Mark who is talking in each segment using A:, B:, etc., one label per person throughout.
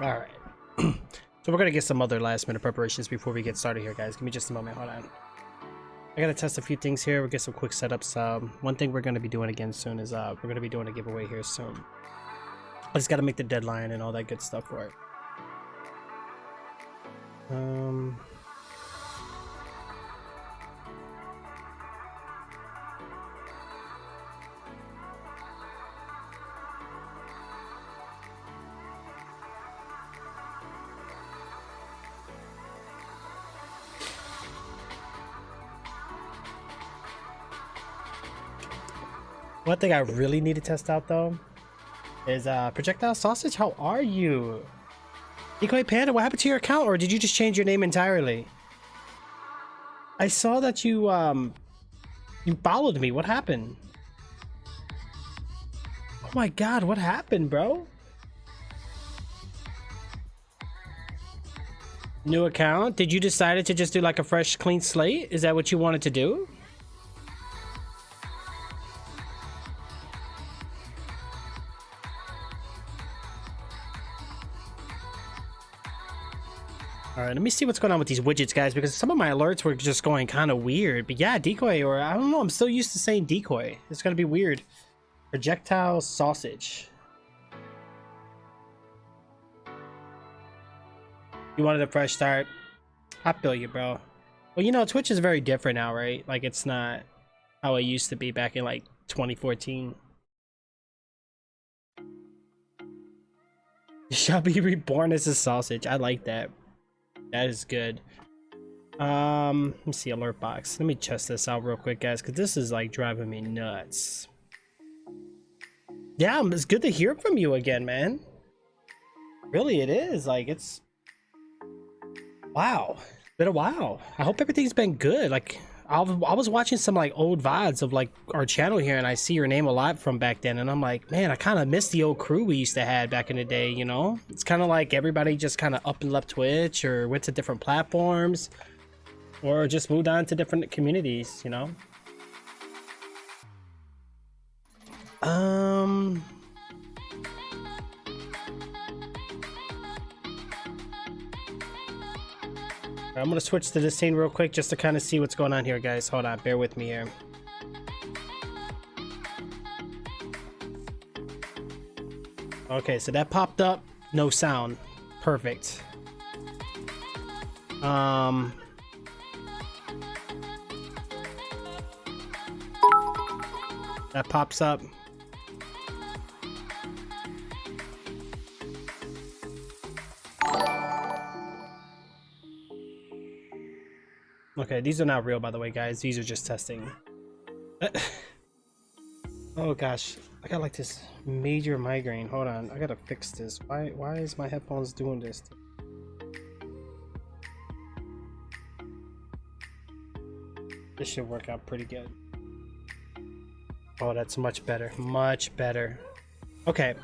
A: All right. So we're gonna get some other last minute preparations before we get started here, guys. Give me just a moment. Hold on. I gotta test a few things here. We'll get some quick setups. One thing we're gonna be doing again soon is we're gonna be doing a giveaway here soon. I just gotta make the deadline and all that good stuff for it. One thing I really need to test out though is projectile sausage. How are you? Decoy Panda, what happened to your account, or did you just change your name entirely? I saw that you you followed me. What happened? Oh my god, what happened, bro? New account? Did you decide to just do like a fresh clean slate? Is that what you wanted to do? All right, let me see what's going on with these widgets, guys, because some of my alerts were just going kind of weird. But yeah, decoy, or I don't know, I'm still used to saying decoy. It's gonna be weird. Projectile sausage. You wanted a fresh start? I feel you, bro. Well, you know, Twitch is very different now, right? Like, it's not how it used to be back in like 2014. You shall be reborn as a sausage. I like that. That is good. Let me see, alert box. Let me test this out real quick, guys, because this is like driving me nuts. Yeah, it's good to hear from you again, man. Really, it is. Like, it's wow. It's been a while. I hope everything's been good. Like, I was watching some like old VODs of like our channel here, and I see your name a lot from back then, and I'm like, man, I kind of miss the old crew we used to have back in the day, you know? It's kind of like everybody just kind of up and left Twitch or went to different platforms or just moved on to different communities, you know? I'm gonna switch to this scene real quick just to kind of see what's going on here, guys. Hold on, bear with me here. Okay, so that popped up, no sound. Perfect. That pops up. Okay, these are not real, by the way, guys. These are just testing. Oh gosh, I got like this major migraine. Hold on, I gotta fix this. Why is my headphones doing this? This should work out pretty good. Oh, that's much better. Much better. Okay.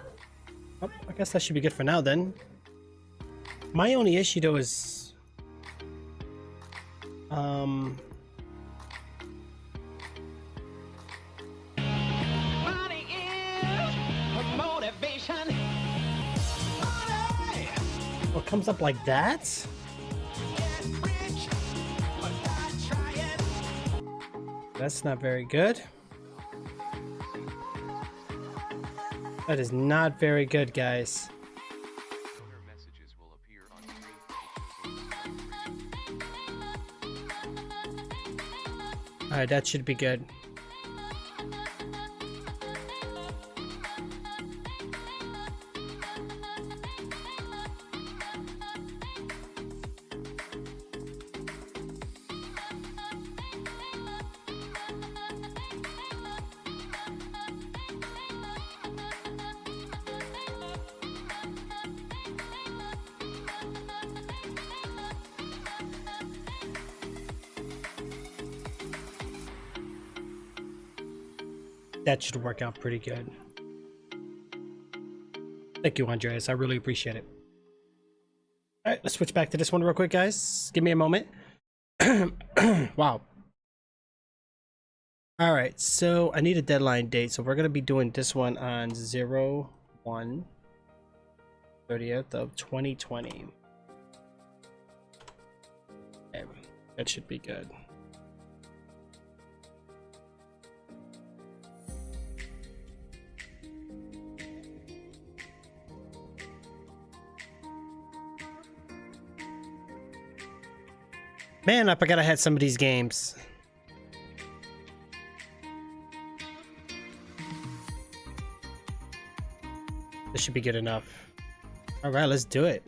A: Oh, I guess that should be good for now then. My only issue though is what comes up like that? That's not very good. That is not very good, guys. Alright, that should be good. That should work out pretty good. Thank you, Andreas. I really appreciate it. All right, let's switch back to this one real quick, guys. Give me a moment. Wow. All right, so I need a deadline date. So we're going to be doing this one on 01. 30th of 2020. Okay, that should be good. Man, I forgot I had some of these games. This should be good enough. All right, let's do it.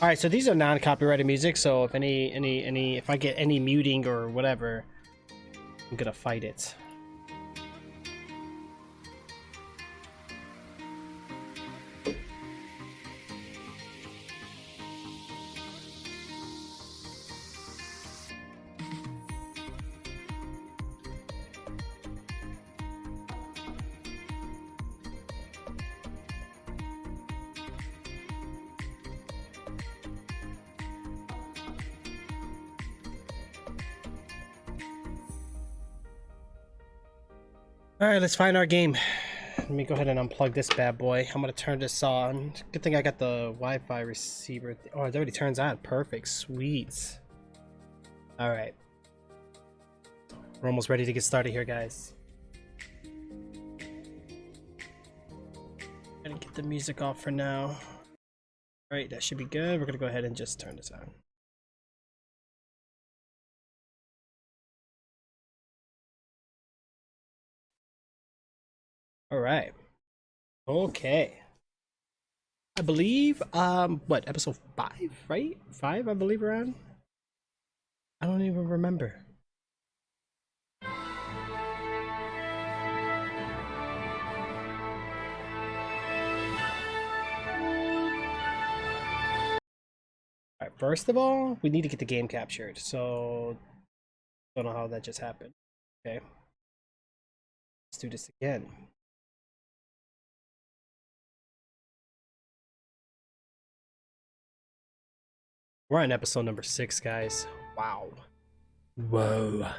A: All right, so these are non-copyrighted music. So if if I get any muting or whatever, I'm gonna fight it. All right, let's find our game. Let me go ahead and unplug this bad boy. I'm gonna turn this on. Good thing I got the Wi-Fi receiver. Oh, it already turns on. Perfect. Sweet. All right. We're almost ready to get started here, guys. Gonna get the music off for now. All right, that should be good. We're gonna go ahead and just turn this on. All right. Okay. I believe, what, episode 5, right? 5, I believe we're on? I don't even remember. Alright, first of all, we need to get the game captured, so don't know how that just happened. Okay. Let's do this again. We're on episode number 6, guys. Wow. Whoa.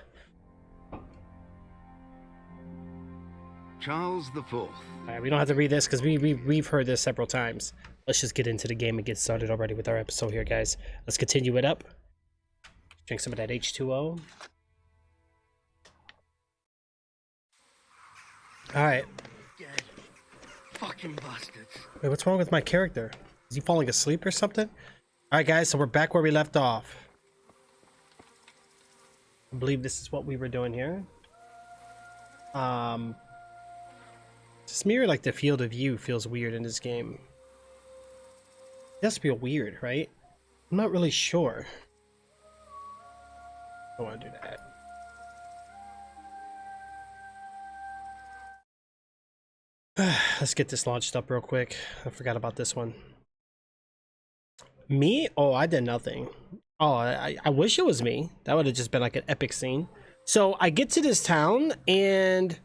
B: Charles IV.
A: Alright, we don't have to read this because we've heard this several times. Let's just get into the game and get started already with our episode here, guys. Let's continue it up. Drink some of that H2O. Alright.
B: Dead. Fucking bastards.
A: Wait, what's wrong with my character? Is he falling asleep or something? Alright, guys, so we're back where we left off. I believe this is what we were doing here. Smear, like the field of view feels weird in this game. It does feel weird, right? I'm not really sure. I don't want to do that. Let's get this launched up real quick. I forgot about this one. Me? Oh, I did nothing. Oh, I wish it was me. That would have just been like an epic scene. So I get to this town and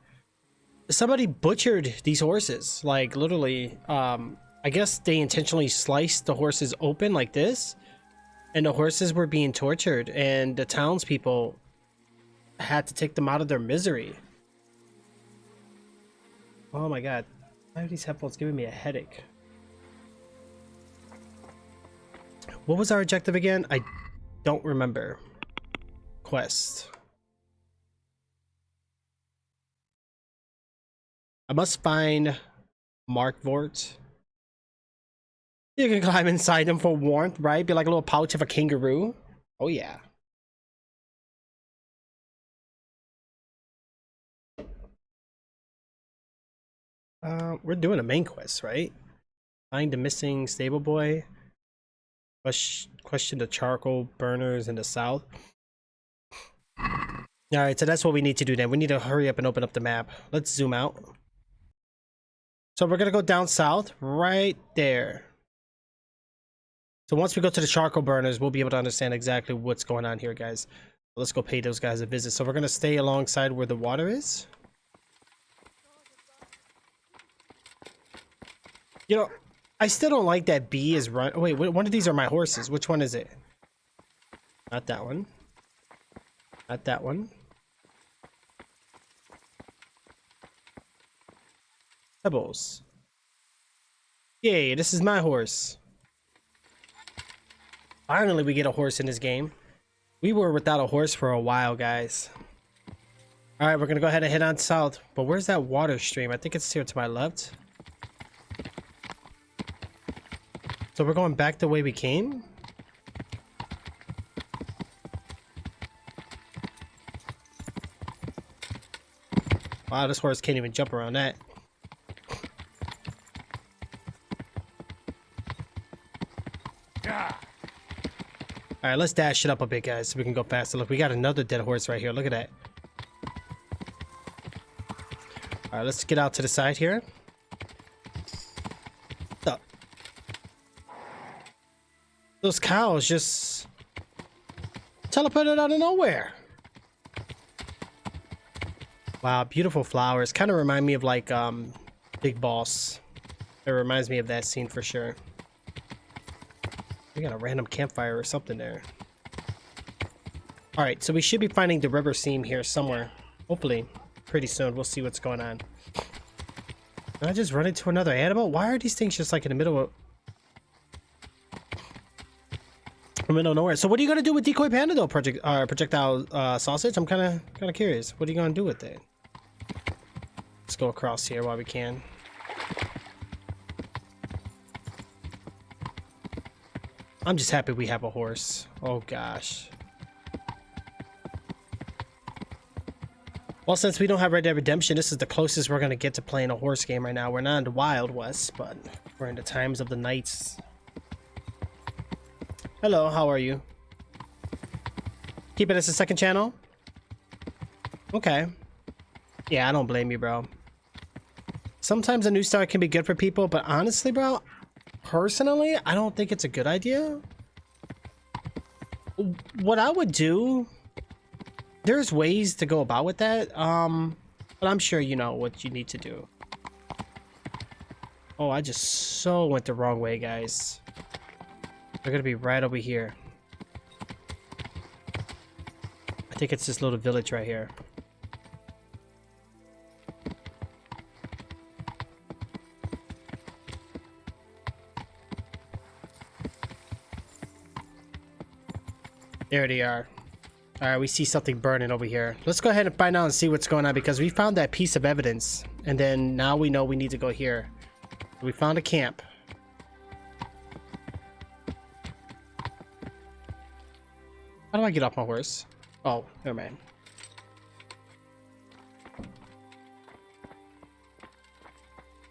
A: somebody butchered these horses. Like literally, I guess they intentionally sliced the horses open like this. And the horses were being tortured and the townspeople had to take them out of their misery. Oh my god. Why are these headphones giving me a headache? What was our objective again? I don't remember. Quest. I must find Mark Vort. You can climb inside them for warmth, right? Be like a little pouch of a kangaroo. Oh yeah. We're doing a main quest, right? Find the missing stable boy. Question the charcoal burners in the south. Alright, so that's what we need to do then. We need to hurry up and open up the map. Let's zoom out. So we're gonna go down south, right there. So once we go to the charcoal burners, we'll be able to understand exactly what's going on here, guys. Let's go pay those guys a visit. So we're gonna stay alongside where the water is. You know, I still don't like that B is run. Oh, wait, one of these are my horses. Which one is it? Not that one. Not that one. Pebbles. Yay, this is my horse. Finally, we get a horse in this game. We were without a horse for a while, guys. All right, we're gonna go ahead and head on south. But where's that water stream? I think it's here to my left. So we're going back the way we came? Wow, this horse can't even jump around that. All right, let's dash it up a bit, guys, so we can go faster. Look, we got another dead horse right here. Look at that. All right, let's get out to the side here. What's up? Those cows just teleported out of nowhere. Wow, beautiful flowers. Kind of remind me of like Big Boss. It reminds me of that scene for sure. We got a random campfire or something there. All right, so we should be finding the river seam here somewhere. Hopefully, pretty soon. We'll see what's going on. Did I just run into another animal? Why are these things just like in the middle of nowhere? So what are you gonna do with Decoy Panda though, projectile sausage? I'm kind of curious. What are you gonna do with it? Let's go across here while we can. I'm just happy we have a horse. Oh gosh. Well, since we don't have Red Dead Redemption, this is the closest we're gonna get to playing a horse game right now. We're not in the Wild West, but we're in the times of the Knights. Hello, how are you? Keep it as a second channel? Okay. Yeah, I don't blame you, bro. Sometimes a new start can be good for people, but honestly, bro, personally, I don't think it's a good idea. What I would do, there's ways to go about with that, but I'm sure you know what you need to do. Oh, I just so went the wrong way, guys. They're gonna be right over here. I think it's this little village right here. There they are. All right, we see something burning over here. Let's go ahead and find out and see what's going on, because we found that piece of evidence, and then now we know we need to go here. We found a camp. How do I get off my horse? Oh, never mind.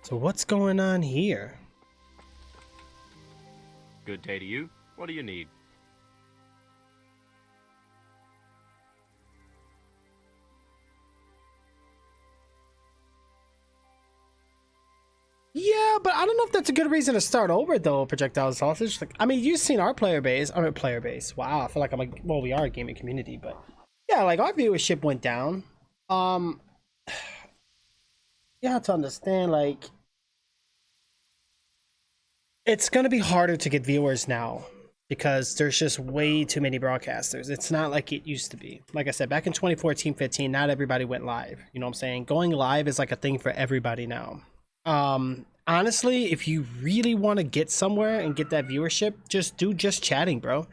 A: So what's going on here?
C: Good day to you. What do you need?
A: Yeah, but I don't know if that's a good reason to start over though, projectile sausage. Like, I mean, you've seen our player base. Wow, I feel like I'm like, well, we are a gaming community, but yeah, like our viewership went down. You have to understand, like, it's gonna be harder to get viewers now because there's just way too many broadcasters. It's not like it used to be. Like I said, back in 2014-15, not everybody went live. You know what I'm saying? Going live is like a thing for everybody now. Honestly, if you really want to get somewhere and get that viewership, just do just chatting, bro.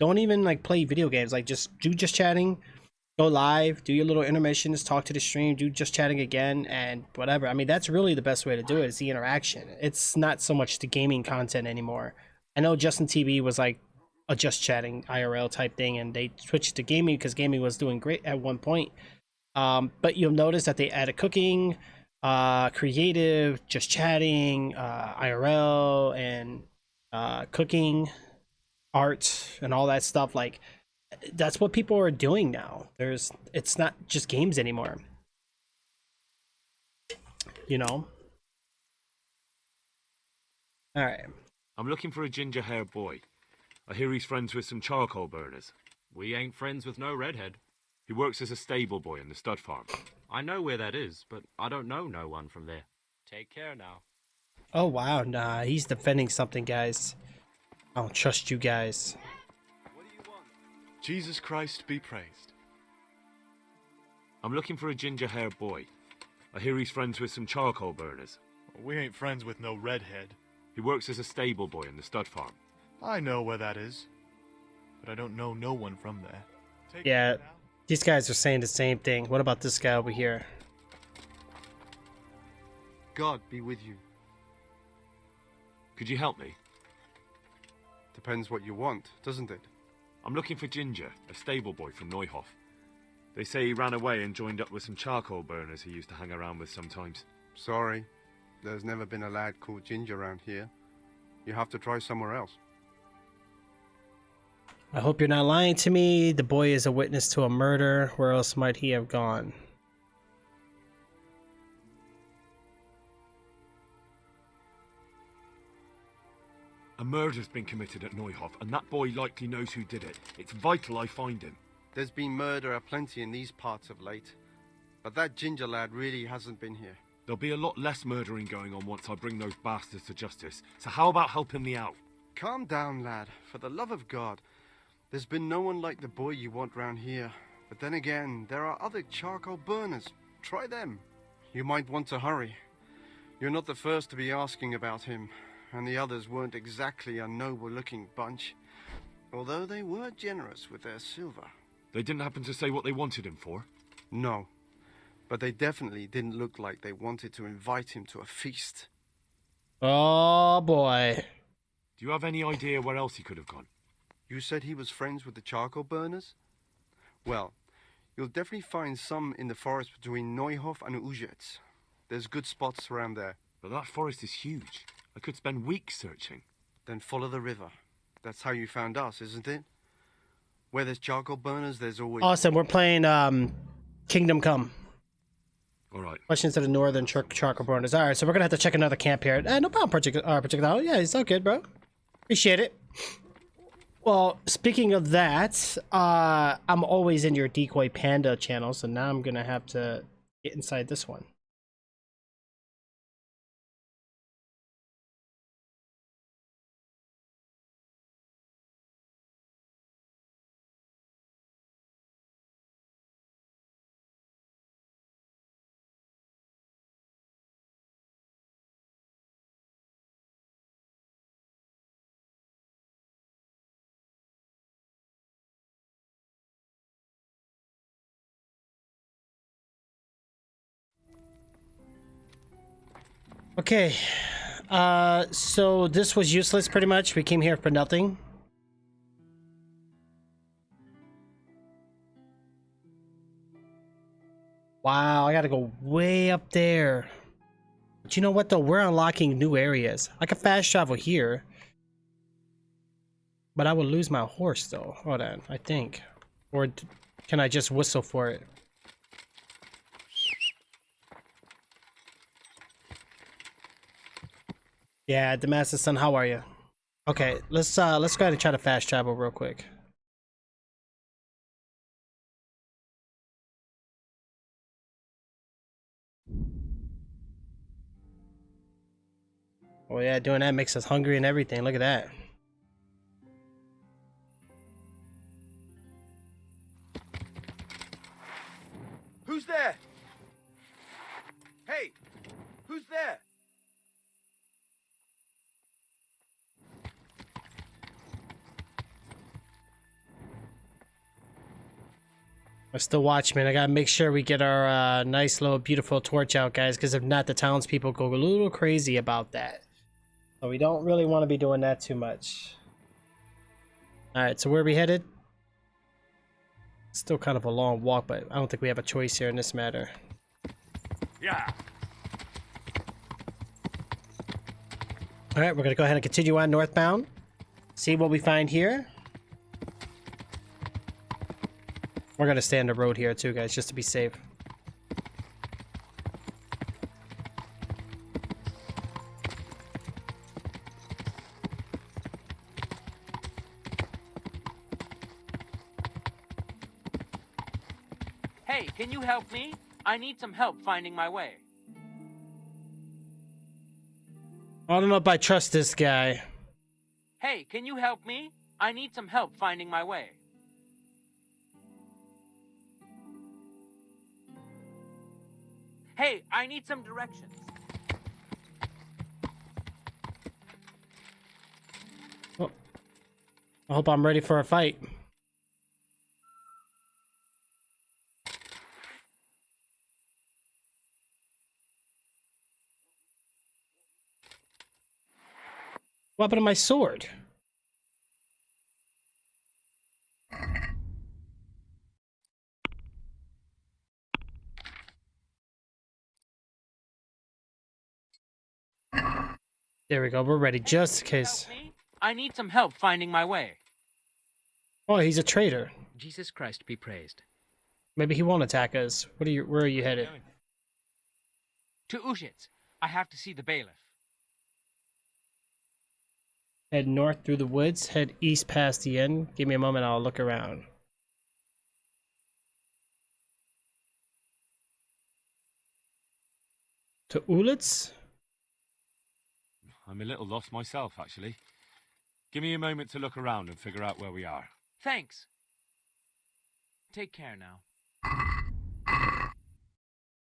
A: Don't even like play video games. Like, just do just chatting, go live, do your little intermissions, talk to the stream, do just chatting again, and whatever. I mean, that's really the best way to do it, is the interaction. It's not so much the gaming content anymore. I know Justin TV was like a just chatting IRL type thing, and they switched to gaming because gaming was doing great at one point. But you'll notice that they added cooking, creative, just chatting, IRL, and cooking, art, and all that stuff. Like, that's what people are doing now. It's not just games anymore, you know. All right,
C: I'm looking for a ginger-haired boy. I hear he's friends with some charcoal burners.
D: We ain't friends with no redhead.
C: He works as a stable boy in the stud farm.
D: I know where that is, but I don't know no one from there. Take care now.
A: oh wow, nah, he's defending something, guys. I don't trust you guys.
E: What do you want? Jesus Christ be praised.
C: I'm looking for a ginger-haired boy. I hear he's friends with some charcoal burners.
E: We ain't friends with no redhead.
C: He works as a stable boy in the stud farm.
E: I know where that is, but I don't know no one from there. Take
A: Yeah,
E: care now.
A: these guys are saying the same thing. What about this guy over here?
F: God be with you.
C: Could you help me?
F: Depends what you want, doesn't it?
C: I'm looking for Ginger, a stable boy from Neuhof. They say he ran away and joined up with some charcoal burners he used to hang around with sometimes.
F: Sorry, there's never been a lad called Ginger around here. You have to try somewhere else.
A: I hope you're not lying to me. The boy is a witness to a murder. Where else might he have gone?
C: A murder's been committed at Neuhof, and that boy likely knows who did it. It's vital I find him.
F: There's been murder aplenty in these parts of late, but that Ginger lad really hasn't been here.
C: There'll be a lot less murdering going on once I bring those bastards to justice, so how about helping me out?
F: Calm down, lad, for the love of God. There's been no one like the boy you want round here. But then again, there are other charcoal burners. Try them. You might want to hurry. You're not the first to be asking about him, and the others weren't exactly a noble-looking bunch, although they were generous with their silver.
C: They didn't happen to say what they wanted him for?
F: No, but they definitely didn't look like they wanted to invite him to a feast.
A: Oh boy.
C: Do you have any idea where else he could have gone?
F: You said he was friends with the charcoal burners? Well, you'll definitely find some in the forest between Neuhof and Uzets. There's good spots around there.
C: But that forest is huge. I could spend weeks searching.
F: Then follow the river. That's how you found us, isn't it? Where there's charcoal burners, there's always...
A: Awesome, we're playing Kingdom Come.
C: Alright.
A: Questions to the northern charcoal burners. Alright, so we're gonna have to check another camp here. No problem, Projectile. Yeah, it's all good, bro. Appreciate it. Well, speaking of that, I'm always in your Decoy Panda channel, so now I'm gonna have to get inside this one. Okay, so this was useless pretty much. We came here for nothing. Wow, I gotta go way up there. But you know what though? We're unlocking new areas. I can fast travel here. But I would lose my horse though. Hold on, I think. Or can I just whistle for it? Yeah, Damascus son, how are you? Okay, let's go ahead and try to fast travel real quick. Oh yeah, doing that makes us hungry and everything. Look at that.
B: Who's there? Hey, who's there?
A: That's the Watchman. I gotta make sure we get our nice little beautiful torch out, guys, because if not, the townspeople go a little crazy about that. So we don't really want to be doing that too much. Alright, so where are we headed? Still kind of a long walk, but I don't think we have a choice here in this matter.
C: Yeah.
A: Alright, we're gonna go ahead and continue on northbound. See what we find here. We're gonna stay on the road here too, guys, just to be safe.
G: Hey, can you help me? I need some help finding my way.
A: I don't know if I trust this guy.
G: Hey, can you help me? I need some help finding my way. Hey, I need some directions.
A: Oh, I hope I'm ready for a fight. What happened to my sword? There we go. We're ready, just in case.
G: Help me? I need some help finding my way.
A: Oh, he's a traitor.
H: Jesus Christ be praised.
A: Maybe he won't attack us. Where are you headed?
G: To Ushitz. I have to see the bailiff.
A: Head north through the woods. Head east past the inn. Give me a moment. I'll look around. To Ulitz?
C: I'm a little lost myself, actually. Give me a moment to look around and figure out where we are.
G: Thanks. Take care now.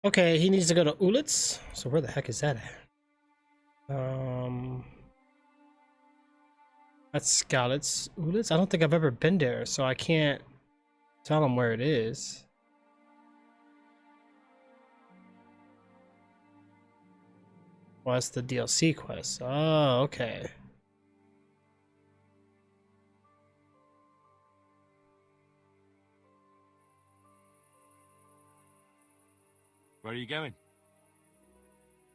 A: Okay, he needs to go to Ulitz. So where the heck is that at? That's Skalitz. Ulitz? I don't think I've ever been there, so I can't tell him where it is. Well, that's the DLC quest. Oh, okay.
C: Where are you going?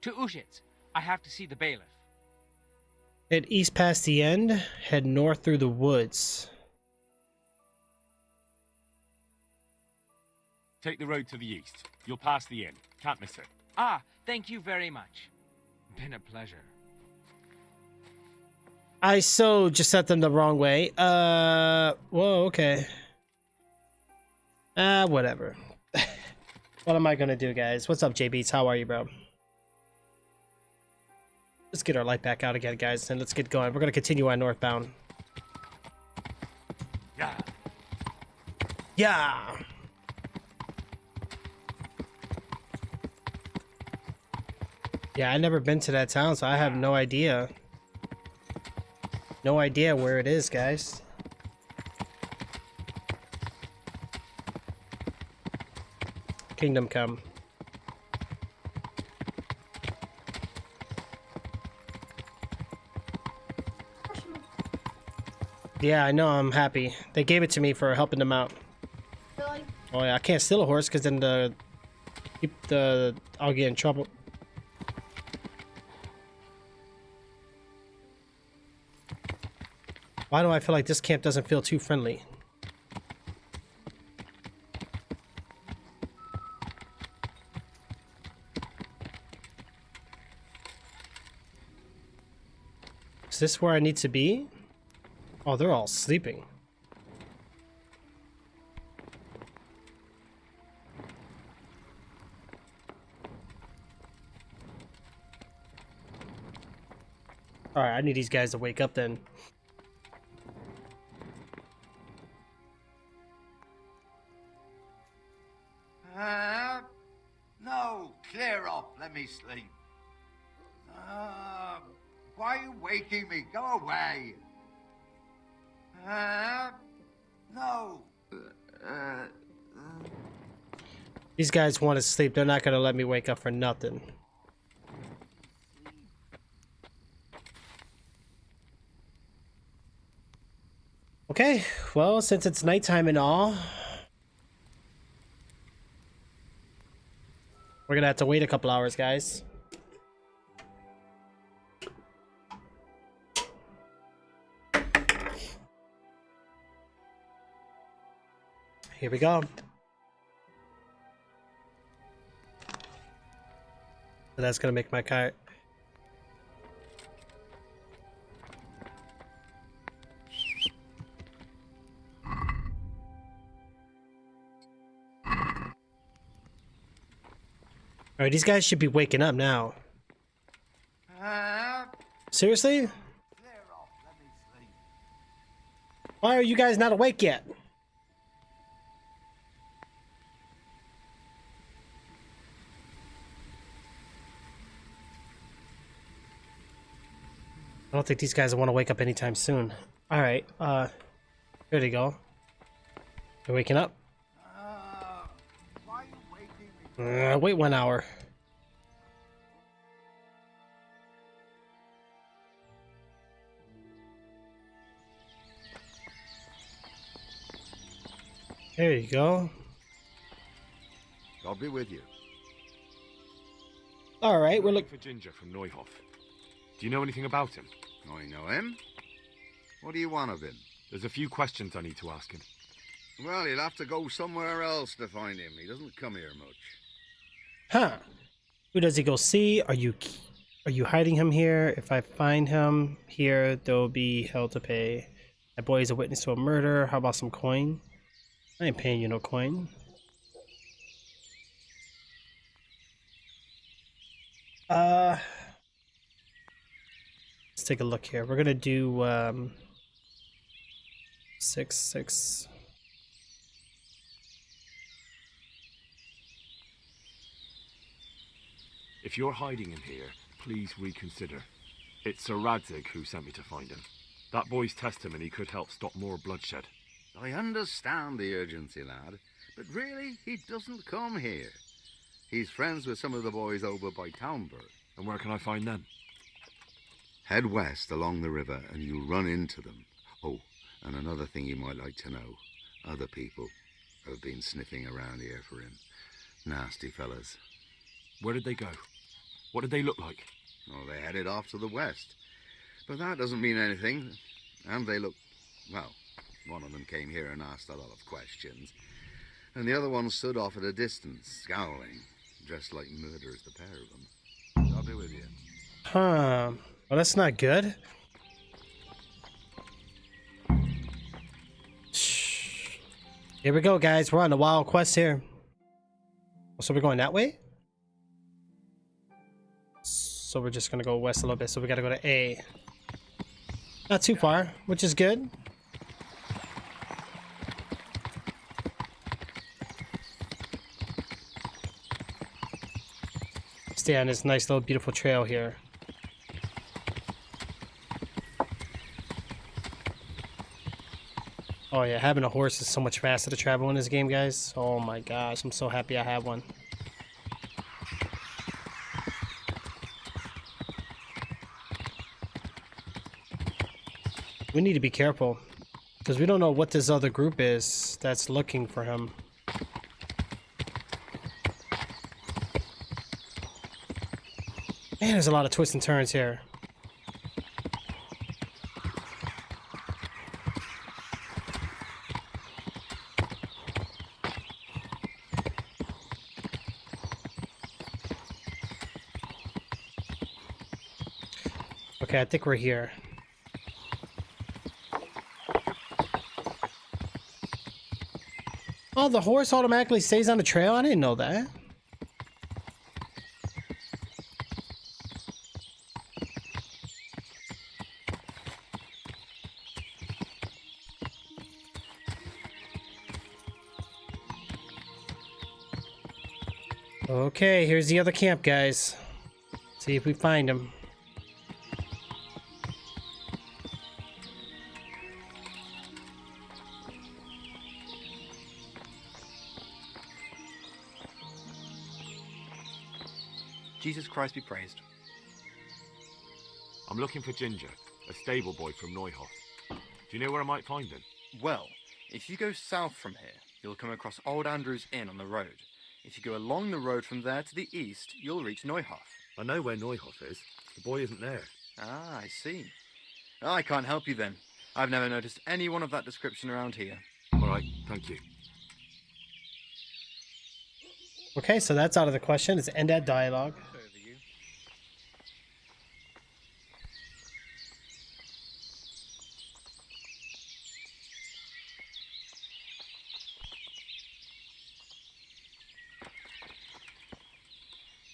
G: To Ushitz. I have to see the bailiff.
A: Head east past the end. Head north through the woods.
C: Take the road to the east. You'll pass the inn. Can't miss it.
G: Ah, thank you very much. Been a pleasure.
A: I just set them the wrong way. Whoa, okay. Whatever. What am I gonna do, guys? What's up, JBs? How are you, bro? Let's get our light back out again, guys, and let's get going. We're gonna continue on northbound.
C: Yeah.
A: Yeah. Yeah, I've never been to that town, so I have no idea. No idea where it is, guys. Kingdom Come. Yeah, I know, I'm happy. They gave it to me for helping them out.
I: Really?
A: Oh yeah, I can't steal a horse because then I'll get in trouble. Why do I feel like this camp doesn't feel too friendly? Is this where I need to be? Oh, they're all sleeping. Alright, I need these guys to wake up then.
B: No, clear off. Let me sleep. Why are you waking me? Go away. No.
A: These guys want to sleep. They're not going to let me wake up for nothing. Okay, well, since it's nighttime and all, we're going to have to wait a couple hours, guys. Here we go. So that's gonna make my kite. Alright, these guys should be waking up now. Seriously?
B: Clear off. Let me sleep.
A: Why are you guys not awake yet? I don't think these guys want to wake up anytime soon. All right, here they go. They're waking up.
B: Why are you waking me?
A: Wait 1 hour. There you go.
B: I'll be with you.
A: All right, we're
C: looking
A: looking.
C: for Ginger from Neuhof. Do you know anything about him?
B: I know him. What do you want of him?
C: There's a few questions I need to ask him.
B: Well, you'll have to go somewhere else to find him. He doesn't come here much.
A: Huh? Who does he go see? Are you hiding him here? If I find him here, there'll be hell to pay. That boy is a witness to a murder. How about some coin? I ain't paying you no coin. Let's take a look here. We're gonna do 6.
C: If you're hiding him here, please reconsider. It's Sir Radzig who sent me to find him. That boy's testimony could help stop more bloodshed.
B: I understand the urgency, lad, but really, he doesn't come here. He's friends with some of the boys over by Townburg.
C: And where can I find them?
B: Head west along the river and you'll run into them. Oh, and another thing you might like to know. Other people have been sniffing around here for him. Nasty fellas.
C: Where did they go? What did they look like?
B: Oh, they headed off to the west. But that doesn't mean anything. And they look... well, one of them came here and asked a lot of questions. And the other one stood off at a distance, scowling. Dressed like murderers, the pair of them. I'll be with you.
A: Huh. Well, that's not good. Shh. Here we go, guys. We're on the wild quest here. So we're going that way? So we're just gonna go west a little bit. So we gotta go to A. Not too far, which is good. Stay on this nice little beautiful trail here. Oh yeah, having a horse is so much faster to travel in this game, guys. Oh my gosh, I'm so happy I have one. We need to be careful, because we don't know what this other group is that's looking for him. Man, there's a lot of twists and turns here. Okay, I think we're here. Oh, the horse automatically stays on the trail? I didn't know that. Okay, here's the other camp, guys. See if we find him.
E: Jesus Christ be praised.
C: I'm looking for Ginger, a stable boy from Neuhof. Do you know where I might find him?
I: Well, if you go south from here, you'll come across Old Andrew's Inn on the road. If you go along the road from there to the east, you'll reach Neuhof.
C: I know where Neuhof is. The boy isn't there.
I: Ah, I see. I can't help you then. I've never noticed anyone of that description around here.
C: All right, thank you.
A: Okay, so that's out of the question. Let's end that dialogue.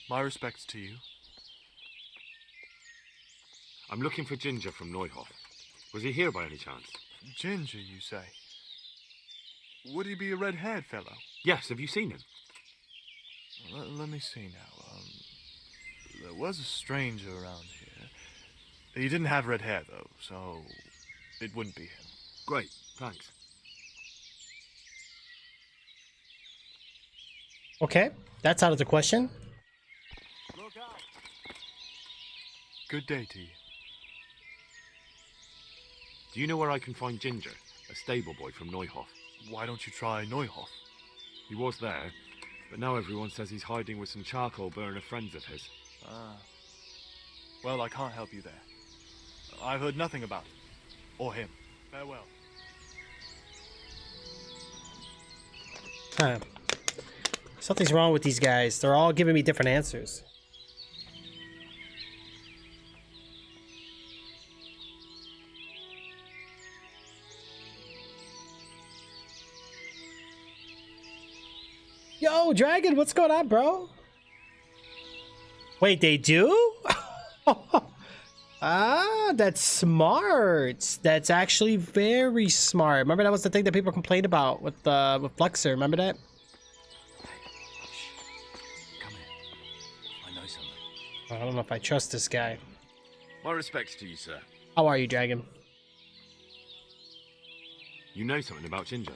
E: My respects to you.
C: I'm looking for Ginger from Neuhof. Was he here by any chance?
E: Ginger, you say? Would he be a red-haired fellow?
C: Yes, have you seen him?
E: Let me see now. There was a stranger around here. He didn't have red hair, though, so it wouldn't be him.
C: Great, thanks.
A: Okay, that's out of the question.
E: Good day to you.
C: Do you know where I can find Ginger, a stable boy from Neuhof?
E: Why don't you try Neuhof?
C: He was there, but now everyone says he's hiding with some charcoal burner friends of his.
E: Ah. Well, I can't help you there. I've heard nothing about it. Or him. Farewell.
A: Huh. Something's wrong with these guys. They're all giving me different answers. Yo, Dragon, what's going on, bro? Wait, they do? Ah, that's smart. That's actually very smart. Remember that was the thing that people complained about with Flexer. Remember that?
B: Come here. I know something.
A: I don't know if I trust this guy.
B: My respects to you, sir.
A: How are you, Dragon?
C: You know something about Ginger?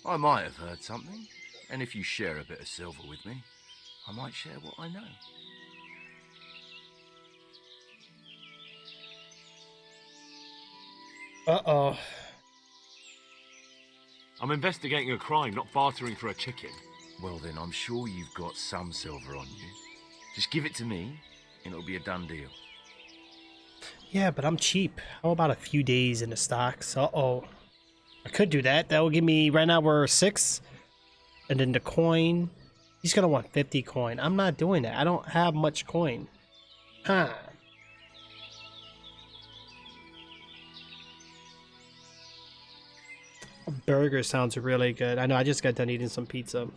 B: I might have heard something, and if you share a bit of silver with me, I might share what I know.
A: Uh-oh.
C: I'm investigating a crime, not bartering for a chicken.
B: Well then, I'm sure you've got some silver on you. Just give it to me, and it'll be a done deal.
A: Yeah, but I'm cheap. How about a few days in the stocks? Uh-oh. I could do that. That will give me, right now we're 6. And then the coin. He's gonna want 50 coin. I'm not doing that. I don't have much coin. Huh. A burger sounds really good. I know, I just got done eating some pizza.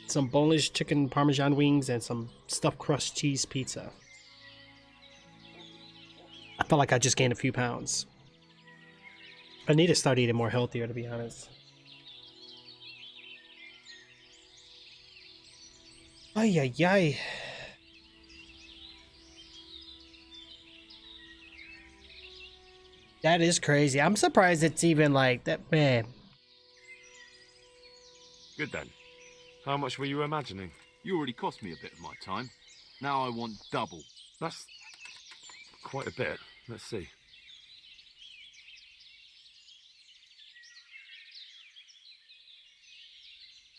A: Some boneless chicken parmesan wings and some stuffed crust cheese pizza. I felt like I just gained a few pounds. I need to start eating more healthier, to be honest. Ay, ay, ay. That is crazy. I'm surprised it's even like that, man.
C: Good then. How much were you imagining?
J: You already cost me a bit of my time. Now I want double.
C: That's quite a bit. Let's see.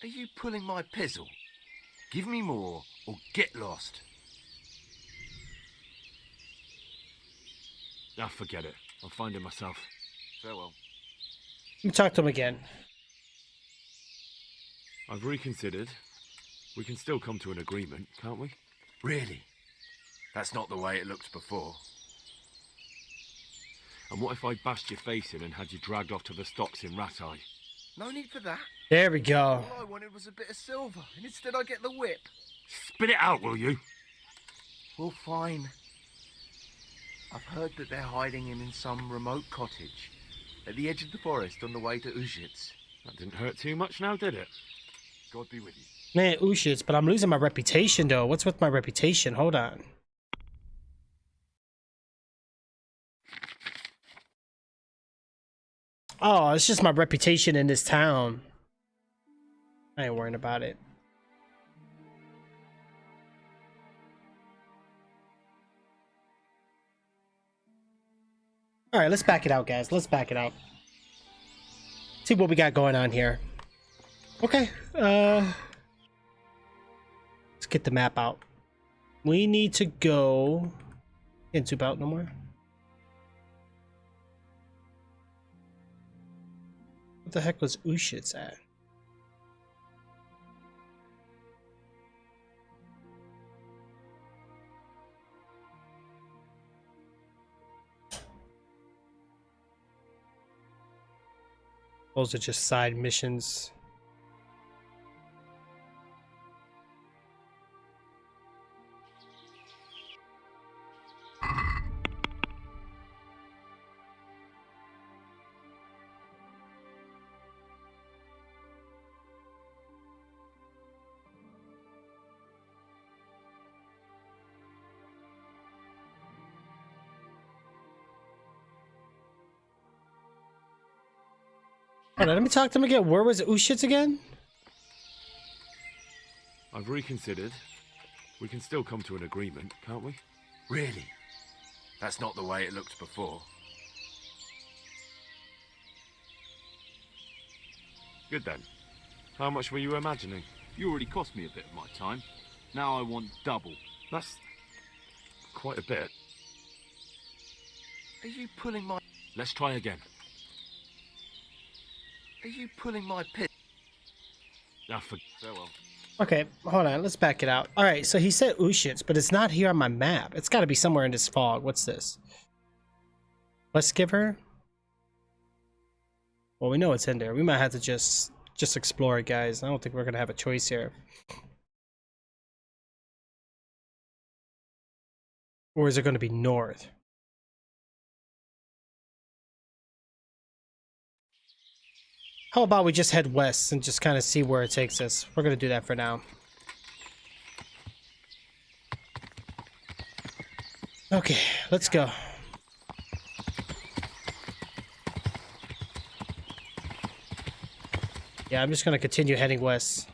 B: Are you pulling my pizzle? Give me more, or get lost.
C: Ah, forget it. I'll find it myself.
B: Farewell.
A: Let me talk to him again.
C: I've reconsidered. We can still come to an agreement, can't we?
B: Really? That's not the way it looked before.
C: And what if I bashed your face in and had you dragged off to the stocks in Ratai?
B: No need for that.
A: There we go.
B: All I wanted was a bit of silver, and instead I get the whip.
C: Spit it out, will you?
B: Well, fine. I've heard that they're hiding him in some remote cottage at the edge of the forest on the way to Ushitz.
C: That didn't hurt too much now, did it?
B: God be with you.
A: Man, Ushitz, but I'm losing my reputation, though. What's with my reputation? Hold on. Oh, it's just my reputation in this town. I ain't worrying about it. Alright, let's back it out, guys. Let's back it out. See what we got going on here. Okay, let's get the map out. We need to go... Can't zoom out no more. What the heck was Ushitz at? Those are just side missions. Hold on, let me talk to him again. Where was Ushitz again?
C: I've reconsidered. We can still come to an agreement, can't we?
J: Really? That's not the way it looked before.
C: Good then. How much were you imagining?
J: You already cost me a bit of my time. Now I want double.
C: That's quite a bit.
F: Are you pulling my...
C: Let's try again.
F: Are you pulling my pit?
C: Ah, farewell.
A: Okay, hold on. Let's back it out. All right, so he said Ushitz, but it's not here on my map. It's got to be somewhere in this fog. What's this? Let's give her. Well, we know it's in there. We might have to just explore it, guys. I don't think we're gonna have a choice here. Or is it gonna be north? How about we just head west and just kind of see where it takes us? We're gonna do that for now. Okay, let's go. Yeah, I'm just gonna continue heading west.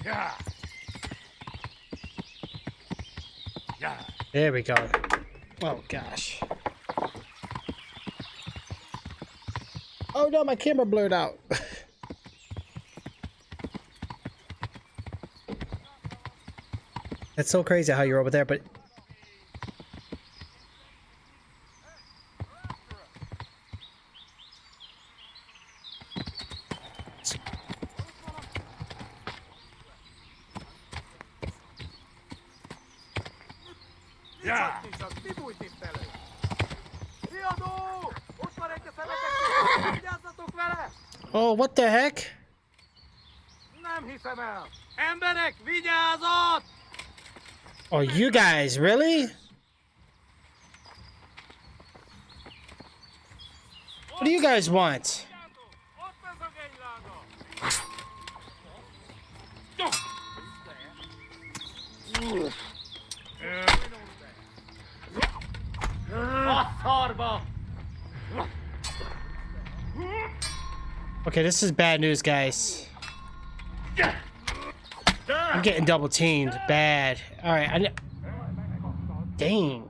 C: Yeah. Yeah.
A: There we go. Oh gosh. Oh no, my camera blurred out. That's so crazy how you're over there, but
C: Yeah.
A: oh, what the heck?
G: Emberek, vigyázat!
A: Oh, you guys, really? What do you guys want? Okay, this is bad news, guys. I'm getting double teamed. Bad. Alright, dang.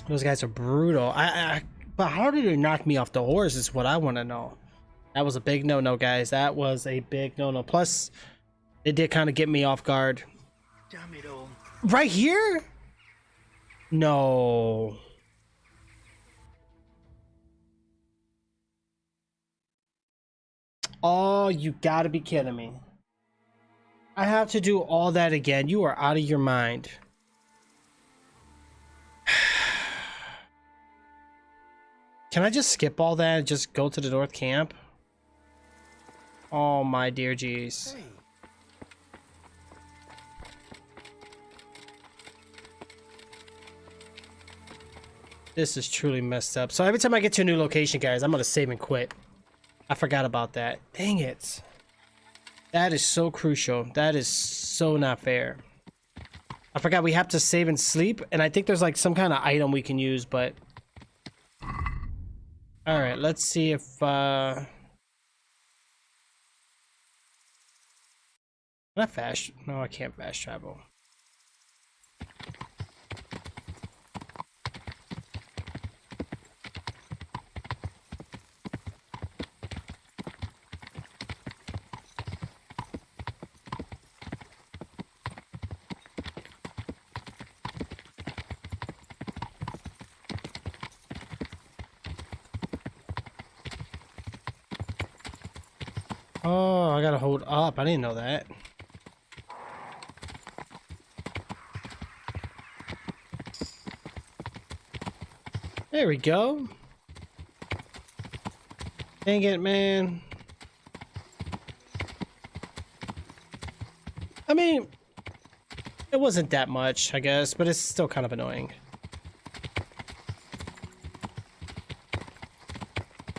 A: Those guys are brutal. But how did they knock me off the horse is what I want to know. That was a big no-no, guys. That was a big no-no. Plus, it did kind of get me off guard.
F: Damn it all.
A: Right here? No. Oh, you gotta be kidding me. I have to do all that again. You are out of your mind. Can I just skip all that and just go to the North Camp? Oh my dear jeez.
F: Hey.
A: This is truly messed up. So every time I get to a new location, guys, I'm gonna save and quit. I forgot about that. Dang it. That is so crucial. That is so not fair. I forgot we have to save and sleep, and I think there's like some kind of item we can use, but... Alright, let's see if... Can I fast... No, I can't fast travel. Oh, I gotta hold up. I didn't know that. There we go. Dang it, man. I mean, it wasn't that much, I guess, but it's still kind of annoying.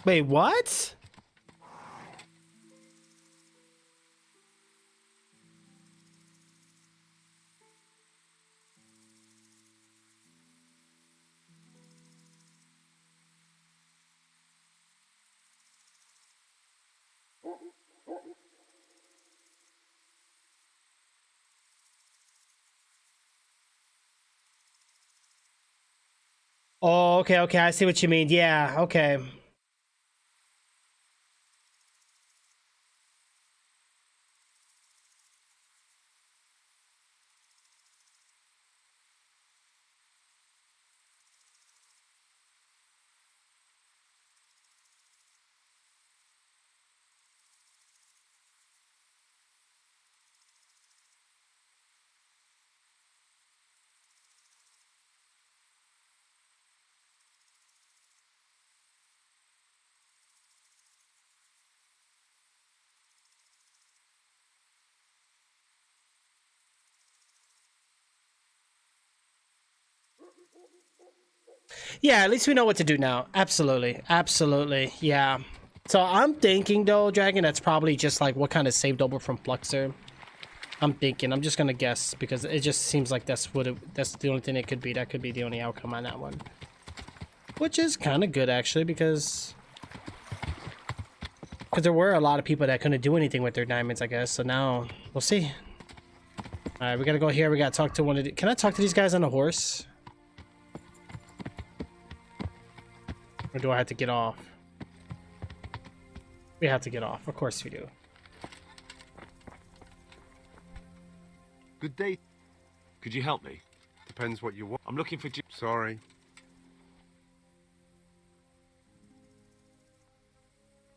A: Wait, what? Oh, okay, okay. I see what you mean. Yeah, okay. Yeah, at least we know what to do now. Absolutely. Absolutely. Yeah. So I'm thinking though, Dragon, that's probably just like what kind of saved over from Fluxer. I'm thinking. I'm just gonna guess because it just seems like that's that's the only thing it could be. That could be the only outcome on that one. Which is kind of good actually because there were a lot of people that couldn't do anything with their diamonds, I guess. So now we'll see. All right, we gotta go here. We gotta talk to one of the... Can I talk to these guys on a horse? Or do I have to get off? We have to get off. Of course we do.
F: Good day.
C: Could you help me?
F: Depends what you want.
C: I'm looking for...
F: Sorry.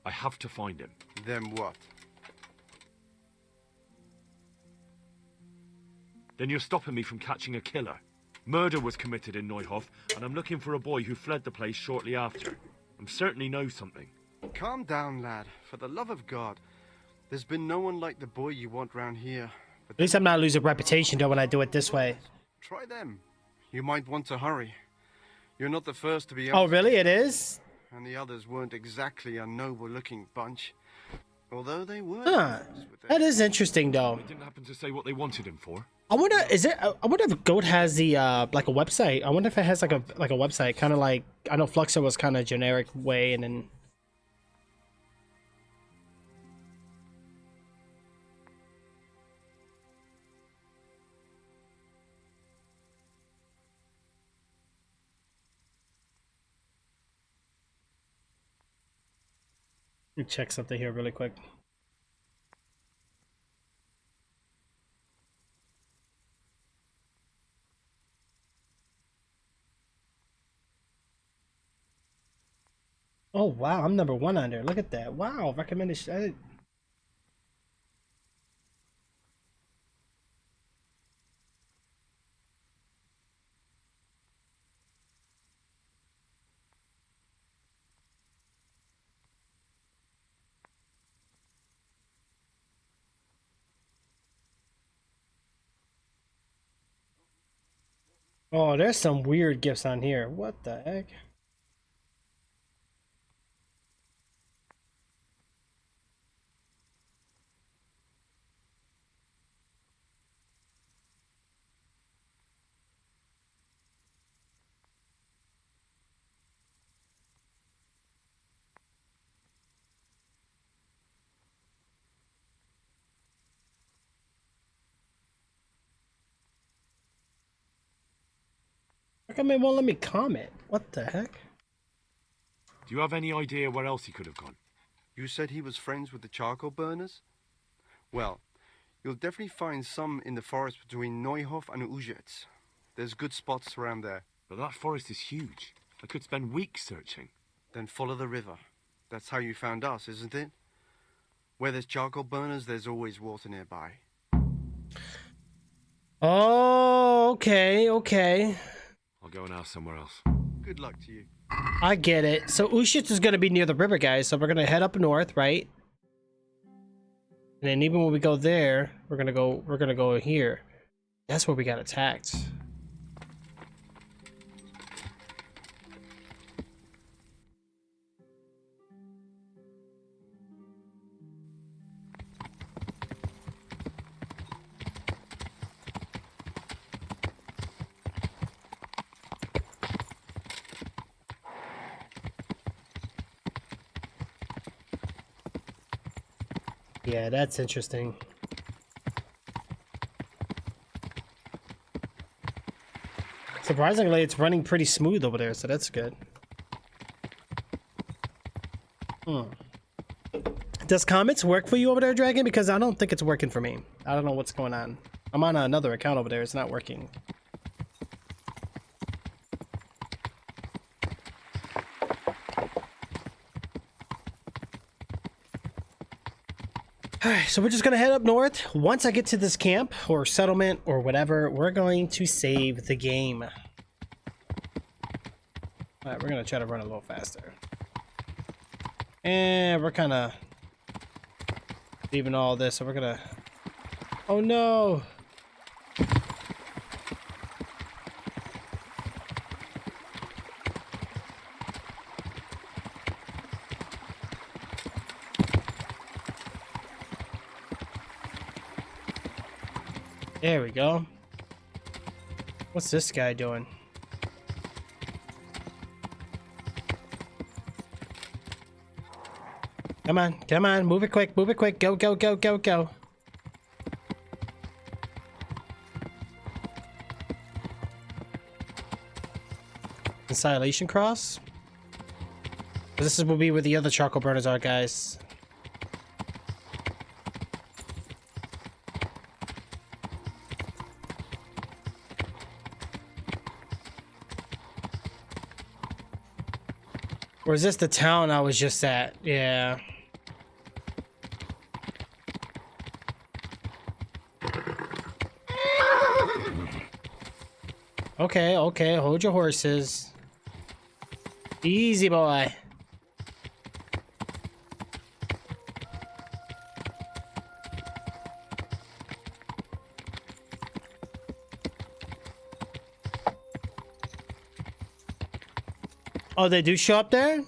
C: I have to find him.
F: Then what?
C: Then you're stopping me from catching a killer. Murder was committed in Neuhof, and I'm looking for a boy who fled the place shortly after. I certainly know something.
F: Calm down, lad. For the love of God. There's been no one like the boy you want round here. But
A: at least I'm not losing reputation though when I do it this way.
F: Try them. You might want to hurry. You're not the first to be...
A: Oh, really? It is?
F: And the others weren't exactly a noble-looking bunch. Although they were...
A: Huh. That is interesting though.
C: They didn't happen to say what they wanted him for.
A: I wonder, I wonder if Goat has the like a website. I wonder if it has like a website, kind of like, I know Fluxer was kind of generic way, and then let me check something here really quick. Oh wow, I'm #1 on there. Look at that. Wow, recommended. Oh, there's some weird gifts on here. What the heck? How come it won't let me comment? What the heck?
C: Do you have any idea where else he could have gone?
F: You said he was friends with the charcoal burners? Well, you'll definitely find some in the forest between Neuhof and Ujetz. There's good spots around there.
C: But that forest is huge. I could spend weeks searching.
F: Then follow the river. That's how you found us, isn't it? Where there's charcoal burners, there's always water nearby.
A: Oh, okay, okay.
C: I'll go and ask somewhere else.
F: Good luck to you.
A: I get it. So Ushitz is gonna be near the river, guys. So we're gonna head up north, right? And then even when we go there, we're gonna go here. That's where we got attacked. Yeah, that's interesting. Surprisingly, it's running pretty smooth over there, so that's good. Does comments work for you over there, Dragon? Because I don't think it's working for me. I don't know what's going on. I'm on another account over there. It's not working. Alright, so we're just gonna head up north. Once I get to this camp or settlement or whatever, we're going to save the game. Alright, we're gonna try to run a little faster. And we're kind of leaving all this, so we're gonna... Oh no! There we go. What's this guy doing? Come on, move it quick, go, go, go, go, go. Annihilation Cross? This will be where the other charcoal burners are, guys. Or is this the town I was just at? Yeah. Okay, okay, hold your horses. Easy, boy. Oh, they do show up there?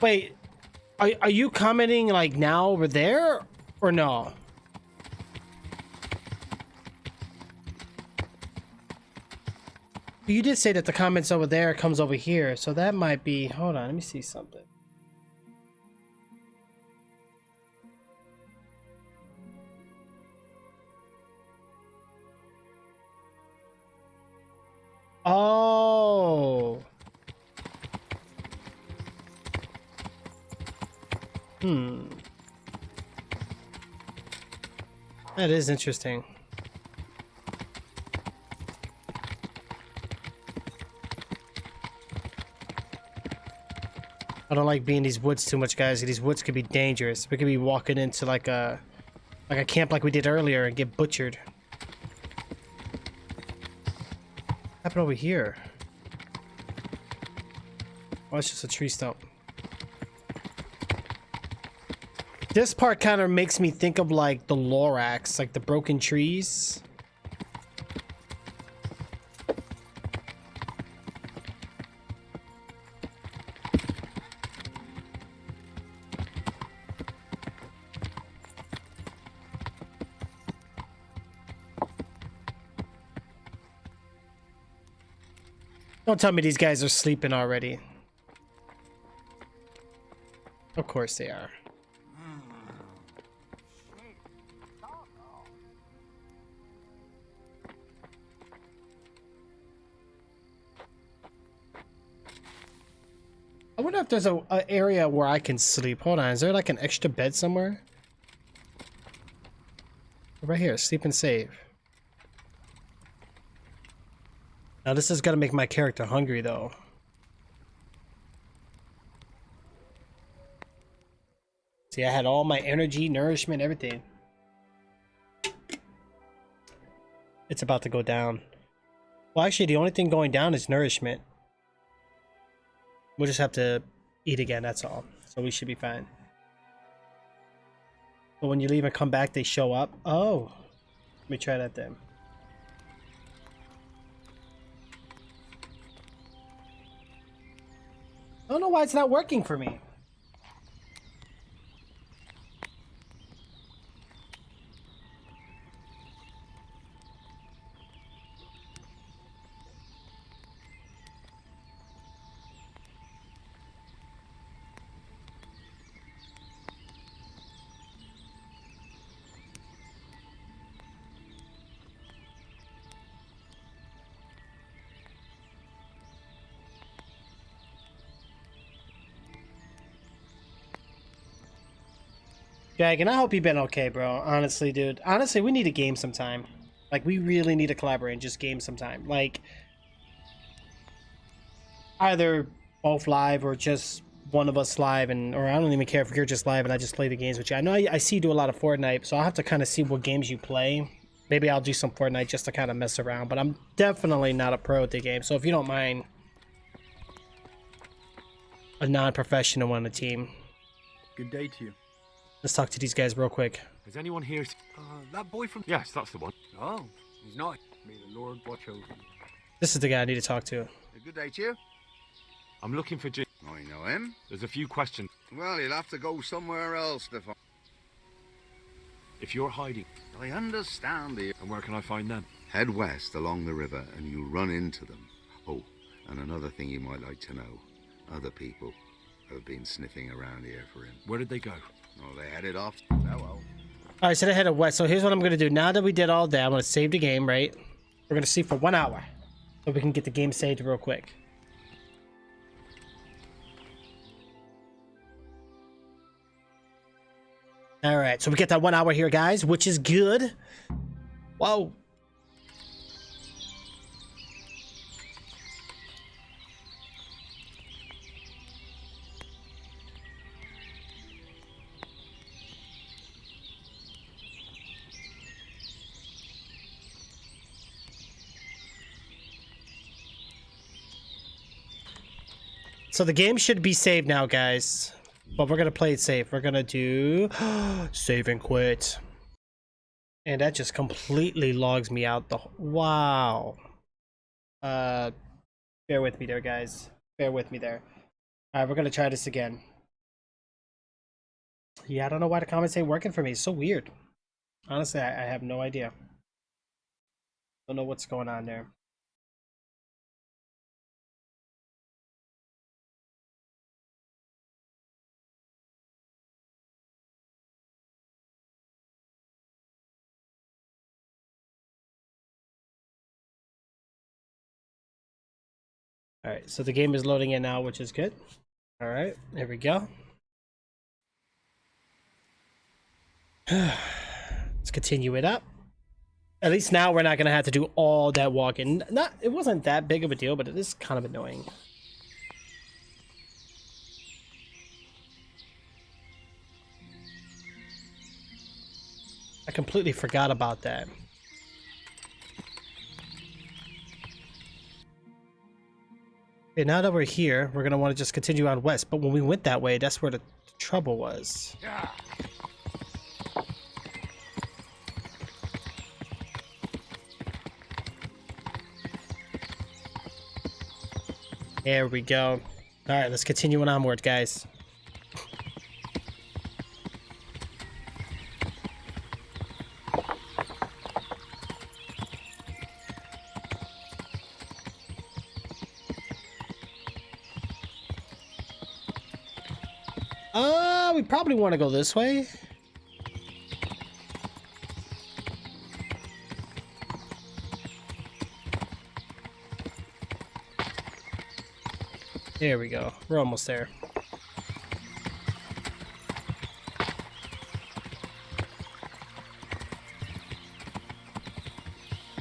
A: Wait, are you commenting like now over there or no? You did say that the comments over there comes over here, so that might be... Hold on, let me see something. Oh. That is interesting. I don't like being in these woods too much, guys. These woods could be dangerous. We could be walking into like a camp like we did earlier and get butchered. What happened over here? Oh, it's just a tree stump. This part kind of makes me think of like the Lorax, like the broken trees. Don't tell me these guys are sleeping already. Of course they are. I wonder if there's a area where I can sleep. Hold on, is there like an extra bed somewhere? Right here, sleep and save. Now this is gonna make my character hungry though. See, I had all my energy, nourishment, everything. It's about to go down. Well, actually, the only thing going down is nourishment. We'll just have to eat again, that's all. So we should be fine. But when you leave and come back, they show up. Oh, let me try that then. I don't know why it's not working for me. Dragon, I hope you've been okay, bro. Honestly, dude. Honestly, we need a game sometime. Like, we really need to collaborate and just game sometime. Like, either both live or just one of us live, or I don't even care if you're just live and I just play the games with you. I know I see you do a lot of Fortnite, so I'll have to kind of see what games you play. Maybe I'll do some Fortnite just to kind of mess around, but I'm definitely not a pro at the game, so if you don't mind a non-professional on the team.
K: Good day to you.
A: Let's talk to these guys real quick.
C: Is anyone here?
K: That boy from...
C: Yes, that's the one.
K: Oh, he's not. May the Lord watch over you.
A: This is the guy I need to talk to.
B: Good day to you.
C: I'm looking for Jim.
B: I know him.
C: There's a few questions.
B: Well, you'll have to go somewhere else to find...
C: If you're hiding...
B: I understand you.
C: And where can I find them?
B: Head west along the river and you'll run into them. Oh, and another thing you might like to know. Other people have been sniffing around here for him.
C: Where did they go?
B: Oh, they headed off. Farewell.
A: Alright, so they headed west. So here's what I'm going to do. Now that we did all that, I'm going to save the game, right? We're going to sleep for 1 hour. So we can get the game saved real quick. Alright, so we get that 1 hour here, guys, which is good. Whoa. So the game should be saved now, guys. But we're going to play it safe. We're going to do save and quit. And that just completely logs me out. Wow. Bear with me there, guys. Bear with me there. Alright, we're going to try this again. Yeah, I don't know why the comments ain't working for me. It's so weird. Honestly, I have no idea. Don't know what's going on there. Alright, so the game is loading in now, which is good. Alright, here we go. Let's continue it up. At least now we're not going to have to do all that walking. It wasn't that big of a deal, but it is kind of annoying. I completely forgot about that. Okay, now that we're here, we're going to want to just continue on west. But when we went that way, that's where the trouble was.
C: Yeah.
A: There we go. Alright, let's continue on onward, guys. We probably want to go this way. There we go. We're almost there.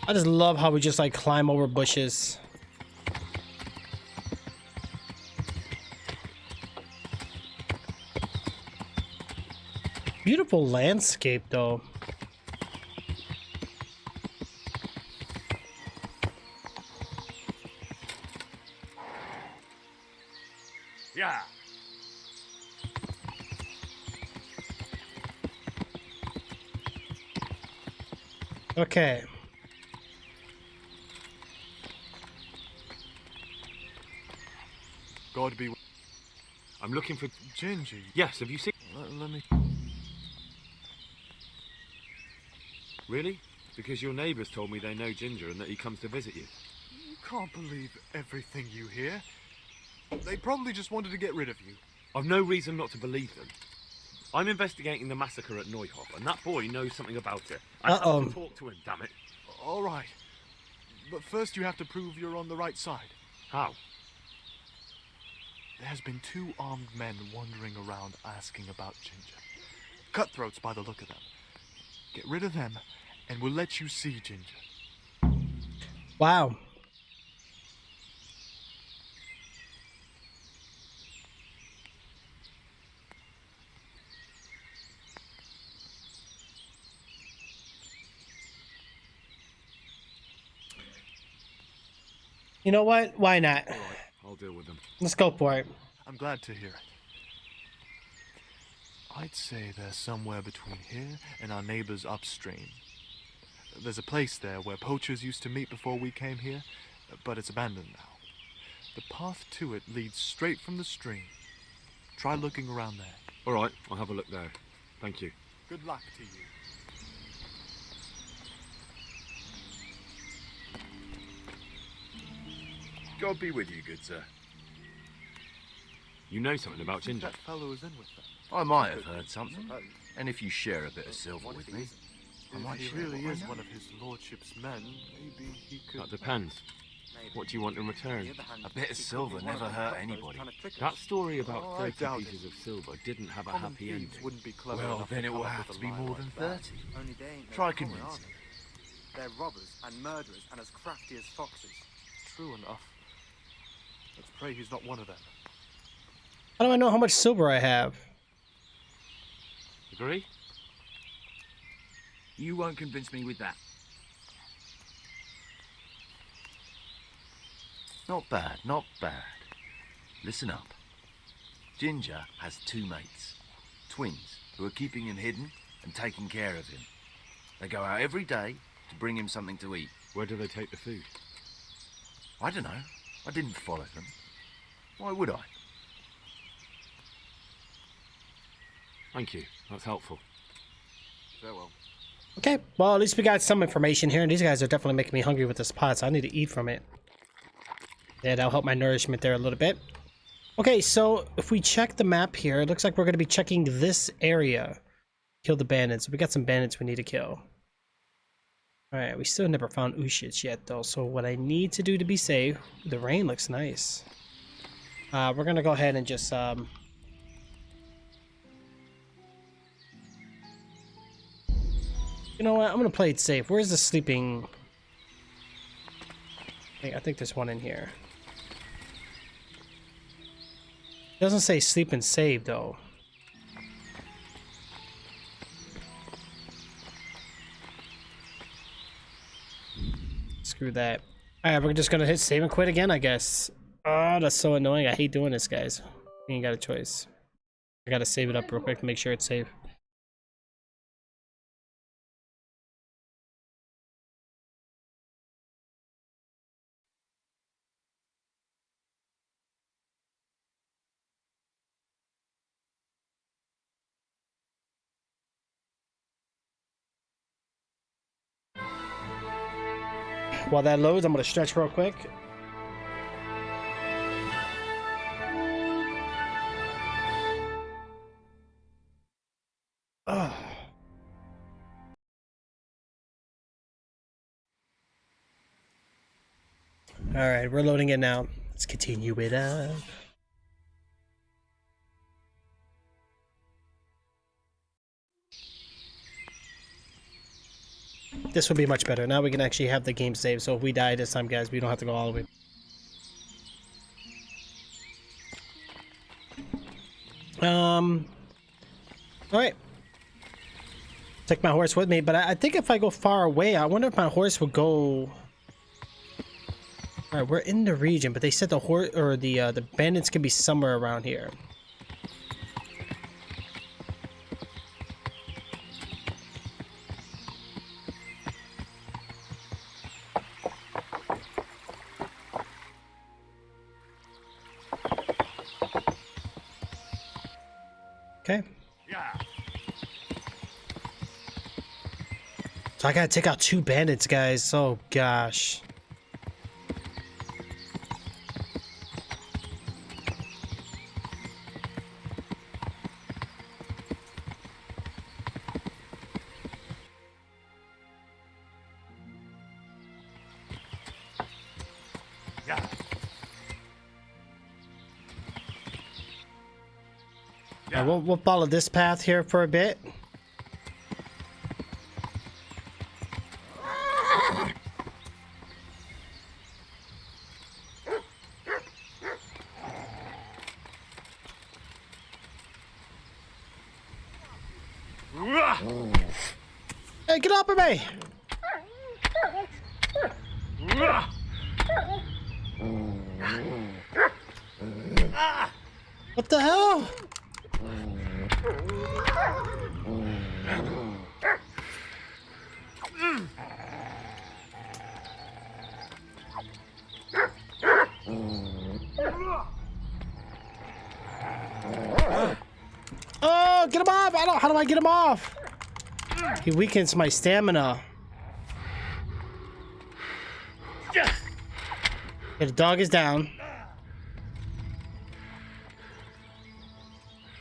A: I just love how we just like climb over bushes. Beautiful landscape though.
C: Yeah.
A: Okay.
E: God be...
C: I'm looking for...
E: Gingy.
C: Yes, have you seen...
E: Let me...
C: Really? Because your neighbours told me they know Ginger and that he comes to visit you.
E: You can't believe everything you hear. They probably just wanted to get rid of you.
C: I've no reason not to believe them. I'm investigating the massacre at Neuhof, and that boy knows something about it. I have to talk to him, damn it.
E: All right. But first you have to prove you're on the right side.
C: How?
E: There's been 2 armed men wandering around asking about Ginger. Cutthroats by the look of them. Get rid of them, and we'll let you see Ginger.
A: Wow. You know what? Why not?
C: All right, I'll deal with them.
A: Let's go for it.
E: I'm glad to hear it. I'd say they're somewhere between here and our neighbors upstream. There's a place there where poachers used to meet before we came here, but it's abandoned now. The path to it leads straight from the stream. Try looking around there.
C: All right, I'll have a look there. Thank you.
E: Good luck to you.
I: God be with you, good sir.
C: You know something about Ginger?
E: That fellow is in with them.
B: I might have heard something. And if you share a bit of silver with me, I might
E: If he
B: share
E: really
B: what I
E: is
B: know.
E: one of his lordship's men, maybe he could...
C: That depends. What do you want in return?
B: A bit of silver never hurt anybody.
C: That story about
E: Oh, I
C: 30
E: doubt
C: pieces
E: it.
C: of silver didn't have a
E: Common
C: happy
E: thieves
C: ending.
E: wouldn't be clever
B: Well,
E: enough
B: then
E: to
B: it will
E: come up
B: have
E: with
B: to
E: a
B: be
E: lie
B: more
E: like
B: than
E: that.
B: 30.
I: Only they ain't no
B: Try
I: common, are
B: convincing.
I: they? They're robbers and murderers and as crafty as foxes.
E: True enough. Let's pray he's not one of them.
A: How do I know how much silver I have?
C: Agree?
J: You won't convince me with that.
B: Not bad, not bad. Listen up. Ginger has two mates, twins, who are keeping him hidden and taking care of him. They go out every day to bring him something to eat.
C: Where do they take the food?
B: I don't know. I didn't follow them. Why would I?
C: Thank you. That's helpful.
E: Farewell.
A: Okay, well, at least we got some information here, and these guys are definitely making me hungry with this pot, so I need to eat from it. Yeah, that'll help my nourishment there a little bit. Okay, so if we check the map here, it looks like we're going to be checking this area. Kill the bandits. We got some bandits we need to kill. Alright, we still never found Ushich yet, though, so what I need to do to be safe... The rain looks nice. We're going to go ahead and just... You know what? I'm gonna play it safe. Where's the sleeping? I think there's one in here. It doesn't say sleep and save though. Screw that. Alright, we're just gonna hit save and quit again, I guess. Oh, that's so annoying. I hate doing this, guys. You ain't got a choice. I gotta save it up real quick to make sure it's safe. While that loads, I'm gonna stretch real quick. Ugh. All right, we're loading it now. Let's continue it up. This will be much better. Now we can actually have the game save. So if we die this time, guys, we don't have to go all the way. All right. Take my horse with me, but I think if I go far away, I wonder if my horse will go. All right, we're in the region, but they said the horse or the bandits can be somewhere around here. Okay.
C: Yeah.
A: So I gotta take out 2 bandits, guys. Oh gosh.
C: Yeah.
A: We'll follow this path here for a bit. Hey, get off of me! What the hell? Oh, get him off! How do I get him off? He weakens my stamina. Okay, the dog is down.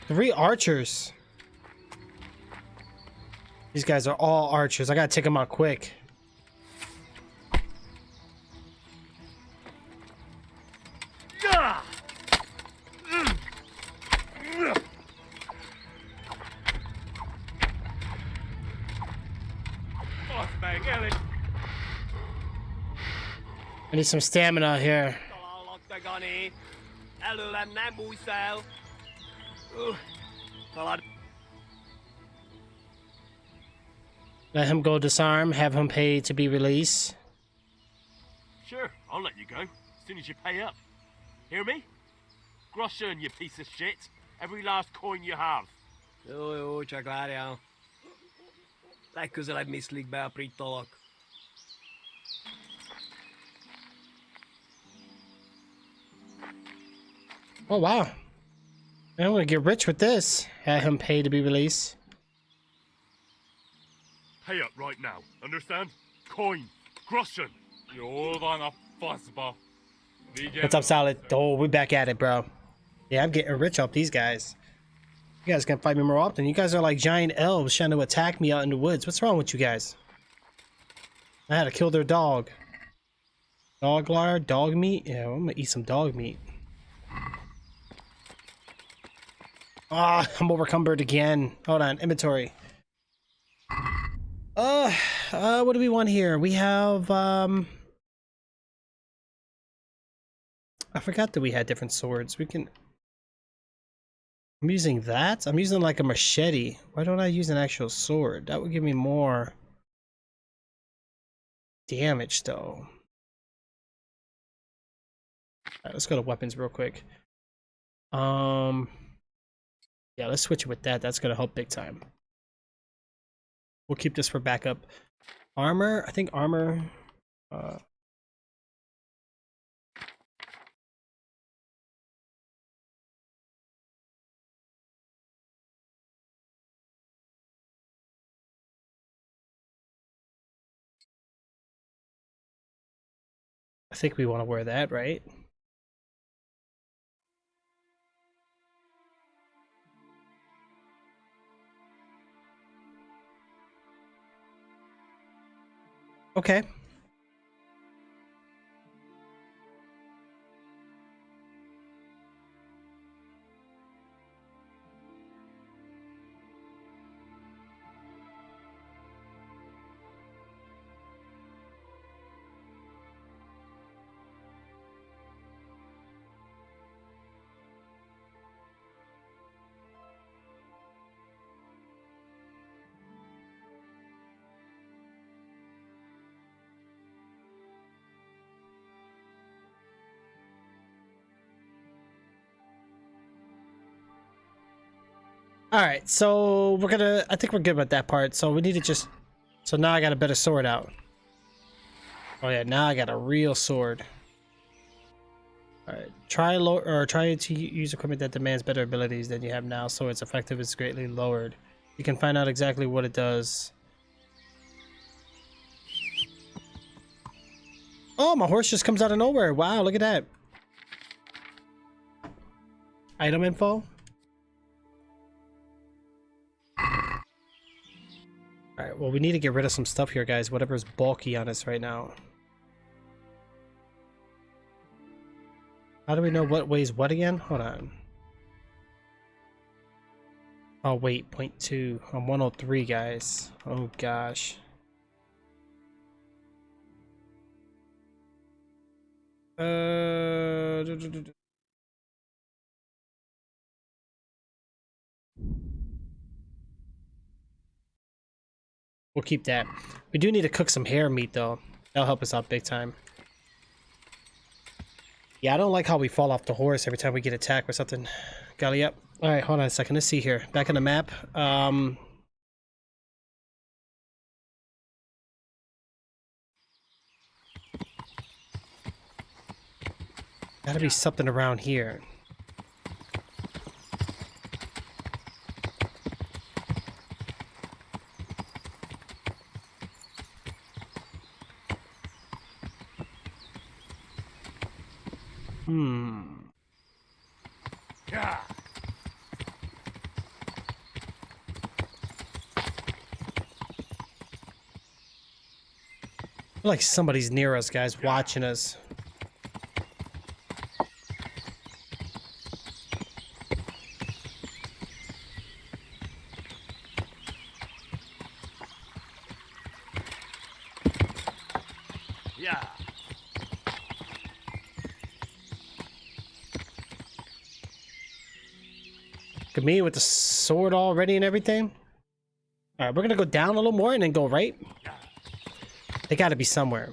A: 3 archers. These guys are all archers. I gotta take them out quick. I need some stamina here. Let him go disarm, have him pay to be released.
C: Sure, I'll let you go as soon as you pay up. Hear me? Groschen, you piece of shit. Every last coin you have.
K: Jó, csak várjál. Legközelebb miszlik be a pritolok.
A: Oh, wow. I'm gonna get rich with this. Have him pay to be released.
C: Pay up right now, understand? Coin. Groschen.
A: What's up, Solid? Oh, we're back at it, bro. Yeah, I'm getting rich off these guys. You guys can fight me more often. You guys are like giant elves trying to attack me out in the woods. What's wrong with you guys? I had to kill their dog. Dog lard, dog meat? Yeah, I'm gonna eat some dog meat. Ah, I'm overcumbered again. Hold on, inventory. What do we want here? We have, I forgot that we had different swords. We can... I'm using that? I'm using like a machete. Why don't I use an actual sword? That would give me more damage, though. Alright, let's go to weapons real quick. Yeah, let's switch it with that. That's gonna help big time. We'll keep this for backup. Armor, I think armor. I think we want to wear that, right? Okay. All right, so we're gonna. I think we're good with that part. So we need to just. So now I got a better sword out. Oh yeah, now I got a real sword. All right, try to use equipment that demands better abilities than you have now, so its effective is greatly lowered. You can find out exactly what it does. Oh, my horse just comes out of nowhere. Wow, look at that. Item info. Alright, well, we need to get rid of some stuff here, guys. Whatever's bulky on us right now. How do we know what weighs what again? Hold on. Oh, wait, 0.2. I'm 103, guys. Oh, gosh. We'll keep that. We do need to cook some hare meat though. That'll help us out big time. Yeah, I don't like how we fall off the horse every time we get attacked or something. Gully up. Alright, hold on a second. Let's see here. Back on the map. Gotta be something around here.
C: Yeah.
A: I feel like somebody's near us, guys, watching us.
C: Yeah.
A: Look at me with the sword all ready and everything. All right, we're gonna go down a little more and then go right. They gotta be somewhere.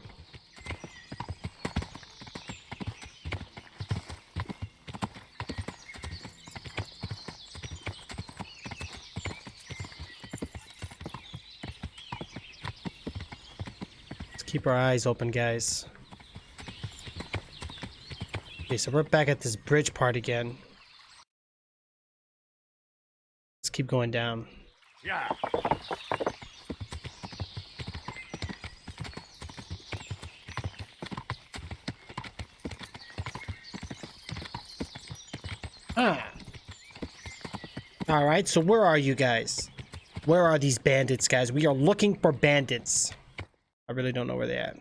A: Let's keep our eyes open, guys. Okay, so we're back at this bridge part again. Let's keep going down.
C: Yeah.
A: All right, so where are you guys? Where are these bandits, guys? We are looking for bandits. I really don't know where they're at.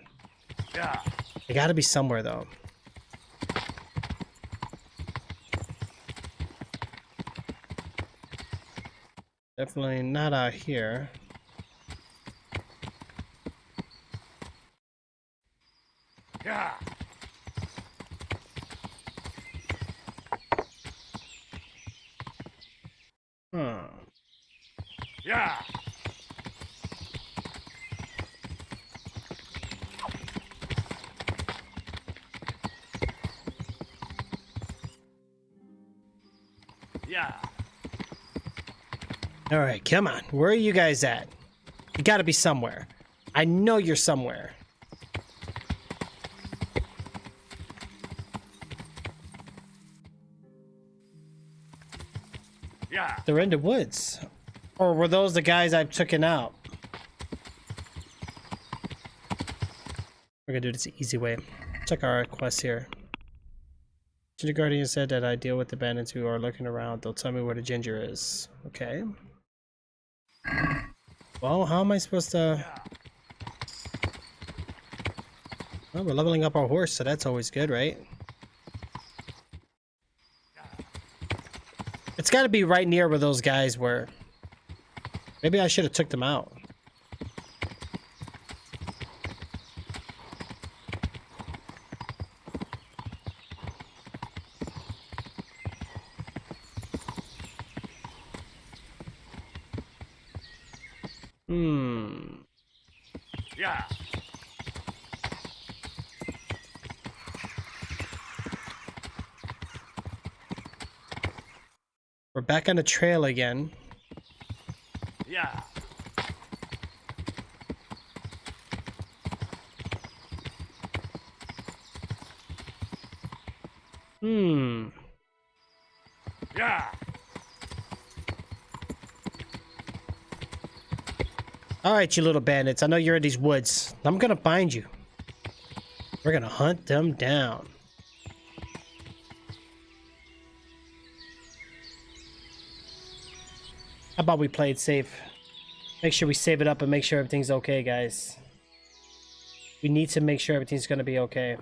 C: Yeah.
A: They gotta be somewhere, though. Definitely not out here.
C: Yeah. Yeah. Yeah.
A: All right, come on. Where are you guys at? You gotta be somewhere. I know you're somewhere.
C: Yeah.
A: They're in the woods. Or were those the guys I've taken out? We're gonna do this the easy way. Check our quest here. Ginger Guardian said that I deal with the bandits who are looking around. They'll tell me where the ginger is. Okay. Well, how am I supposed to... Well, we're leveling up our horse, so that's always good, right? It's got to be right near where those guys were. Maybe I should have took them out.
C: Yeah.
A: We're back on the trail again.
C: Yeah. Yeah.
A: All right, you little bandits. I know you're in these woods. I'm gonna find you. We're gonna hunt them down. How about we play it safe? Make sure we save it up and make sure everything's okay, guys. We need to make sure everything's gonna be okay.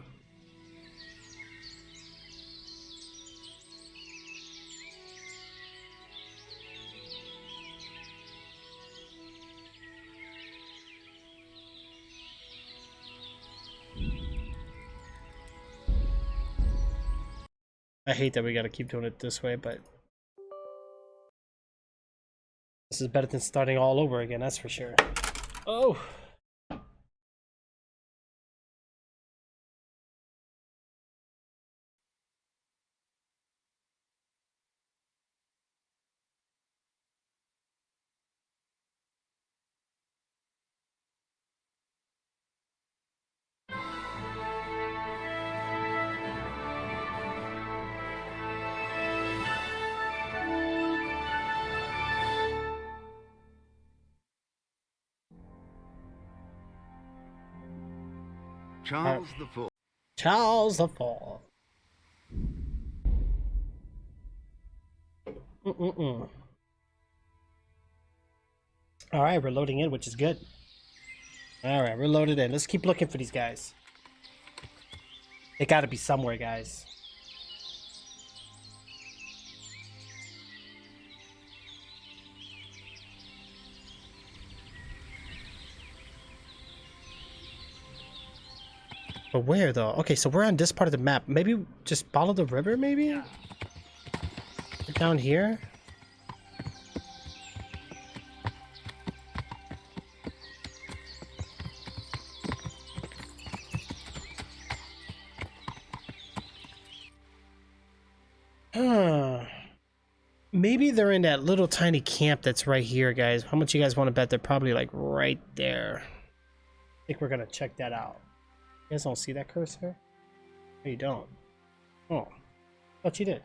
A: I hate that we gotta keep doing it this way, but this is better than starting all over again, that's for sure. Oh.
B: Charles the Fourth.
A: Charles the Fourth. All right, we're loading in, which is good. All right, we're loaded in. Let's keep looking for these guys. They got to be somewhere, guys. But where, though? Okay, so we're on this part of the map. Maybe just follow the river, maybe? Yeah. Down here? Maybe they're in that little tiny camp that's right here, guys. How much you guys want to bet they're probably like right there? I think we're gonna check that out. You guys don't see that cursor? No, you don't. Oh, thought you did.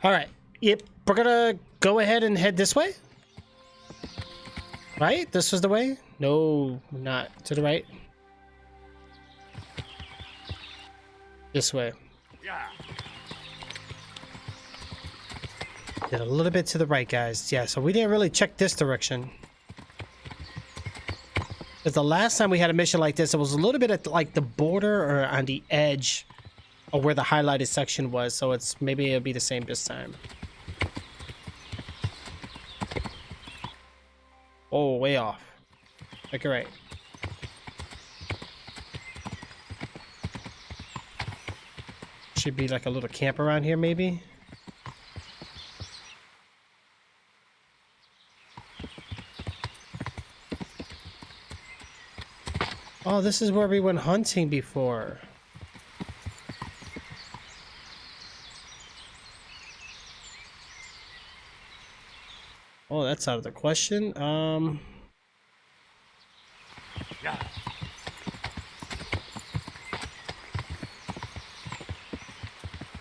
A: All right. Yep. We're gonna go ahead and head this way. Right? This was the way? No, not to the right. This way.
C: Yeah.
A: Did a little bit to the right, guys. Yeah, so we didn't really check this direction. Because the last time we had a mission like this, it was a little bit at like the border or on the edge of where the highlighted section was, so it's maybe it'll be the same this time. Oh, way off. Okay, right. Should be like a little camp around here, maybe. Oh, this is where we went hunting before. Oh, that's out of the question.
C: Yeah.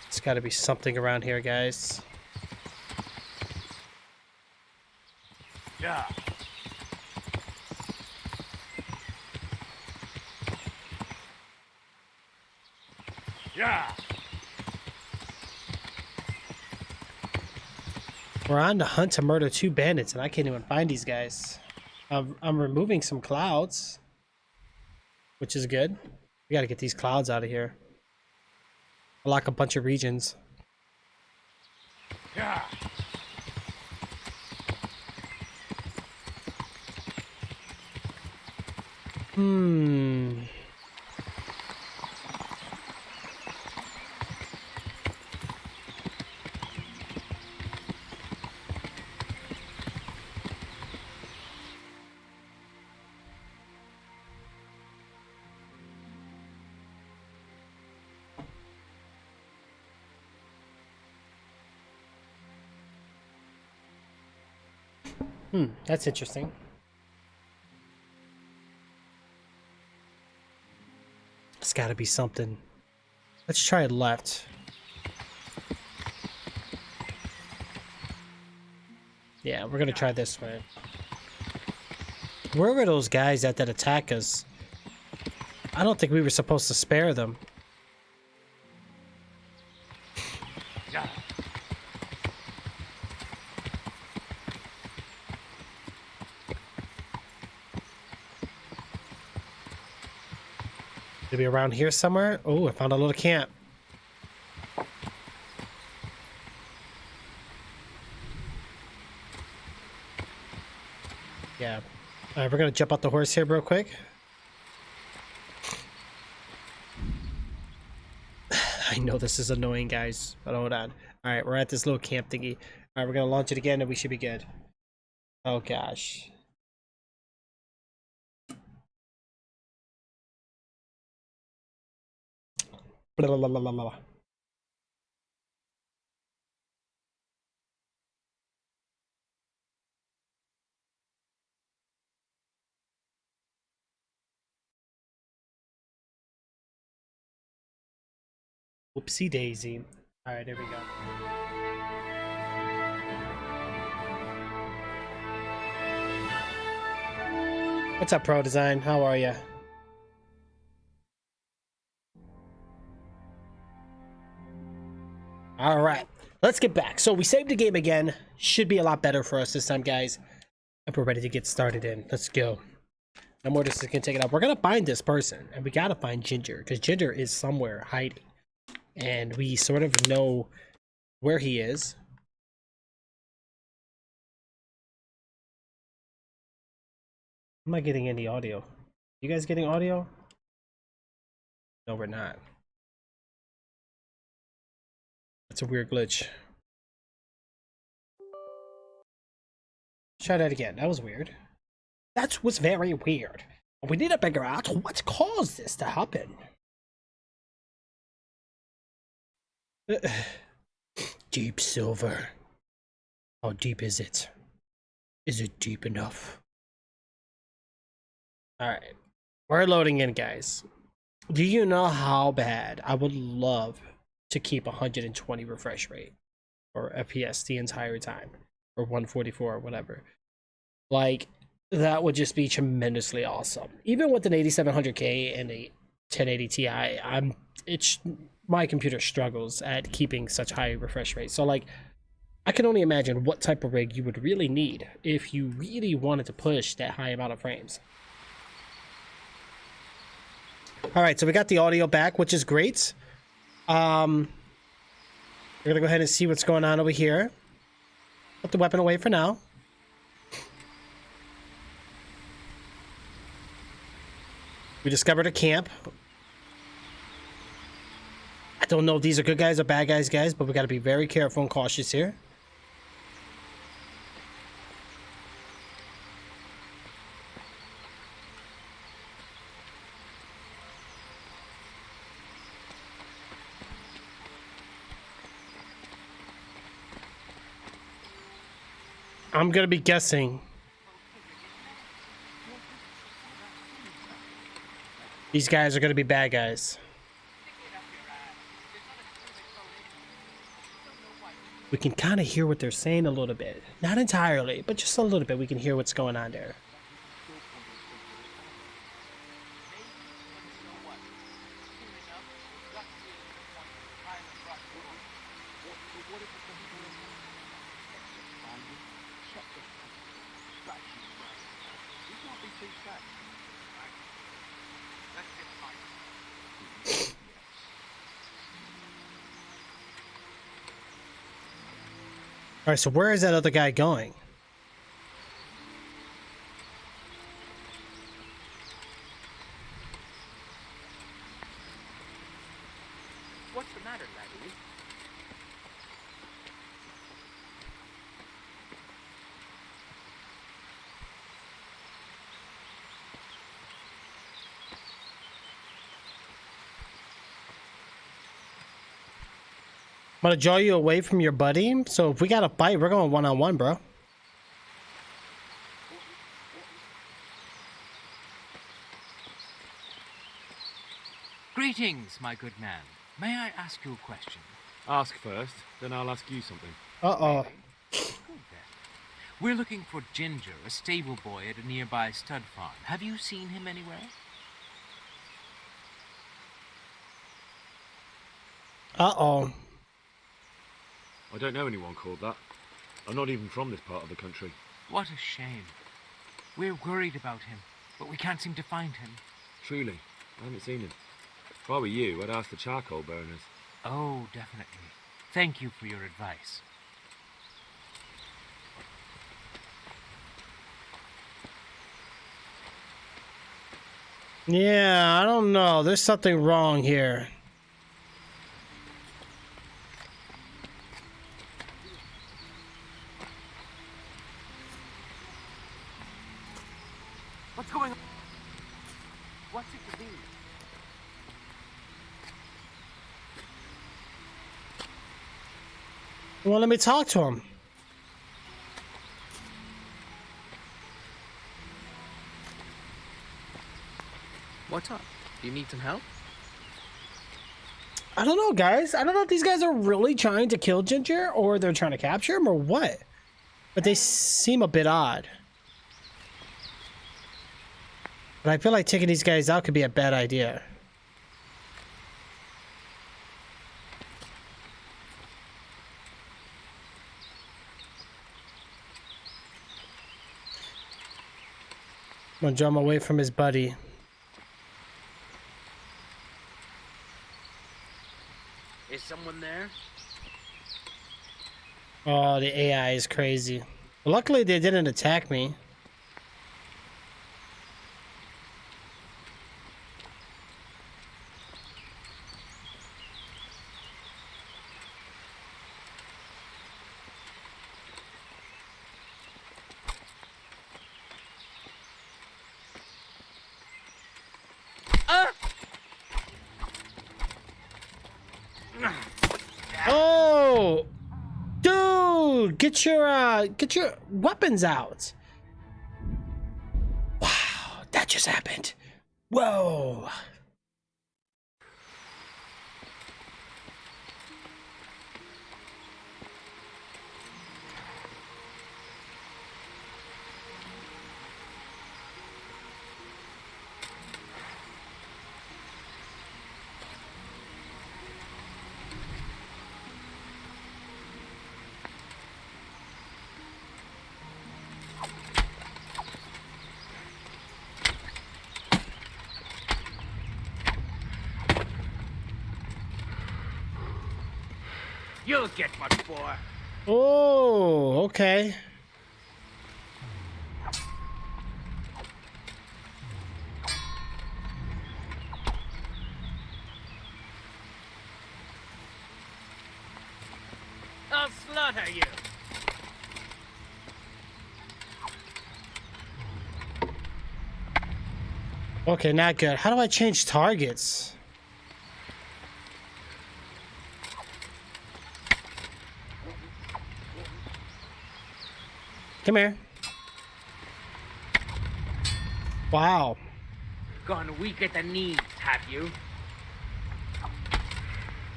A: It's got to be something around here, guys.
C: Yeah. Yeah.
A: We're on the hunt to murder 2 bandits, and I can't even find these guys. I'm removing some clouds, which is good. We got to get these clouds out of here. Lock a bunch of regions.
C: Yeah.
A: That's interesting. It's got to be something. Let's try left. Yeah, we're gonna try this way. Where were those guys that attack us? I don't think we were supposed to spare them.
C: Yeah.
A: Maybe around here somewhere. Oh, I found a little camp. Yeah. All right, we're gonna jump off the horse here real quick. I know this is annoying, guys, but hold on. All right, we're at this little camp thingy. All right, we're gonna launch it again, and we should be good. Oh gosh. Blah, blah, blah, blah, blah. Whoopsie daisy. All right, there we go. What's up, Pro Design? How are you? All right, let's get back. So we saved the game again. Should be a lot better for us this time, guys. And we're ready to get started in. Let's go. No more this is gonna take it out. We're gonna find this person, and we gotta find Ginger, because Ginger is somewhere hiding. And we sort of know where he is. Am I getting any audio? You guys getting audio? No, we're not. That's a weird glitch. Try that again. That was weird. That was very weird. We need to figure out what caused this to happen. Deep silver. How deep is it? Is it deep enough? Alright. We're loading in, guys. Do you know how bad I would love to keep 120 refresh rate or FPS the entire time, or 144 or whatever? Like, that would just be tremendously awesome. Even with an 8700K and a 1080 Ti, my computer struggles at keeping such high refresh rate. So like, I can only imagine what type of rig you would really need if you really wanted to push that high amount of frames. All right, so we got the audio back, which is great. We're gonna go ahead and see what's going on over here. Put the weapon away for now. We discovered a camp. I don't know if these are good guys or bad guys, but we got to be very careful and cautious here. I'm going to be guessing these guys are going to be bad guys. We can kind of hear what they're saying a little bit. Not entirely, but just a little bit. We can hear what's going on there. All right, so where is that other guy going?
G: What's the matter, laddie?
A: I'm gonna draw you away from your buddy. So if we got a fight, we're going one-on-one, bro.
H: Greetings, my good man. May I ask you a question?
C: Ask first, then I'll ask you something.
A: Uh-oh.
H: Good then. We're looking for Ginger, a stable boy at a nearby stud farm. Have you seen him anywhere?
A: Uh-oh.
C: I don't know anyone called that. I'm not even from this part of the country.
H: What a shame. We're worried about him, but we can't seem to find him.
C: Truly, I haven't seen him. If I were you, I'd ask the charcoal burners.
H: Oh, definitely. Thank you for your advice.
A: Yeah, I don't know. There's something wrong here.
G: What's going on? What's it to be?
A: Well, let me talk to him.
L: What's up? Do you need some help?
A: I don't know, guys. I don't know if these guys are really trying to kill Ginger or they're trying to capture him or what. But they seem a bit odd. But I feel like taking these guys out could be a bad idea. I'm gonna jump away from his buddy.
H: Is someone there?
A: Oh, the AI is crazy. Luckily, they didn't attack me. Oh, dude, get your weapons out. Wow, that just happened. Whoa.
H: You'll get what for.
A: Oh, okay.
H: I'll slaughter you.
A: Okay, not good. How do I change targets? Come here. Wow.
H: Gone weak at the knees, have you?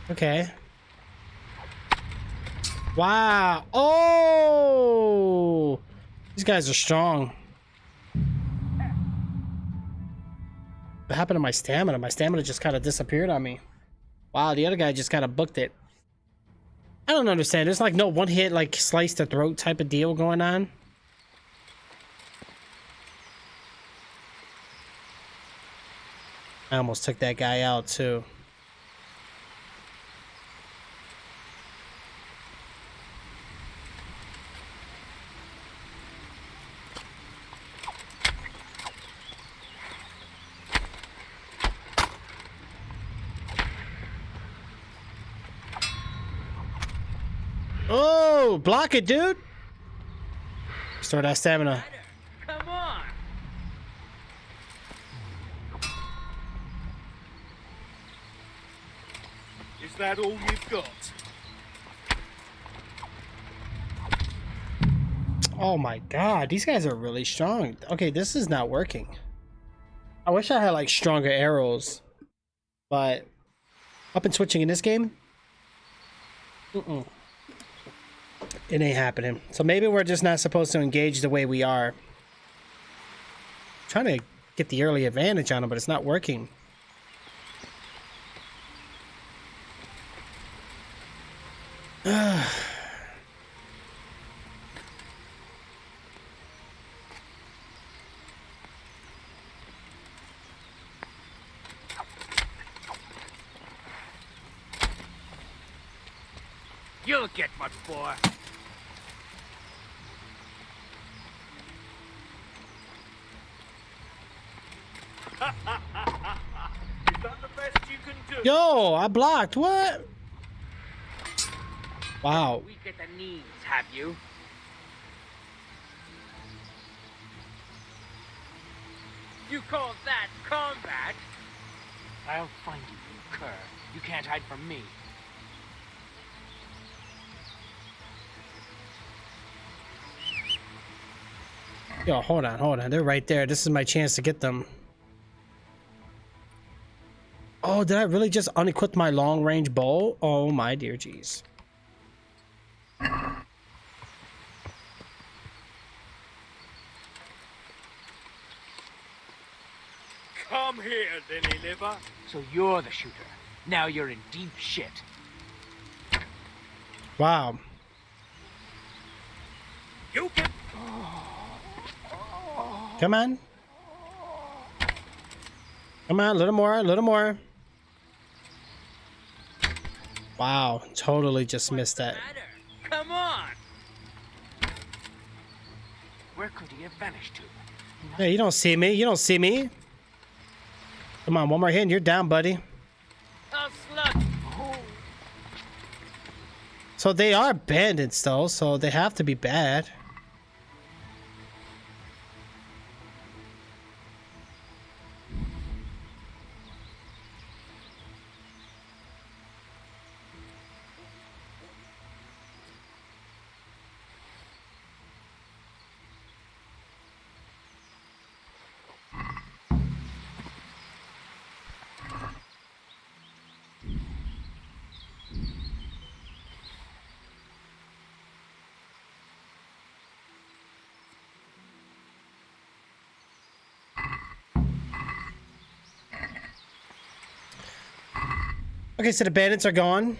A: Okay. Wow. Oh! These guys are strong. What happened to my stamina? My stamina just kind of disappeared on me. Wow, the other guy just kind of booked it. I don't understand. There's like no one hit, like slice the throat type of deal going on. I almost took that guy out too. Oh, block it, dude. Restore that stamina.
H: Come on.
F: Is that all you've got?
A: Oh my god, these guys are really strong. Okay, this is not working. I wish I had like stronger arrows, but up and switching in this game, it ain't happening. So maybe we're just not supposed to engage the way we are. Trying to get the early advantage on them, but it's not working.
H: You'll get what's for.
C: Is that the best you can do?
A: Yo, I blocked. What? Wow.
H: Weak at the knees, have you? You call that combat? I'll find you, you cur. You can't hide from me.
A: Yo, hold on. They're right there. This is my chance to get them. Oh, did I really just unequip my long-range bow? Oh my dear jeez.
H: Come here, Lily Liver. So you're the shooter. Now you're in deep shit.
A: Wow.
H: You can...
A: Come on. Come on, a little more. Wow, totally just missed that.
H: Come on. Where could he have vanished to?
A: Hey, you don't see me. Come on, one more hit and you're down, buddy.
H: I'll slug.
A: So they are bandits though, so they have to be bad. Okay, so the bandits are gone.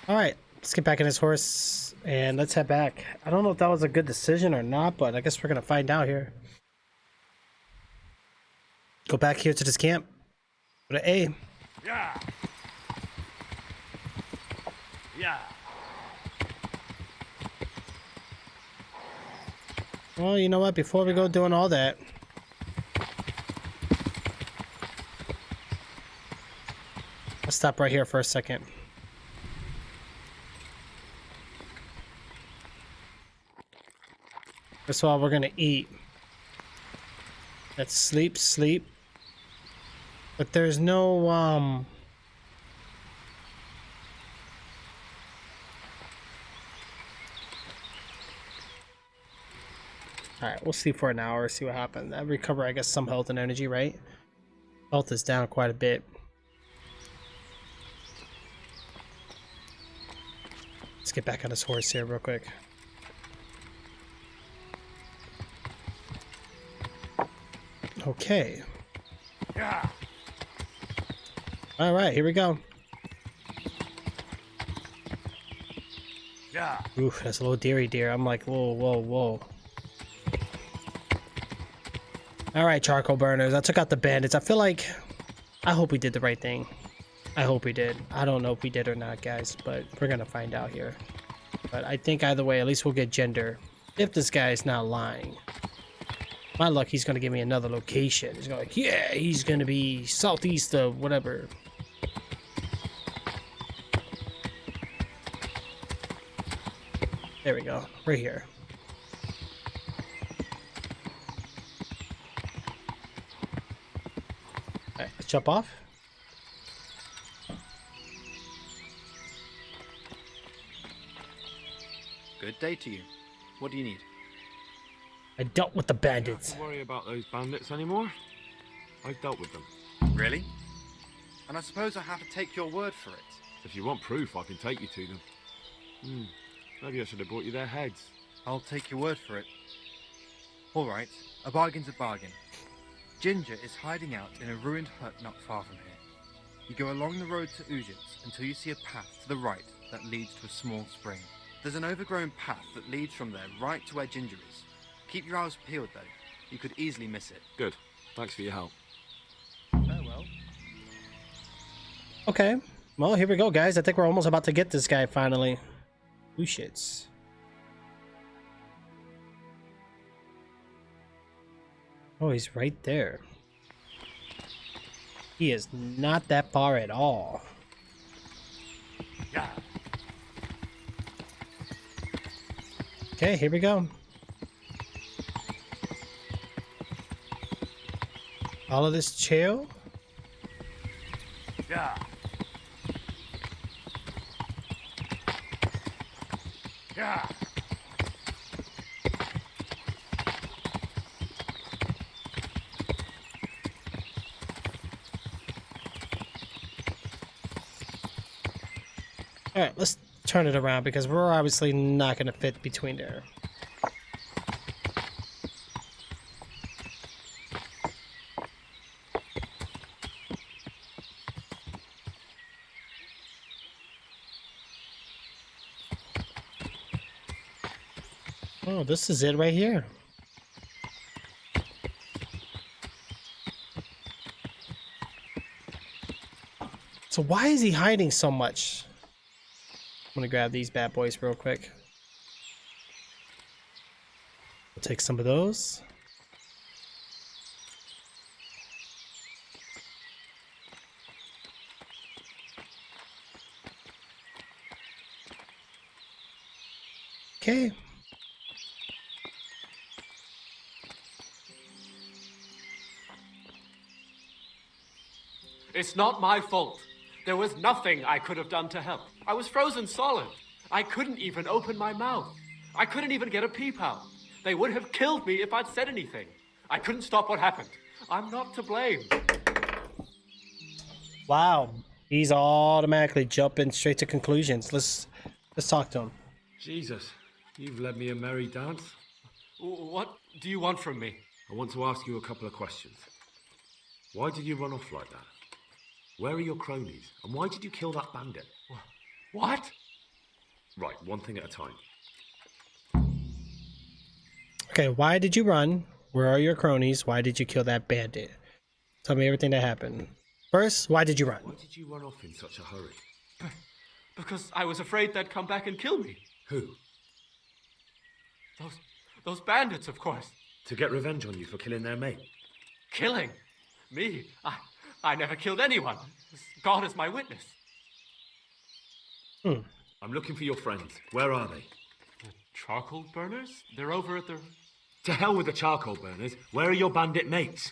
A: All right, let's get back in his horse and let's head back. I don't know if that was a good decision or not, but I guess we're gonna find out here. Go back here to this camp. Go to A.
C: Yeah. Yeah.
A: Well, you know what? Before we go doing all that, let's stop right here for a second. First of all, we're gonna eat. Let's sleep. But there's no Alright, we'll sleep for an hour, see what happens. I recover, I guess, some health and energy, right? Health is down quite a bit. Let's get back on this horse here real quick. Okay.
C: Yeah.
A: All right, here we go.
C: Yeah.
A: Oof, that's a little deer. I'm like, whoa. All right, charcoal burners. I took out the bandits. I feel like, I hope we did the right thing. I hope we did. I don't know if we did or not, guys, but we're gonna find out here. But I think either way, at least we'll get gender. If this guy is not lying. My luck, he's gonna give me another location. He's gonna like, yeah, he's gonna be southeast of whatever. There we go, right here. Alright, let's jump off.
I: Good day to you. What do you need?
A: I dealt with the bandits.
C: Don't worry about those bandits anymore. I've dealt with them.
I: Really? and I suppose I have to take your word for it.
C: If you want proof, I can take you to them. Maybe I should have brought you their heads.
I: I'll take your word for it. All right, a bargain's a bargain. Ginger is hiding out in a ruined hut not far from here. You go along the road to Ujits until you see a path to the right that leads to a small spring. There's an overgrown path that leads from there right to where Ginger is. Keep your eyes peeled, though. You could easily miss it.
C: Good. Thanks for your help.
I: Farewell.
A: Okay. Well, here we go, guys. I think we're almost about to get this guy finally. Ooh, shits. Oh, he's right there. He is not that far at all.
C: Yeah.
A: Okay, here we go. All of this chill.
C: Yeah. Yeah.
A: All right, let's turn it around because we're obviously not going to fit between there. Oh, this is it right here. So why is he hiding so much? I'm gonna grab these bad boys real quick. We'll take some of those. Okay.
D: It's not my fault. There was nothing I could have done to help. I was frozen solid. I couldn't even open my mouth. I couldn't even get a peep out. They would have killed me if I'd said anything. I couldn't stop what happened. I'm not to blame.
A: Wow. He's automatically jumping straight to conclusions. Let's talk to him.
C: Jesus, you've led me a merry dance.
D: What do you want from me?
C: I want to ask you a couple of questions. Why did you run off like that? Where are your cronies? And why did you kill that bandit?
D: What?
C: Right, one thing at a time.
A: Okay, why did you run? Where are your cronies? Why did you kill that bandit? Tell me everything that happened. First, why did you run?
C: Why did you run off in such a hurry?
D: Because I was afraid they'd come back and kill me.
C: Who?
D: Those bandits, of course.
C: To get revenge on you for killing their mate?
D: Killing? Me? I never killed anyone. God is my witness.
C: I'm looking for your friends. Where are they?
D: The charcoal burners? They're over at the...
C: To hell with the charcoal burners. Where are your bandit mates?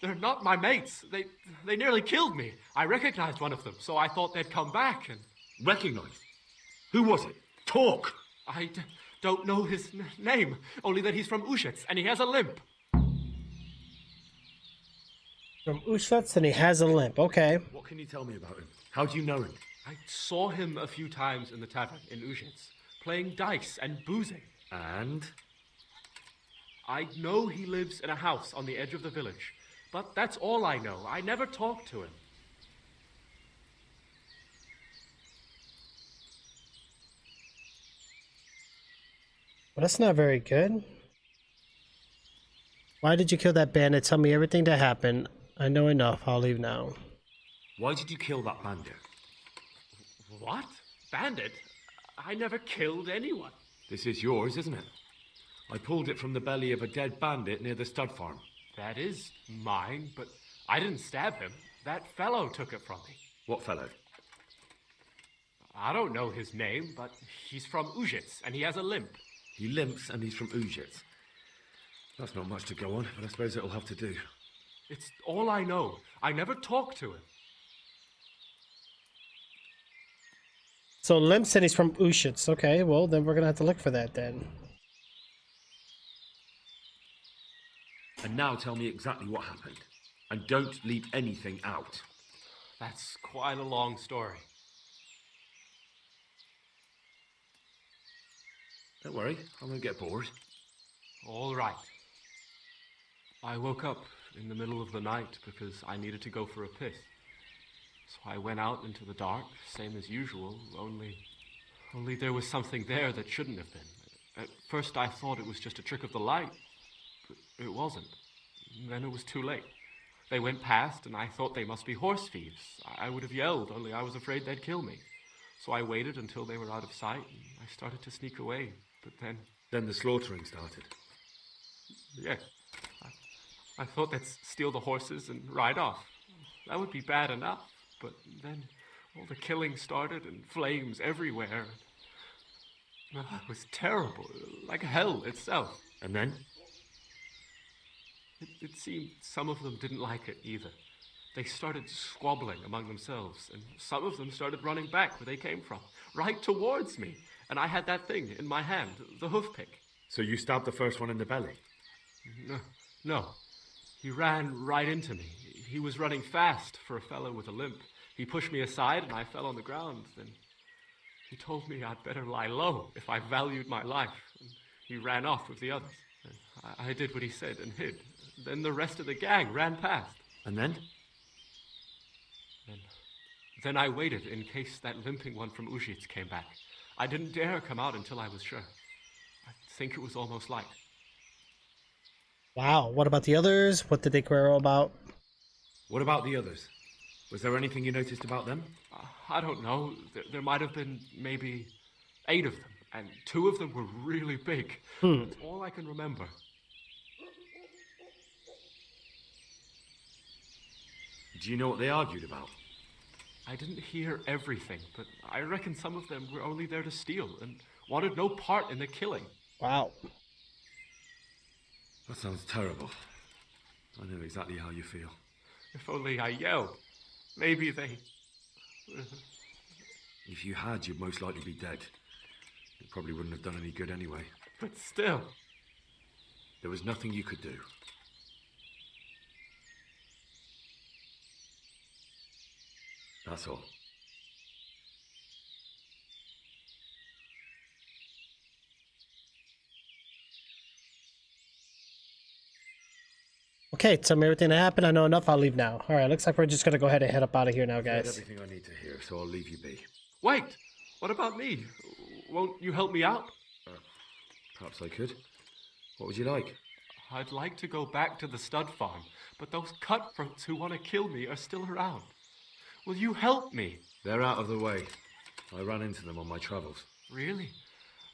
D: They're not my mates. They nearly killed me. I recognized one of them, so I thought they'd come back and...
C: Recognized? Who was it? Talk!
D: I don't know his name, only that he's from Ujits and he has a limp.
A: From Ujits and he has a limp. Okay.
C: What can you tell me about him? How do you know him?
D: I saw him a few times in the tavern in Ujits, playing dice and boozing.
C: And?
D: I know he lives in a house on the edge of the village, but that's all I know. I never talked to him.
A: Well, that's not very good. Why did you kill that bandit? Tell me everything that happened. I know enough. I'll leave now.
C: Why did you kill that bandit?
D: What? Bandit? I never killed anyone.
C: This is yours, isn't it? I pulled it from the belly of a dead bandit near the stud farm.
D: That is mine, but I didn't stab him. That fellow took it from me.
C: What fellow?
D: I don't know his name, but he's from Ujits, and he has a limp.
C: He limps and he's from Ujits. That's not much to go on, but I suppose it'll have to do.
D: It's all I know. I never talked to him.
A: So Limp said he's from Ujits. Okay, well then we're gonna have to look for that then.
C: And now tell me exactly what happened. And don't leave anything out.
D: That's quite a long story.
C: Don't worry, I won't get bored.
D: All right. I woke up in the middle of the night because I needed to go for a piss. So I went out into the dark, same as usual, only there was something there that shouldn't have been. At first I thought it was just a trick of the light, but it wasn't. Then it was too late. They went past, and I thought they must be horse thieves. I would have yelled, only I was afraid they'd kill me. So I waited until they were out of sight, and I started to sneak away. But then...
C: Then the slaughtering started.
D: Yes. I thought they'd steal the horses and ride off. That would be bad enough. But then all the killing started, and flames everywhere. It was terrible, like hell itself.
C: And then?
D: It seemed some of them didn't like it either. They started squabbling among themselves, and some of them started running back where they came from, right towards me. And I had that thing in my hand, the hoof pick.
C: So you stabbed the first one in the belly?
D: No. He ran right into me. He was running fast for a fellow with a limp. He pushed me aside and I fell on the ground. Then he told me I'd better lie low if I valued my life. And he ran off with the others. I did what he said and hid. Then the rest of the gang ran past.
C: And then?
D: Then I waited in case that limping one from Ujits came back. I didn't dare come out until I was sure. I think it was almost light.
A: Wow, what about the others? What did they quarrel about?
C: What about the others? Was there anything you noticed about them?
D: I don't know. There might have been maybe 8 of them, and 2 of them were really big. That's all I can remember.
C: Do you know what they argued about?
D: I didn't hear everything, but I reckon some of them were only there to steal and wanted no part in the killing.
A: Wow.
C: That sounds terrible. I know exactly how you feel.
D: If only I yelled. Maybe they...
C: If you had, you'd most likely be dead. It probably wouldn't have done any good anyway.
D: But still...
C: There was nothing you could do. That's all.
A: Okay, tell me everything that happened. I know enough. I'll leave now. All right, looks like we're just gonna go ahead and head up out of here now,
C: I've heard
A: guys.
C: everything I need to hear, so I'll leave you be.
D: Wait! What about me? Won't you help me out?
C: Perhaps I could. What would you like?
D: I'd like to go back to the stud farm, but those cutthroats who want to kill me are still around. Will you help me?
C: They're out of the way. I ran into them on my travels.
D: Really?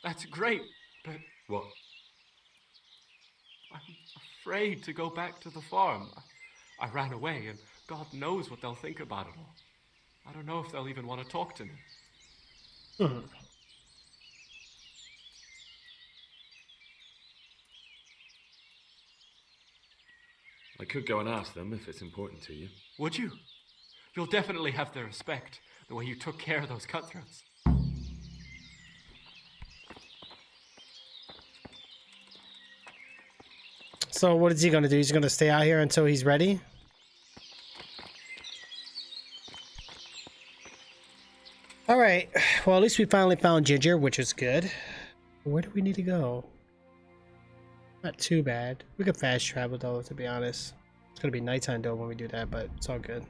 D: That's great, but...
C: What?
D: I'm afraid to go back to the farm. I ran away, and God knows what they'll think about it all. I don't know if they'll even want to talk to me.
C: I could go and ask them if it's important to you.
D: Would you? You'll definitely have their respect, the way you took care of those cutthroats.
A: So what is he gonna do? He's gonna stay out here until he's ready? All right. Well, at least we finally found Ginger, which is good. Where do we need to go? Not too bad. We could fast travel though, to be honest. It's gonna be nighttime though when we do that, but it's all good.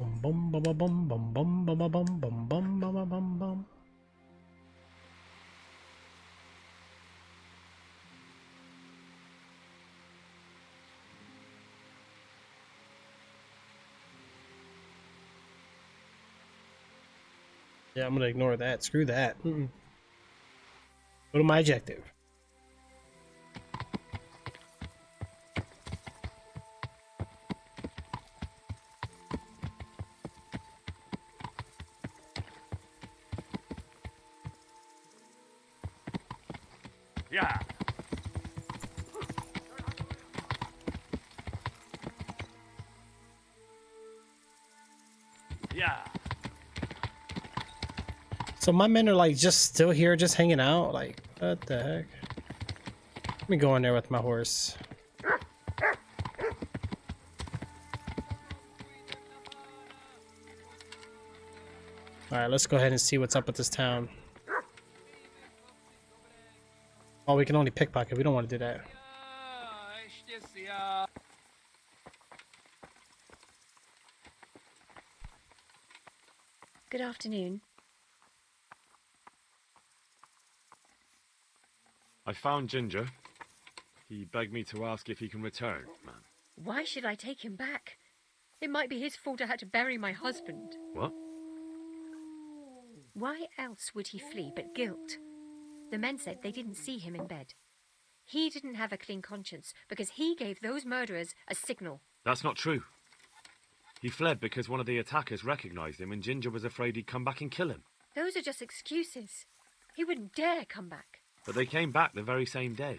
A: Bum bum bum bum bum bum bum bum bum bum bum bum bum bum. Yeah, I'm gonna ignore that. Screw that. Go to my objective.
C: Yeah. Yeah.
A: So my men are like just still here, just hanging out. Like, what the heck? Let me go in there with my horse. Alright, let's go ahead and see what's up with this town. Oh, we can only pickpocket. We don't want to do that.
M: Good afternoon.
C: I found Ginger. He begged me to ask if he can return, man.
M: Why should I take him back? It might be his fault I had to bury my husband.
C: What?
M: Why else would he flee but guilt? The men said they didn't see him in bed. He didn't have a clean conscience because he gave those murderers a signal.
C: That's not true. He fled because one of the attackers recognized him and Ginger was afraid he'd come back and kill him.
M: Those are just excuses. He wouldn't dare come back.
C: But they came back the very same day.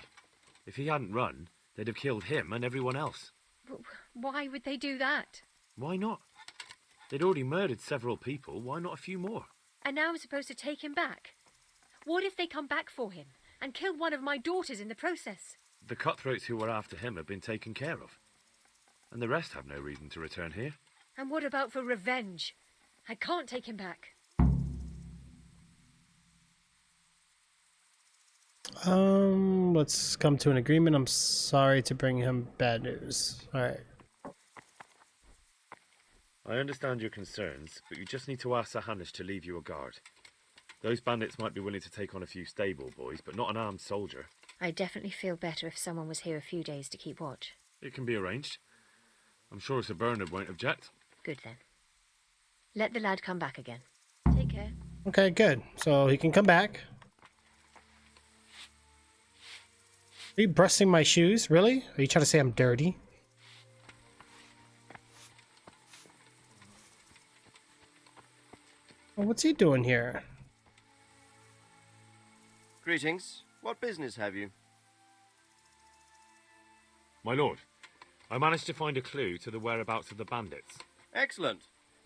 C: If he hadn't run, they'd have killed him and everyone else.
M: Why would they do that?
C: Why not? They'd already murdered several people. Why not a few more?
M: And now I'm supposed to take him back? What if they come back for him and killed one of my daughters in the process?
C: The cutthroats who were after him have been taken care of. And the rest have no reason to return here.
M: And what about for revenge? I can't take him back.
A: Let's come to an agreement. I'm sorry to bring him bad news. Alright.
C: I understand your concerns, but you just need to ask Sir Hanish to leave you a guard. Those bandits might be willing to take on a few stable boys, but not an armed soldier.
M: I definitely feel better if someone was here a few days to keep watch.
C: It can be arranged. I'm sure Sir Bernard won't object.
M: Good then. Let the lad come back again. Take care.
A: Okay, good. So he can come back. Are you brushing my shoes? Really? Are you trying to say I'm dirty? Well, what's he doing here?
F: Greetings. What business have you?
C: My lord, I managed to find a clue to the whereabouts of the bandits.
F: Excellent.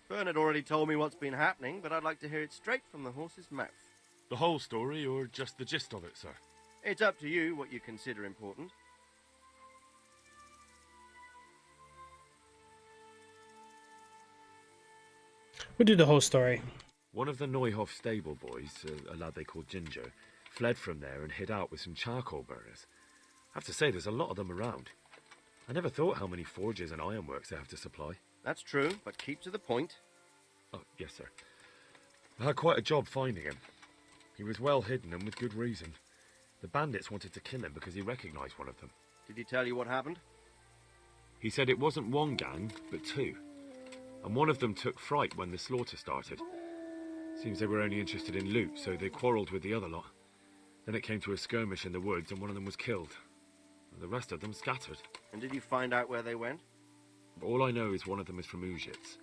F: Bernard already told me what's been happening, but I'd like to hear it straight from the horse's mouth.
C: The whole story, or just the gist of it, sir?
F: It's up to you what you consider important.
A: We'll do the whole story.
C: One of the Neuhoff stable boys, a lad they called Ginger, fled from there and hid out with some charcoal burners. I have to say, there's a lot of them around. I never thought how many forges and ironworks they have to supply.
F: That's true, but keep to the point.
C: Oh, yes, sir. I had quite a job finding him. He was well hidden and with good reason. The bandits wanted to kill him because he recognized one of them.
F: Did he tell you what happened?
C: He said it wasn't one gang, but two. And one of them took fright when the slaughter started. Seems they were only interested in loot, so they quarrelled with the other lot. Then it came to a skirmish in the woods and one of them was killed. And the rest of them scattered.
F: And did you find out where they went?
C: All I know is one of them is from Uzhitz.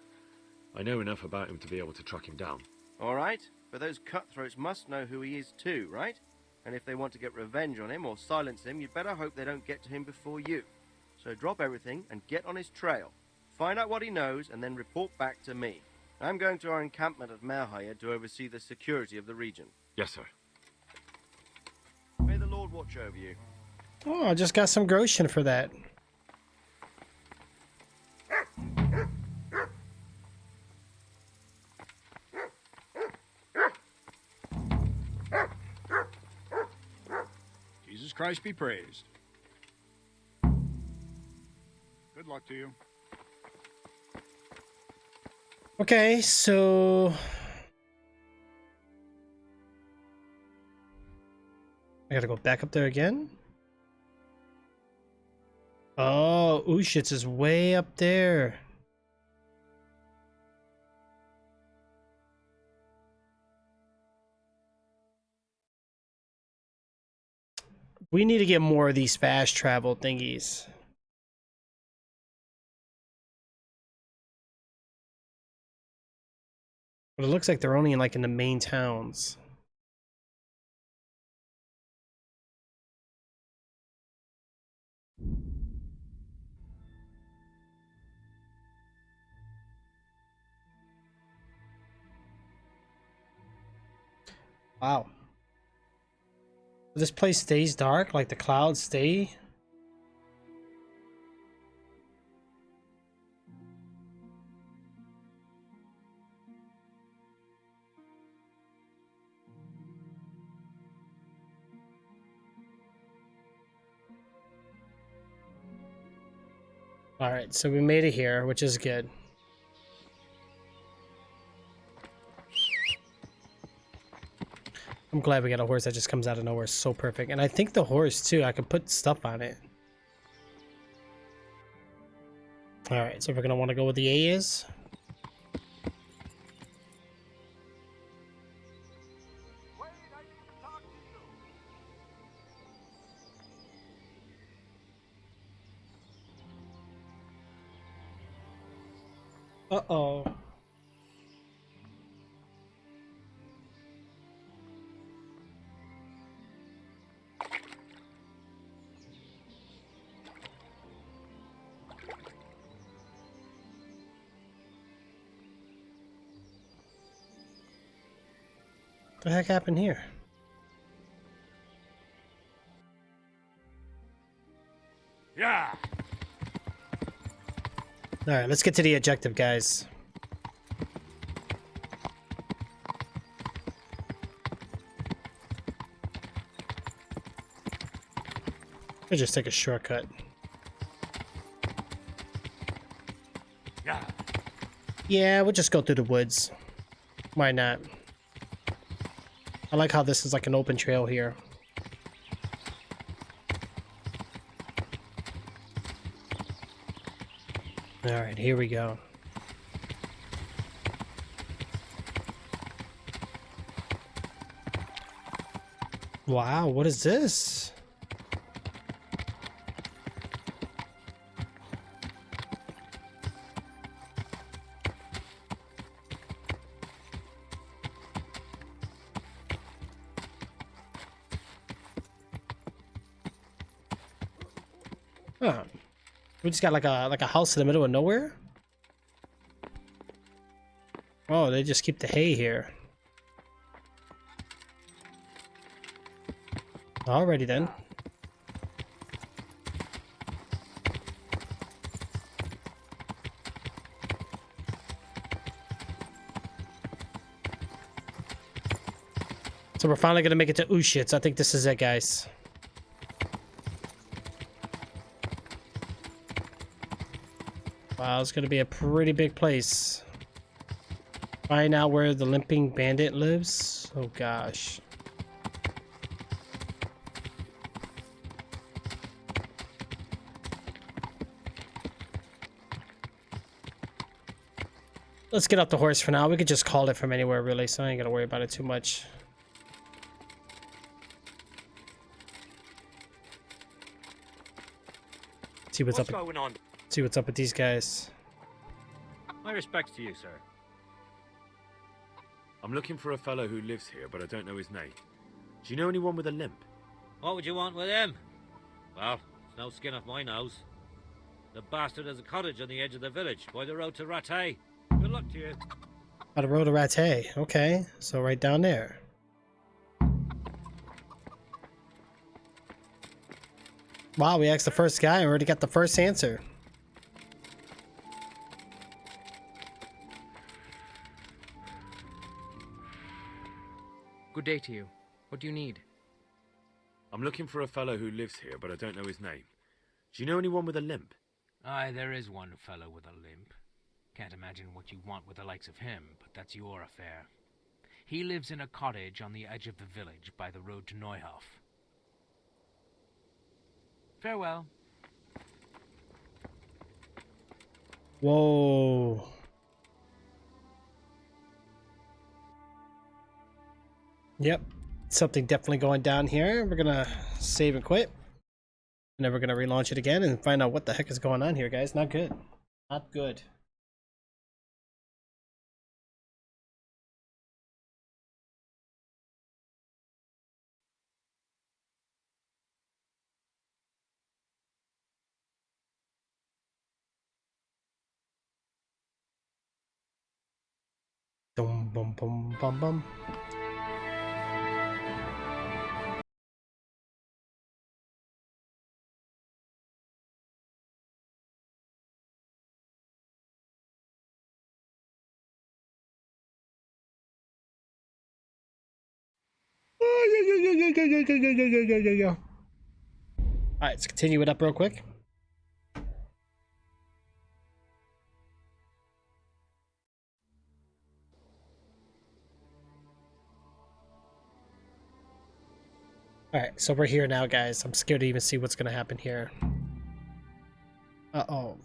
C: I know enough about him to be able to track him down.
F: All right, but those cutthroats must know who he is too, right? And if they want to get revenge on him or silence him, you'd better hope they don't get to him before you. So drop everything and get on his trail. Find out what he knows and then report back to me. I'm going to our encampment at Merhaya to oversee the security of the region.
C: Yes, sir.
F: May the Lord watch over you.
A: Oh, I just got some groschen for that.
N: Jesus Christ be praised. Good luck to you.
A: Okay, so I gotta go back up there again. Oh, Uzhitz is way up there. We need to get more of these fast travel thingies. But it looks like they're only in the main towns. Wow. This place stays dark, like the clouds stay. All right, so we made it here, which is good. I'm glad we got a horse that just comes out of nowhere. It's so perfect. And I think the horse, too, I could put stuff on it. All right, so we're going to want to go with the A is. Uh-oh. What the heck happened here?
C: Yeah.
A: All right, let's get to the objective, guys. Let's just take a shortcut.
C: Yeah.
A: Yeah, we'll just go through the woods. Why not? I like how this is like an open trail here. All right, here we go. Wow, what is this? Huh. We just got like a house in the middle of nowhere? Oh, they just keep the hay here. Alrighty then. So we're finally gonna make it to Ushitz. I think this is it, guys. Wow, it's gonna be a pretty big place. Find out where the limping bandit lives. Oh gosh. Let's get off the horse for now. We could just call it from anywhere, really, so I ain't gotta worry about it too much. See what's up.
C: Going on?
A: See what's up with these guys.
C: My respects to you, sir. I'm looking for a fellow who lives here, but I don't know his name. Do you know anyone with a limp?
K: What would you want with him? Well, it's no skin off my nose. The bastard has a cottage on the edge of the village, by the road to Rattay. Good luck to you.
A: By the road to Rattay. Okay, so right down there. Wow, we asked the first guy and already got the first answer.
L: Good day to you. What do you need?
C: I'm looking for a fellow who lives here, but I don't know his name. Do you know anyone with a limp?
H: Aye, there is one fellow with a limp. Can't imagine what you want with the likes of him, but that's your affair. He lives in a cottage on the edge of the village by the road to Neuhof. Farewell.
A: Whoa. Yep. Something definitely going down here. We're gonna save and quit. And then we're gonna relaunch it again and find out what the heck is going on here, guys. Not good. Not good. Dum bum bum bum bum. Alright, let's continue it up real quick. Alright, so we're here now, guys. I'm scared to even see what's gonna happen here. Uh-oh.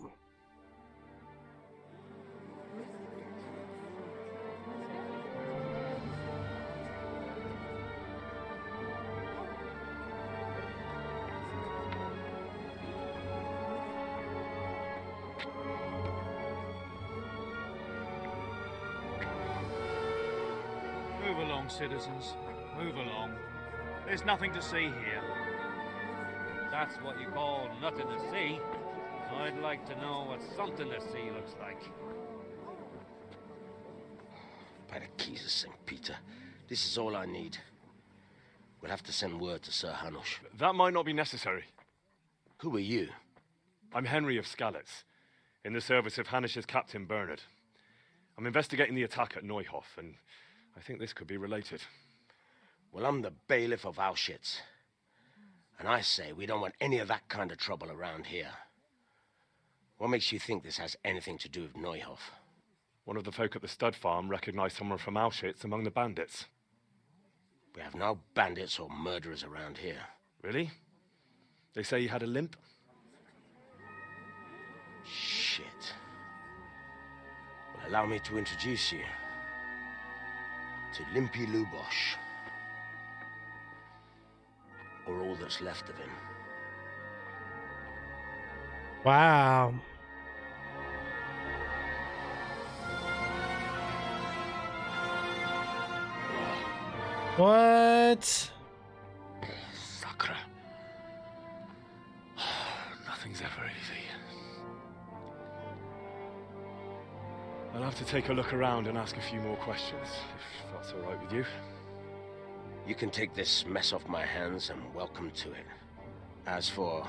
C: Move along, citizens. Move along. There's nothing to see here.
K: That's what you call nothing to see. I'd like to know what something to see looks like.
O: By the keys of St. Peter, this is all I need. We'll have to send word to Sir Hanush.
C: That might not be necessary.
O: Who are you?
C: I'm Henry of Skalitz, in the service of Hanush's Captain Bernard. I'm investigating the attack at Neuhof, and I think this could be related.
O: Well, I'm the bailiff of Auschwitz. And I say we don't want any of that kind of trouble around here. What makes you think this has anything to do with Neuhof?
C: One of the folk at the stud farm recognized someone from Auschwitz among the bandits.
O: We have no bandits or murderers around here.
C: Really? They say he had a limp?
O: Shit. Well, allow me to introduce you to Limpy Lubosh. Or all that's left of him.
A: Wow. What?
C: Sakra. Nothing's ever easy. I'll have to take a look around and ask a few more questions, if that's all right with you.
O: You can take this mess off my hands and welcome to it. As for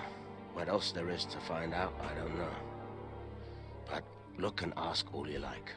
O: what else there is to find out, I don't know. But look and ask all you like.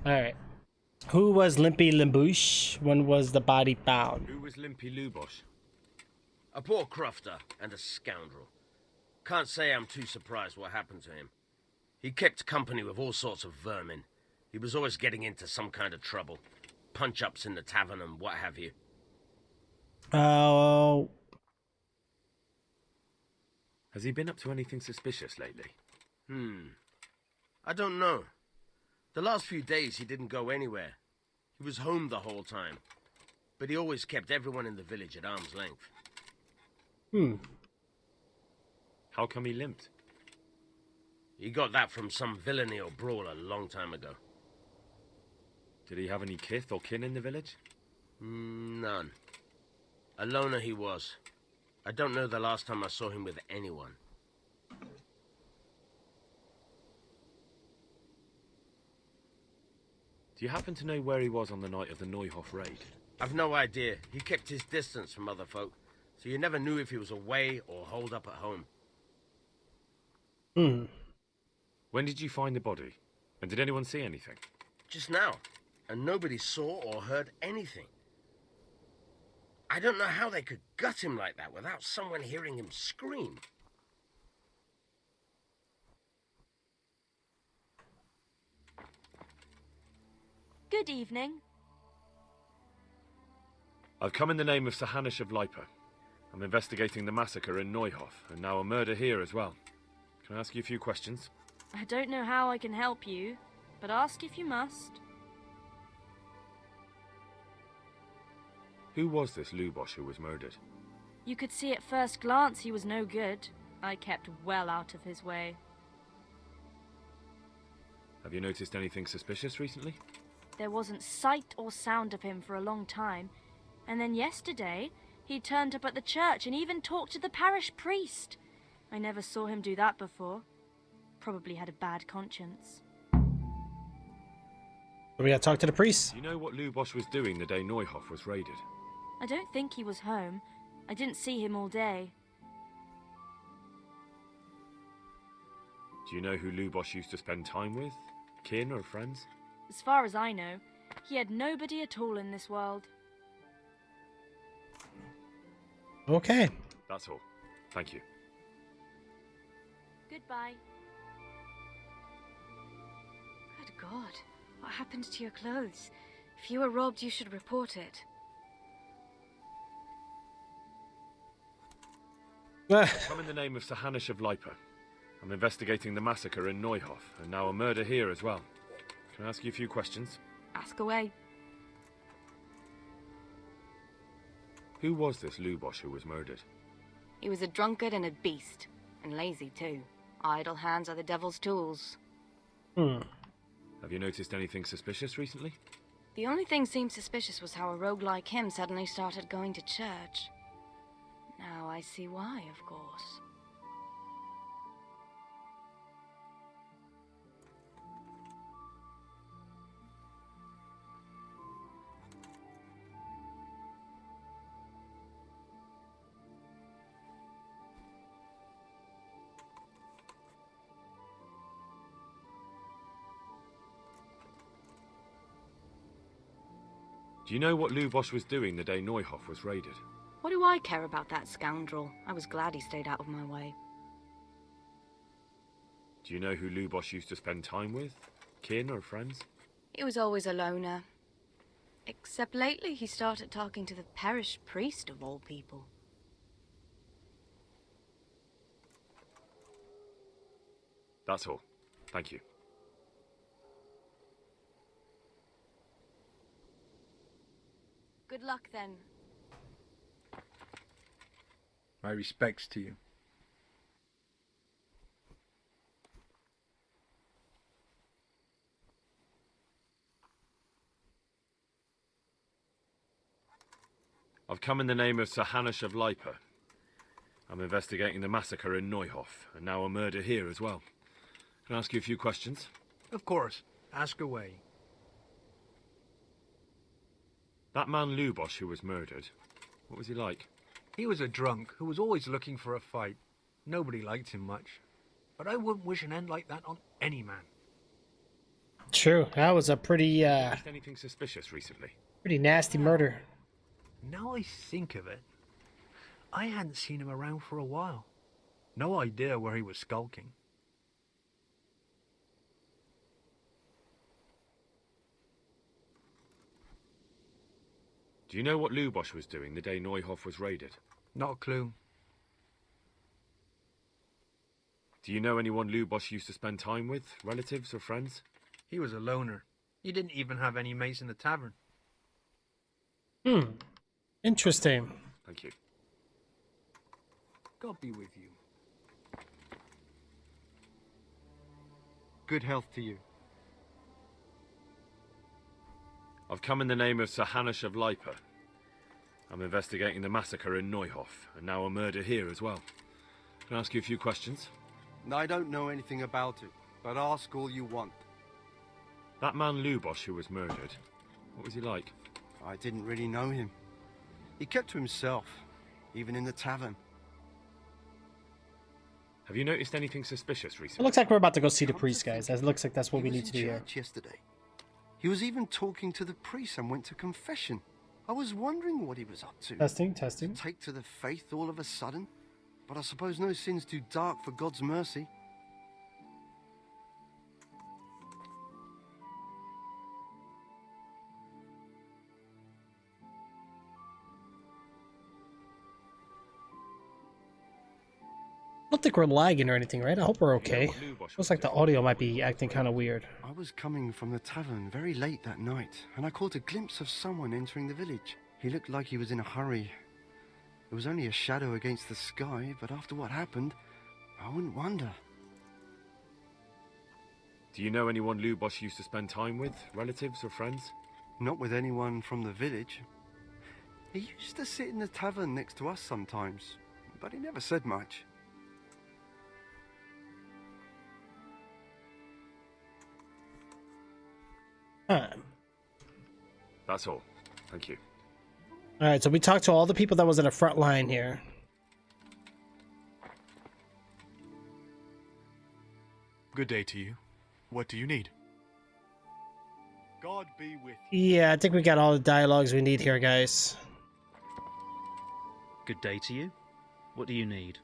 A: Alright. Who was Limpy Limbush? When was the body found?
C: Who was Limpy Lubosh?
O: A poor crofter and a scoundrel. Can't say I'm too surprised what happened to him. He kept company with all sorts of vermin. He was always getting into some kind of trouble. Punch-ups in the tavern and what have you.
A: Oh.
C: Has he been up to anything suspicious lately?
O: I don't know. The last few days he didn't go anywhere. He was home the whole time. But he always kept everyone in the village at arm's length.
C: How come he limped?
O: He got that from some villainy or brawl a long time ago.
C: Did he have any kith or kin in the village?
O: None. A loner he was. I don't know the last time I saw him with anyone.
C: Do you happen to know where he was on the night of the Neuhof raid?
O: I've no idea. He kept his distance from other folk, so you never knew if he was away or holed up at home.
A: Hmm.
C: When did you find the body? And did anyone see anything?
O: Just now, and nobody saw or heard anything. I don't know how they could gut him like that without someone hearing him scream.
P: Good evening.
C: I've come in the name of Sir Hanish of Lipa. I'm investigating the massacre in Neuhof, and now a murder here as well. Can I ask you a few questions?
P: I don't know how I can help you, but ask if you must.
C: Who was this Lubosh who was murdered?
P: You could see at first glance he was no good. I kept well out of his way.
C: Have you noticed anything suspicious recently?
P: There wasn't sight or sound of him for a long time, and then yesterday he turned up at the church and even talked to the parish priest. I never saw him do that before. Probably had a bad conscience.
A: We gotta talk to the priest.
C: Do you know what Lubosh was doing the day Neuhof was raided?
P: I don't think he was home. I didn't see him all day.
C: Do you know who Lubosh used to spend time with? Kin or friends?
P: As far as I know, he had nobody at all in this world.
A: Okay.
C: That's all. Thank you.
P: Goodbye.
Q: Good God. What happened to your clothes? If you were robbed, you should report it.
C: I'm in the name of Sir Hanish of Lipa. I'm investigating the massacre in Neuhof, and now a murder here as well. Can I ask you a few questions?
Q: Ask away.
C: Who was this Lubosh who was murdered?
Q: He was a drunkard and a beast. And lazy, too. Idle hands are the devil's tools.
C: Have you noticed anything suspicious recently?
Q: The only thing seemed suspicious was how a rogue like him suddenly started going to church. Now I see why, of course.
C: Do you know what Lubosh was doing the day Neuhof was raided?
Q: What do I care about that scoundrel? I was glad he stayed out of my way.
C: Do you know who Lubosh used to spend time with? Kin or friends?
Q: He was always a loner. Except lately he started talking to the parish priest of all people.
C: That's all. Thank you.
Q: Good luck then.
N: My respects to you.
C: I've come in the name of Sir Hanish of Lipa. I'm investigating the massacre in Neuhof, and now a murder here as well. Can I ask you a few questions?
R: Of course. Ask away.
C: That man Lubosh who was murdered, what was he like?
R: He was a drunk who was always looking for a fight. Nobody liked him much. But I wouldn't wish an end like that on any man.
A: True. That was a pretty
C: Anything suspicious recently?
A: pretty nasty murder.
R: Now I think of it, I hadn't seen him around for a while. No idea where he was skulking.
C: Do you know what Lubosh was doing the day Neuhof was raided?
R: Not a clue.
C: Do you know anyone Lubosh used to spend time with? Relatives or friends?
R: He was a loner. He didn't even have any mates in the tavern.
A: Interesting.
C: Thank you.
R: God be with you.
F: Good health to you.
C: I've come in the name of Sir Hanish of Lipa. I'm investigating the massacre in Neuhof, and now a murder here as well. Can I ask you a few questions?
F: I don't know anything about it, but ask all you want.
C: That man Lubosh who was murdered, what was he like?
F: I didn't really know him. He kept to himself, even in the tavern.
C: Have you noticed anything suspicious
A: It
C: recently?
A: looks like we're about to go see the priest, guys. It looks like that's what we need to do here.
F: Yesterday, he was even talking to the priest and went to confession. I was wondering what he was up to.
A: Testing.
F: To take to the faith all of a sudden? But I suppose no sin's too dark for God's mercy.
A: I don't think we're lagging or anything, right? I hope we're okay. Looks like the audio might be acting kind of weird.
F: I was coming from the tavern very late that night, and I caught a glimpse of someone entering the village. He looked like he was in a hurry. It was only a shadow against the sky, but after what happened, I wouldn't wonder.
C: Do you know anyone Lubosh used to spend time with? Relatives or friends?
F: Not with anyone from the village. He used to sit in the tavern next to us sometimes, but he never said much.
C: That's all. Thank you.
A: Alright, so we talked to all the people that was in the front line here.
E: Good day to you. What do you need? God be with you.
A: Yeah, I think we got all the dialogues we need here, guys.
S: Good day to you. What do you need?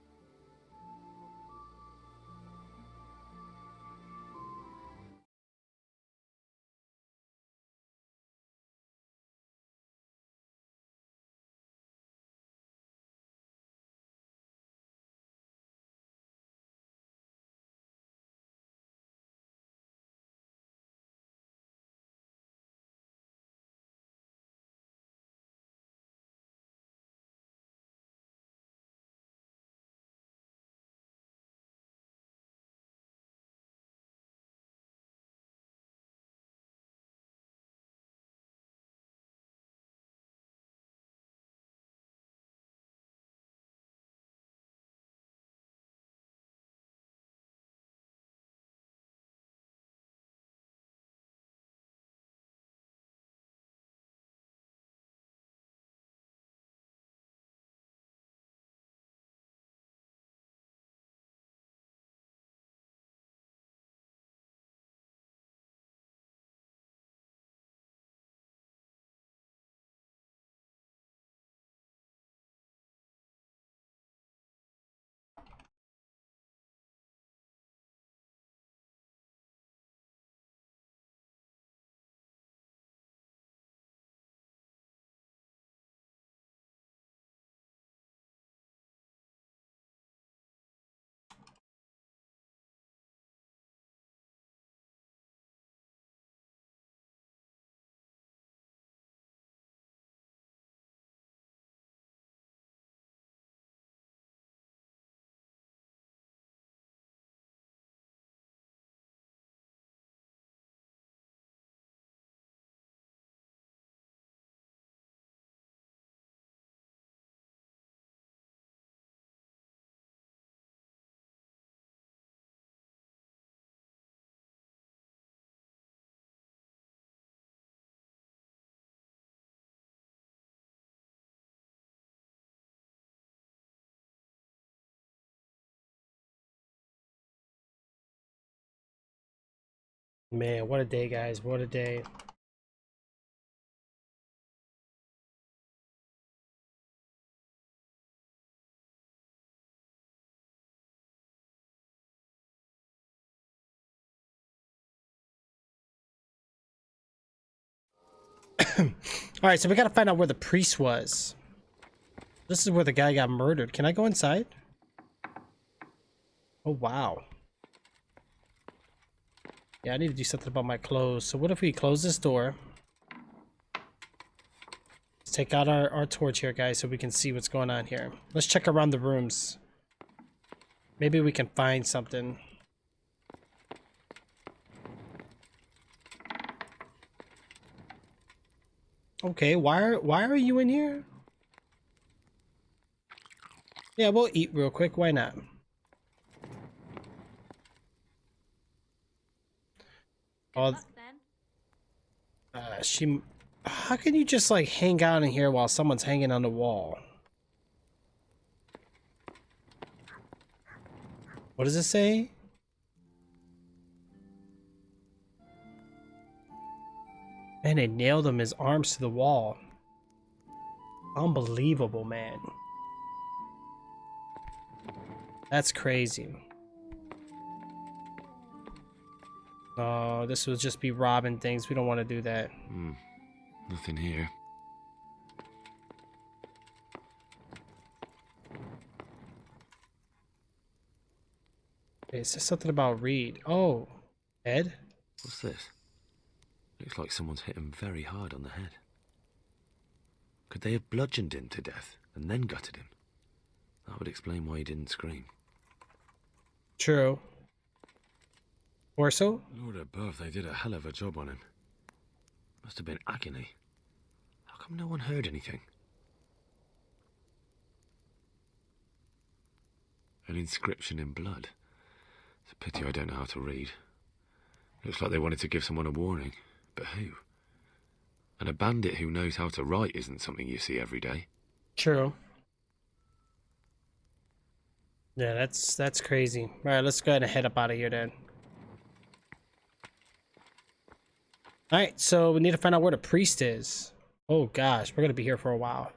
A: Man, what a day, guys. What a day. Alright, so we gotta find out where the priest was. This is where the guy got murdered. Can I go inside? Oh, wow. Yeah, I need to do something about my clothes. So what if we close this door? Let's take out our torch here, guys, so we can see what's going on here. Let's check around the rooms. Maybe we can find something. Okay, why are you in here? Yeah, we'll eat real quick. Why not? Oh, she. How can you just like hang out in here while someone's hanging on the wall? What does it say? Man, they nailed him his arms to the wall. Unbelievable, man. That's crazy. Oh, this would just be robbing things. We don't want to do that.
C: Nothing here.
A: Okay, it says something about Reed. Oh, Ed?
C: What's this? Looks like someone's hit him very hard on the head. Could they have bludgeoned him to death and then gutted him? That would explain why he didn't scream.
A: True. Or so?
C: Lord above, they did a hell of a job on him. Must have been agony. How come no one heard anything? An inscription in blood. It's a pity I don't know how to read. Looks like they wanted to give someone a warning. But who? And a bandit who knows how to write isn't something you see every day.
A: True. Yeah, that's crazy. Alright, let's go ahead and head up out of here then. Alright, so we need to find out where the priest is. Oh gosh, we're gonna be here for a while.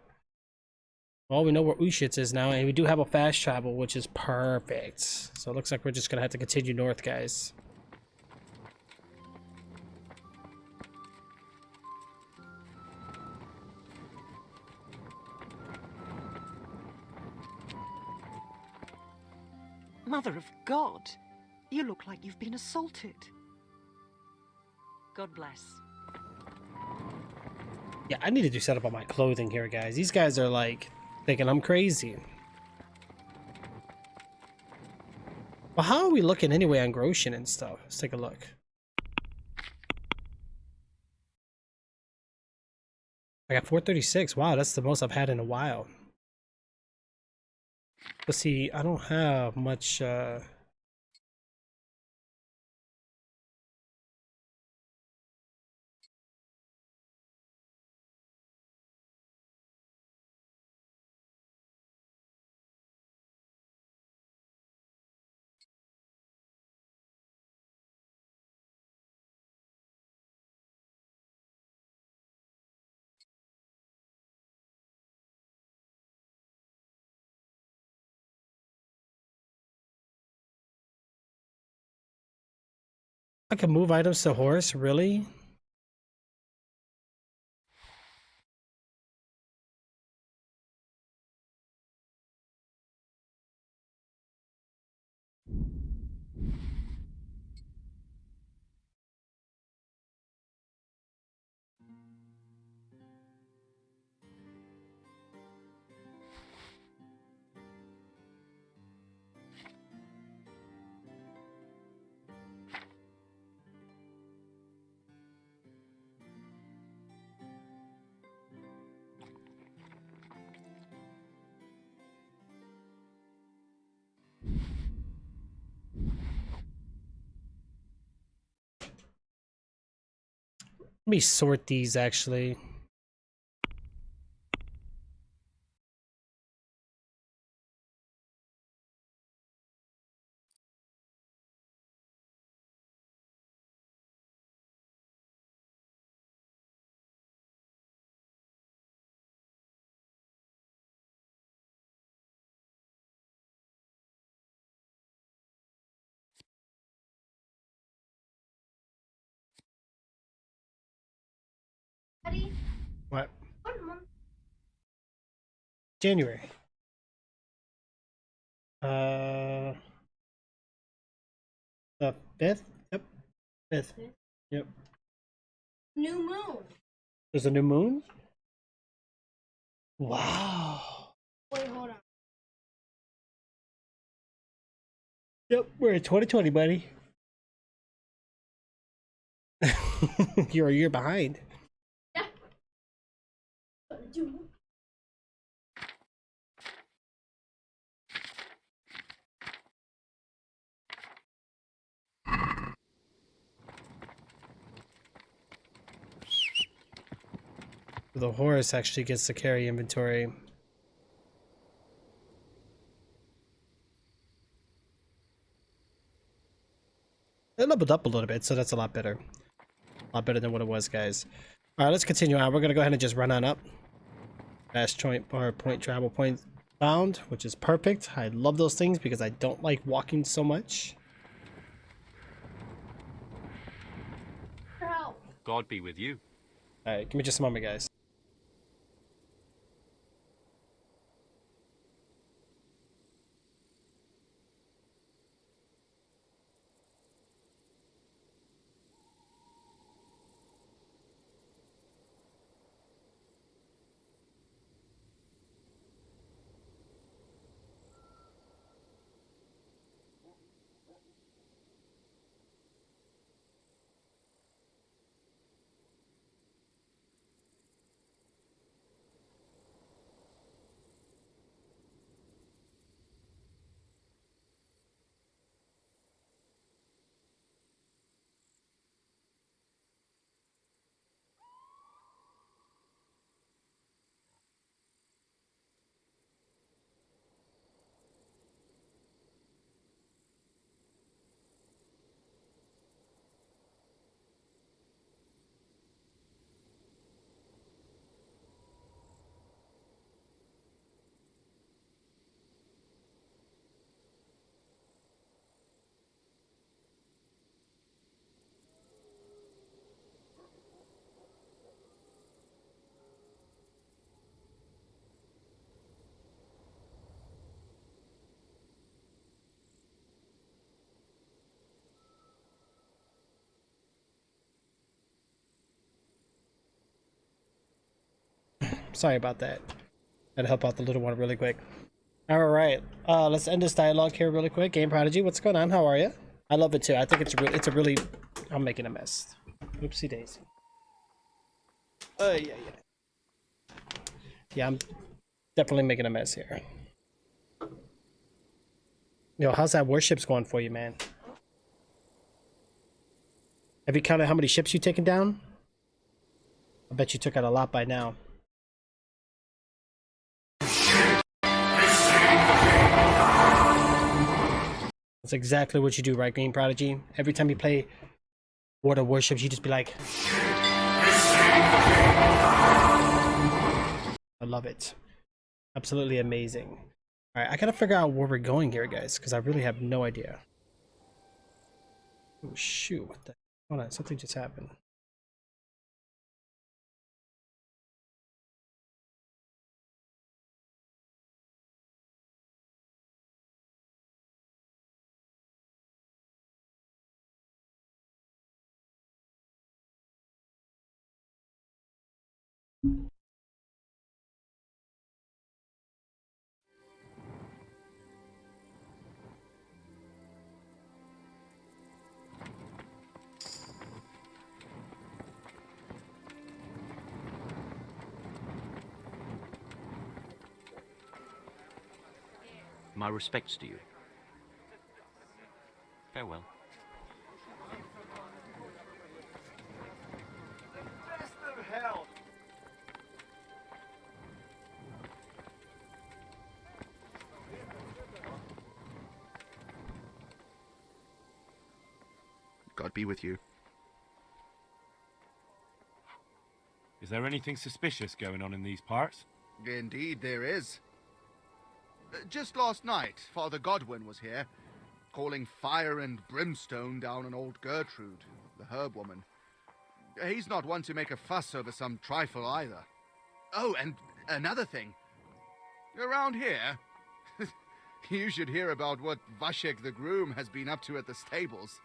A: Well, we know where Ushitz is now, and we do have a fast travel, which is perfect. So it looks like we're just gonna have to continue north, guys.
T: Mother of God, you look like you've been assaulted. God bless.
A: Yeah, I need to do setup on my clothing here, guys. These guys are like thinking I'm crazy. Well, how are we looking anyway on Groshin and stuff? Let's take a look. I got 436. Wow, that's the most I've had in a while. Let's see, I don't have much I can move items to horse, really? Let me sort these actually. What? January. The 5th? Yep. 5th. Yep.
U: New moon.
A: There's a new moon? Wow.
U: Wait, hold on.
A: Yep, we're in 2020, buddy. You're a year behind.
U: Yeah.
A: The horse actually gets to carry inventory. It leveled up a little bit, so that's a lot better. A lot better than what it was, guys. Alright, let's continue on. We're gonna go ahead and just run on up. Fast point travel point found, which is perfect. I love those things because I don't like walking so much.
D: God be with you.
A: Alright, give me just a moment, guys. Sorry about that. Gotta help out the little one really quick. Alright, let's end this dialogue here really quick. Game Prodigy, what's going on? How are you? I love it too. I think it's a really... I'm making a mess. Oopsie daisy. Yeah. Yeah, I'm definitely making a mess here. Yo, how's that warships going for you, man? Have you counted how many ships you've taken down? I bet you took out a lot by now. That's exactly what you do, right, Game Prodigy? Every time you play War of Warships, you just be like... I love it. Absolutely amazing. Alright, I gotta figure out where we're going here, guys, because I really have no idea. Oh, shoot. What the... Hold on, something just happened.
S: My respects to you.
D: Farewell.
F: God be with you.
C: Is there anything suspicious going on in these parts?
F: Indeed there is. Just last night, Father Godwin was here, calling fire and brimstone down on old Gertrude, the herb woman. He's not one to make a fuss over some trifle either. Oh, and another thing. Around here, you should hear about what Vashek the groom has been up to at the stables.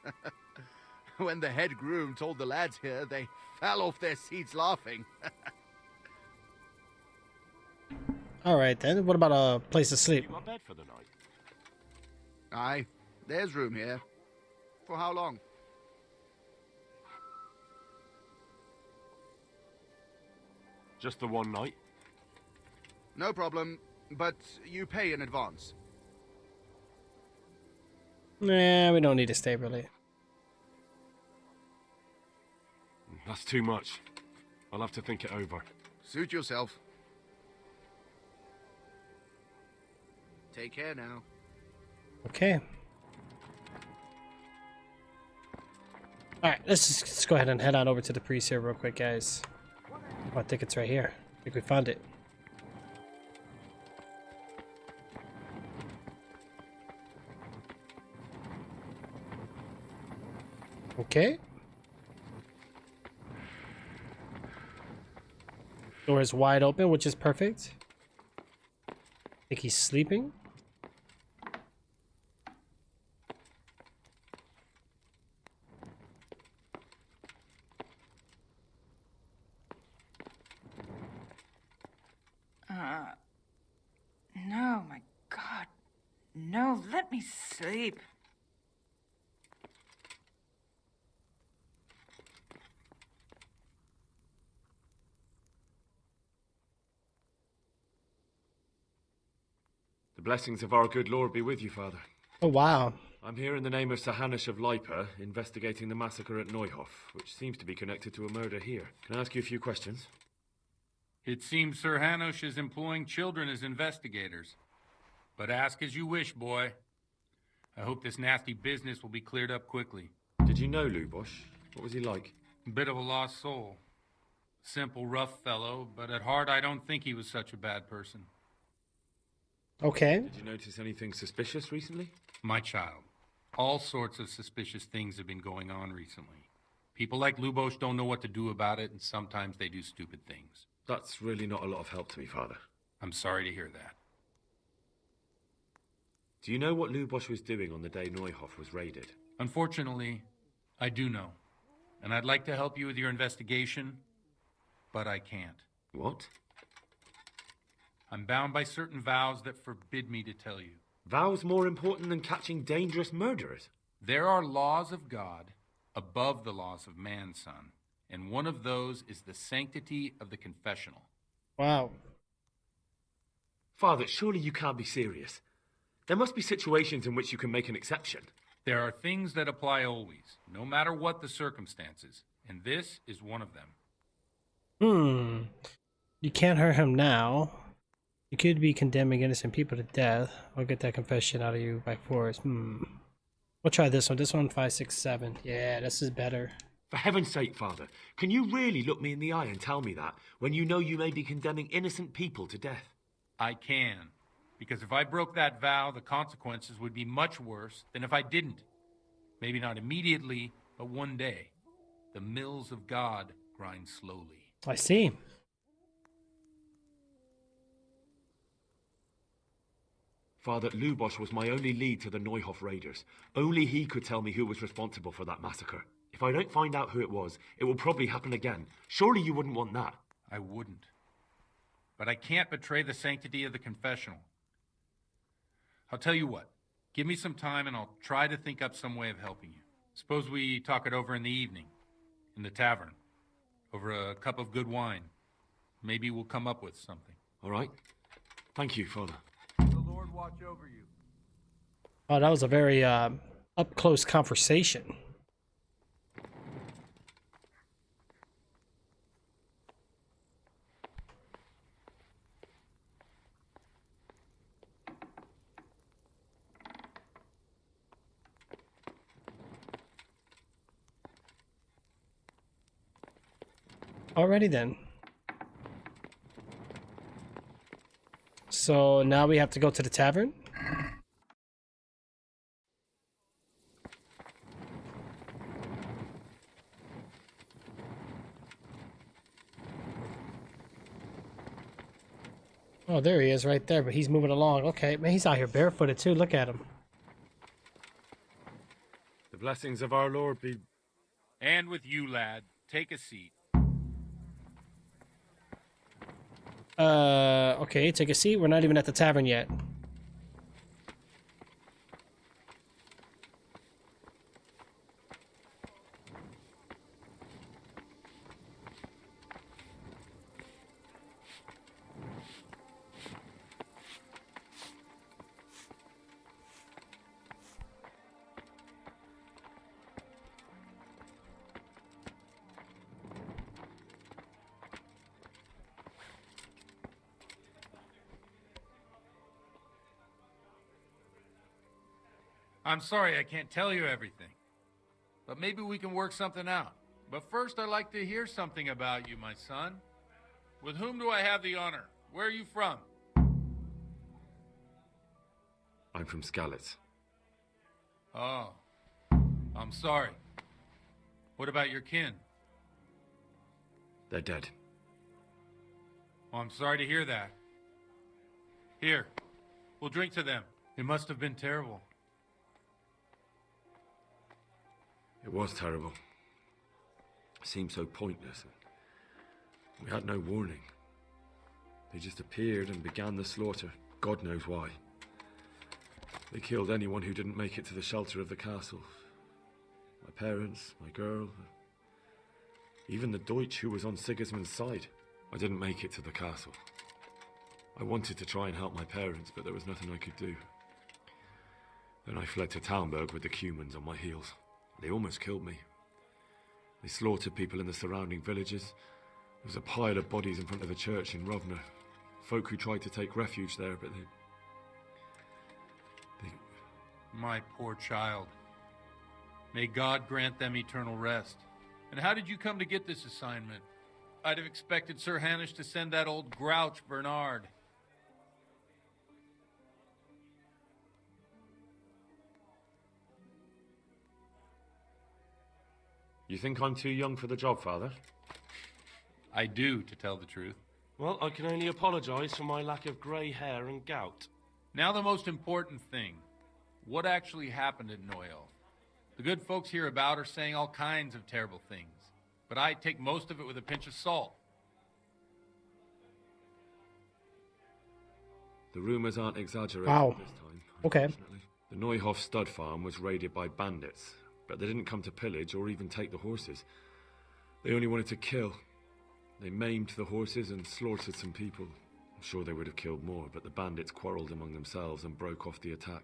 F: When the head groom told the lads here, they fell off their seats laughing.
A: Alright then, what about a place to sleep?
C: You got bed for the night?
F: Aye, there's room here. For how long?
C: Just the one night?
F: No problem, but you pay in advance.
A: Nah, we don't need to stay really.
C: That's too much. I'll have to think it over.
B: Suit yourself. Take care now.
A: Okay. Alright, let's go ahead and head on over to the priest here real quick, guys. Oh, I think it's right here. I think we found it. Okay. Door is wide open, which is perfect. I think he's sleeping.
J: No, my God. No, let me sleep.
C: The blessings of our good Lord be with you, Father.
A: Oh, wow.
C: I'm here in the name of Sir Hanush of Lipa, investigating the massacre at Neuhof, which seems to be connected to a murder here. Can I ask you a few questions?
V: It seems Sir Hanush is employing children as investigators. But ask as you wish, boy. I hope this nasty business will be cleared up quickly.
C: Did you know Lubosh? What was he like?
V: A bit of a lost soul. Simple, rough fellow, but at heart I don't think he was such a bad person.
A: Okay.
C: Did you notice anything suspicious recently?
V: My child, all sorts of suspicious things have been going on recently. People like Lubosh don't know what to do about it, and sometimes they do stupid things.
C: That's really not a lot of help to me, Father.
V: I'm sorry to hear that.
C: Do you know what Lubosh was doing on the day Neuhof was raided?
V: Unfortunately, I do know. And I'd like to help you with your investigation, but I can't.
C: What?
V: I'm bound by certain vows that forbid me to tell you.
C: Vows more important than catching dangerous murderers?
V: There are laws of God above the laws of man, son. And one of those is the sanctity of the confessional.
A: Wow.
C: Father, surely you can't be serious. There must be situations in which you can make an exception.
V: There are things that apply always, no matter what the circumstances, and this is one of them.
A: You can't hurt him now. You could be condemning innocent people to death. I'll get that confession out of you by force. We'll try this one. This one, 5, 6, 7. Yeah, this is better.
C: For heaven's sake, Father, can you really look me in the eye and tell me that when you know you may be condemning innocent people to death?
V: I can. Because if I broke that vow, the consequences would be much worse than if I didn't. Maybe not immediately, but one day. The mills of God grind slowly.
A: I see.
C: Father, Lubosh was my only lead to the Neuhof raiders. Only he could tell me who was responsible for that massacre. If I don't find out who it was, it will probably happen again. Surely you wouldn't want that.
V: I wouldn't. But I can't betray the sanctity of the confessional. I'll tell you what. Give me some time and I'll try to think up some way of helping you. Suppose we talk it over in the evening, in the tavern, over a cup of good wine. Maybe we'll come up with something.
C: All right. Thank you, Father.
V: The Lord watch over you.
A: Oh, that was a very up-close conversation. Alrighty then. So now we have to go to the tavern. Oh, there he is right there, but he's moving along. Okay, man, he's out here barefooted too. Look at him.
C: The blessings of our Lord be...
V: And with you, lad. Take a seat.
A: Okay, take a seat. We're not even at the tavern yet.
V: I'm sorry I can't tell you everything. But maybe we can work something out. But first, I'd like to hear something about you, my son. With whom do I have the honor? Where are you from?
C: I'm from Skalitz.
V: Oh, I'm sorry. What about your kin?
C: They're dead.
V: Oh, I'm sorry to hear that. Here, we'll drink to them. It must have been terrible.
C: It was terrible. It seemed so pointless. We had no warning. They just appeared and began the slaughter. God knows why. They killed anyone who didn't make it to the shelter of the castle. My parents, my girl, even the Deutsch who was on Sigismund's side. I didn't make it to the castle. I wanted to try and help my parents, but there was nothing I could do. Then I fled to Talmberg with the Cumans on my heels. They almost killed me. They slaughtered people in the surrounding villages. There was a pile of bodies in front of the church in Rovna. Folk who tried to take refuge there, but they...
V: My poor child. May God grant them eternal rest. And how did you come to get this assignment? I'd have expected Sir Hanish to send that old grouch, Bernard.
C: You think I'm too young for the job, Father?
V: I do, to tell the truth.
G: Well, I can only apologise for my lack of grey hair and gout.
V: Now the most important thing. What actually happened at Noel? The good folks hereabout are saying all kinds of terrible things, but I take most of it with a pinch of salt.
C: The rumours aren't exaggerated
A: Wow.
C: this time.
A: Okay.
C: The Neuhoff stud farm was raided by bandits, but they didn't come to pillage or even take the horses. They only wanted to kill. They maimed the horses and slaughtered some people. I'm sure they would have killed more, but the bandits quarrelled among themselves and broke off the attack.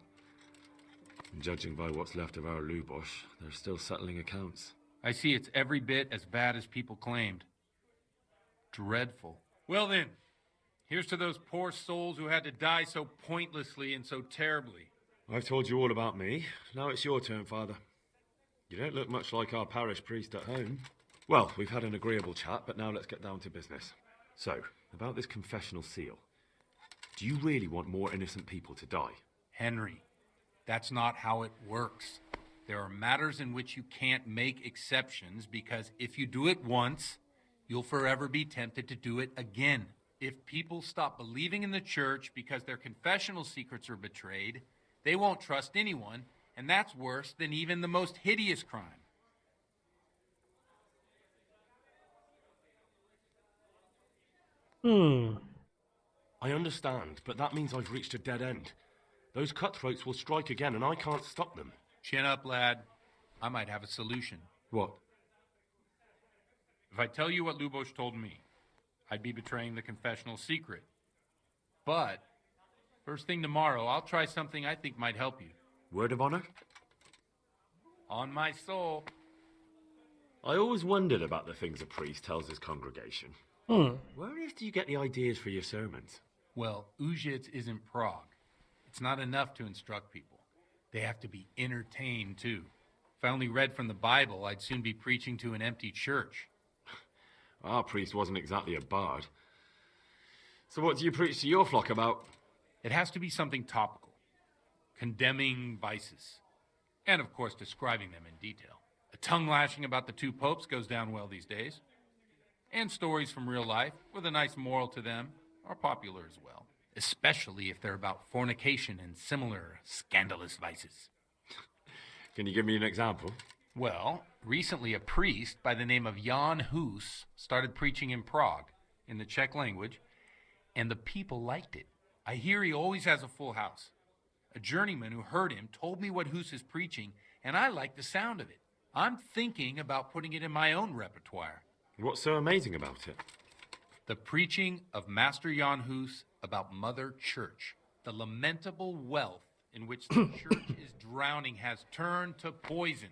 C: And judging by what's left of our Lubosh, they're still settling accounts.
V: I see it's every bit as bad as people claimed. Dreadful. Well then, here's to those poor souls who had to die so pointlessly and so terribly.
C: I've told you all about me. Now it's your turn, Father. You don't look much like our parish priest at home. Well, we've had an agreeable chat, but now let's get down to business. So, about this confessional seal. Do you really want more innocent people to die?
V: Henry, that's not how it works. There are matters in which you can't make exceptions because if you do it once, you'll forever be tempted to do it again. If people stop believing in the church because their confessional secrets are betrayed, they won't trust anyone, and that's worse than even the most hideous crime.
G: I understand, but that means I've reached a dead end. Those cutthroats will strike again, and I can't stop them.
V: Chin up, lad. I might have a solution.
C: What?
V: If I tell you what Lubosh told me, I'd be betraying the confessional secret. But, first thing tomorrow, I'll try something I think might help you.
C: Word of honor?
V: On my soul.
C: I always wondered about the things a priest tells his congregation. Where on earth do you get the ideas for your sermons?
V: Well, Ujits isn't Prague. It's not enough to instruct people. They have to be entertained, too. If I only read from the Bible, I'd soon be preaching to an empty church.
C: Our priest wasn't exactly a bard. So what do you preach to your flock about?
V: It has to be something topical. Condemning vices. And, of course, describing them in detail. A tongue lashing about the two popes goes down well these days. And stories from real life, with a nice moral to them, are popular as well. Especially if they're about fornication and similar scandalous vices.
C: Can you give me an example?
V: Well, recently a priest by the name of Jan Hus started preaching in Prague, in the Czech language, and the people liked it. I hear he always has a full house. A journeyman who heard him told me what Hus is preaching, and I like the sound of it. I'm thinking about putting it in my own repertoire.
C: What's so amazing about it?
V: The preaching of Master Jan Hus about Mother Church. The lamentable wealth in which the church is drowning has turned to poison.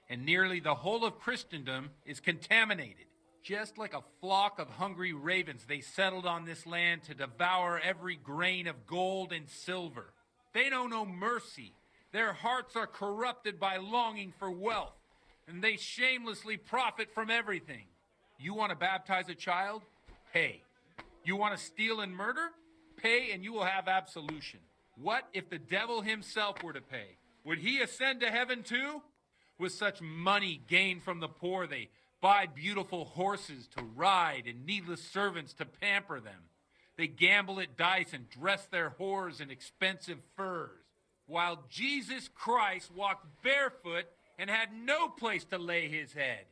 V: And nearly the whole of Christendom is contaminated. Just like a flock of hungry ravens, they settled on this land to devour every grain of gold and silver. They know no mercy. Their hearts are corrupted by longing for wealth, and they shamelessly profit from everything. You want to baptize a child? Pay. You want to steal and murder? Pay and you will have absolution. What if the devil himself were to pay? Would he ascend to heaven too? With such money gained from the poor, they buy beautiful horses to ride and needless servants to pamper them. They gamble at dice and dress their whores in expensive furs, while Jesus Christ walked barefoot and had no place to lay his head.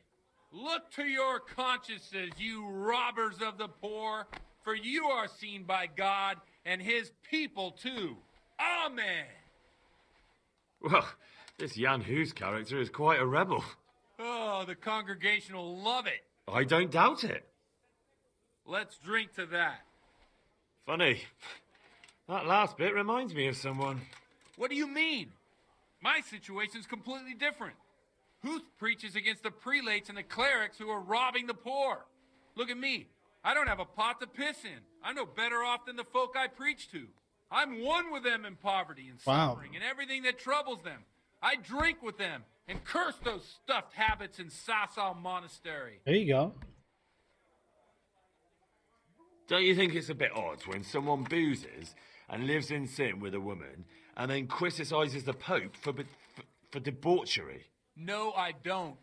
V: Look to your consciences, you robbers of the poor, for you are seen by God and his people too. Amen.
C: Well, this Jan Hus character is quite a rebel.
V: Oh, the congregation will love it.
C: I don't doubt it.
V: Let's drink to that.
C: Funny. That last bit reminds me of someone.
V: What do you mean? My situation's completely different. Huth preaches against the prelates and the clerics who are robbing the poor. Look at me. I don't have a pot to piss in. I'm no better off than the folk I preach to. I'm one with them in poverty and suffering and everything that troubles them. I drink with them and curse those stuffed habits in Sasau Monastery.
A: There you go.
C: Don't you think it's a bit odd when someone boozes and lives in sin with a woman and then criticizes the Pope for debauchery?
V: No, I don't.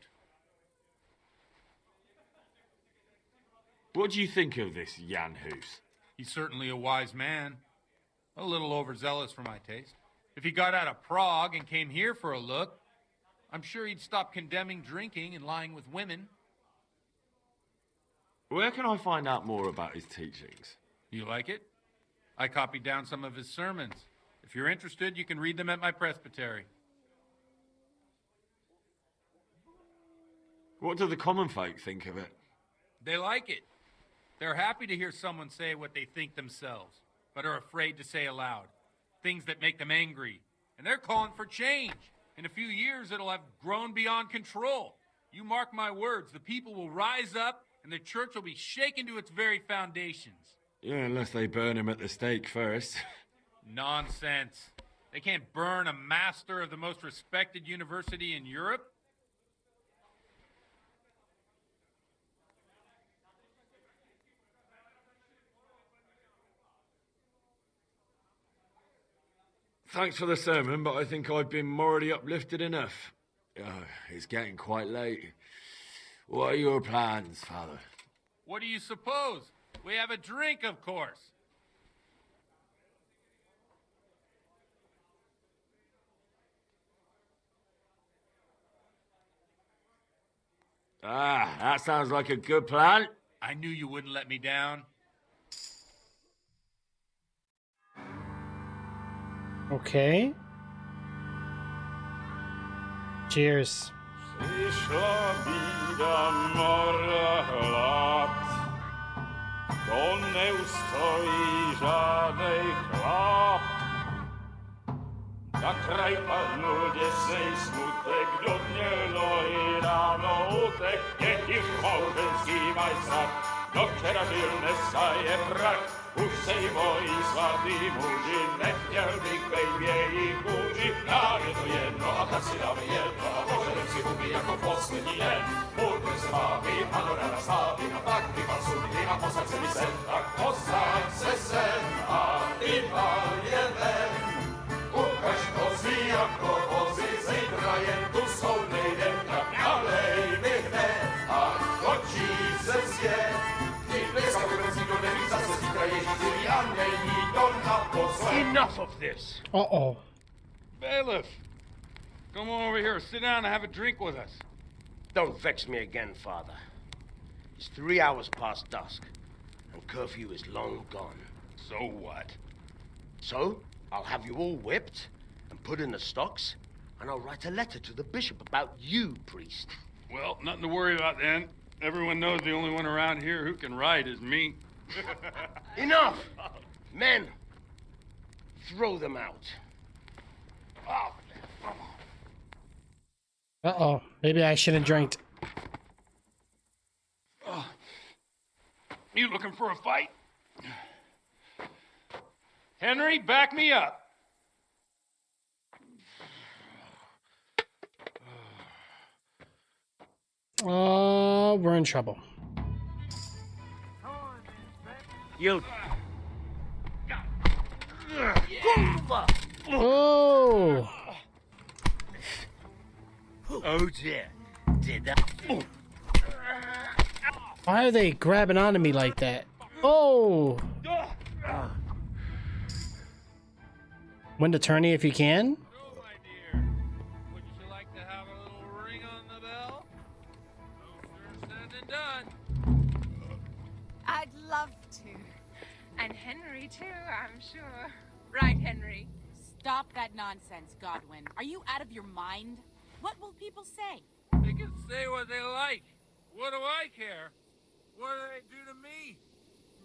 C: What do you think of this Jan Hus?
V: He's certainly a wise man. A little overzealous for my taste. If he got out of Prague and came here for a look, I'm sure he'd stop condemning drinking and lying with women.
C: Where can I find out more about his teachings?
V: You like it? I copied down some of his sermons. If you're interested, you can read them at my presbytery.
C: What do the common folk think of it?
V: They like it. They're happy to hear someone say what they think themselves, but are afraid to say aloud. Things that make them angry. And they're calling for change. In a few years, it'll have grown beyond control. You mark my words, the people will rise up and the church will be shaken to its very foundations.
C: Yeah, unless they burn him at the stake first.
V: Nonsense. They can't burn a master of the most respected university in Europe.
C: Thanks for the sermon, but I think I've been morally uplifted enough. It's getting quite late. What are your plans, Father?
V: What do you suppose? We have a drink, of course.
C: Ah, that sounds like a good plan.
V: I knew you wouldn't let me down.
A: Okay. Cheers.
I: To nie ustoi żadnej chlap. Na kraj padł dziesnej smutek, do mnie i rano utek, jakiś małżeński majstrat, do wczera żylne staje brak. Už sejmoj svatý muži, nechtěl bych bejbě jich muži, nám je to jedno a tak si dáme jedno a požadem si huby jako poslední den. Můžeme se bávy, panorama slávy, a pak vypal sudy a posaď se mi sem, tak posaď se sem a vypal je ven. Ukaž kozy jako vozy, zítra jen tu svou nejdem, tak nalej mi hned a točí se svět.
V: Enough of this.
A: Uh-oh.
V: Bailiff, come on over here, sit down and have a drink with us.
O: Don't vex me again, Father. It's 3 hours past dusk, and curfew is long gone.
V: So what?
O: So, I'll have you all whipped and put in the stocks, and I'll write a letter to the bishop about you, priest.
V: Well, nothing to worry about then. Everyone knows the only one around here who can write is me.
O: Enough! Men, throw them out. Oh.
A: Uh-oh. Maybe I shouldn't drink.
V: You looking for a fight? Henry, back me up.
A: Oh, we're in trouble.
K: You.
A: Oh.
K: Oh dear. Did that?
A: Why are they grabbing onto me like that? Oh. Win the tourney if you can.
J: I'd love to. And Henry, too, I'm sure. Right, Henry?
L: Stop that nonsense, Godwin. Are you out of your mind? What will people say?
M: They can say what they like. What do I care? What do they do to me?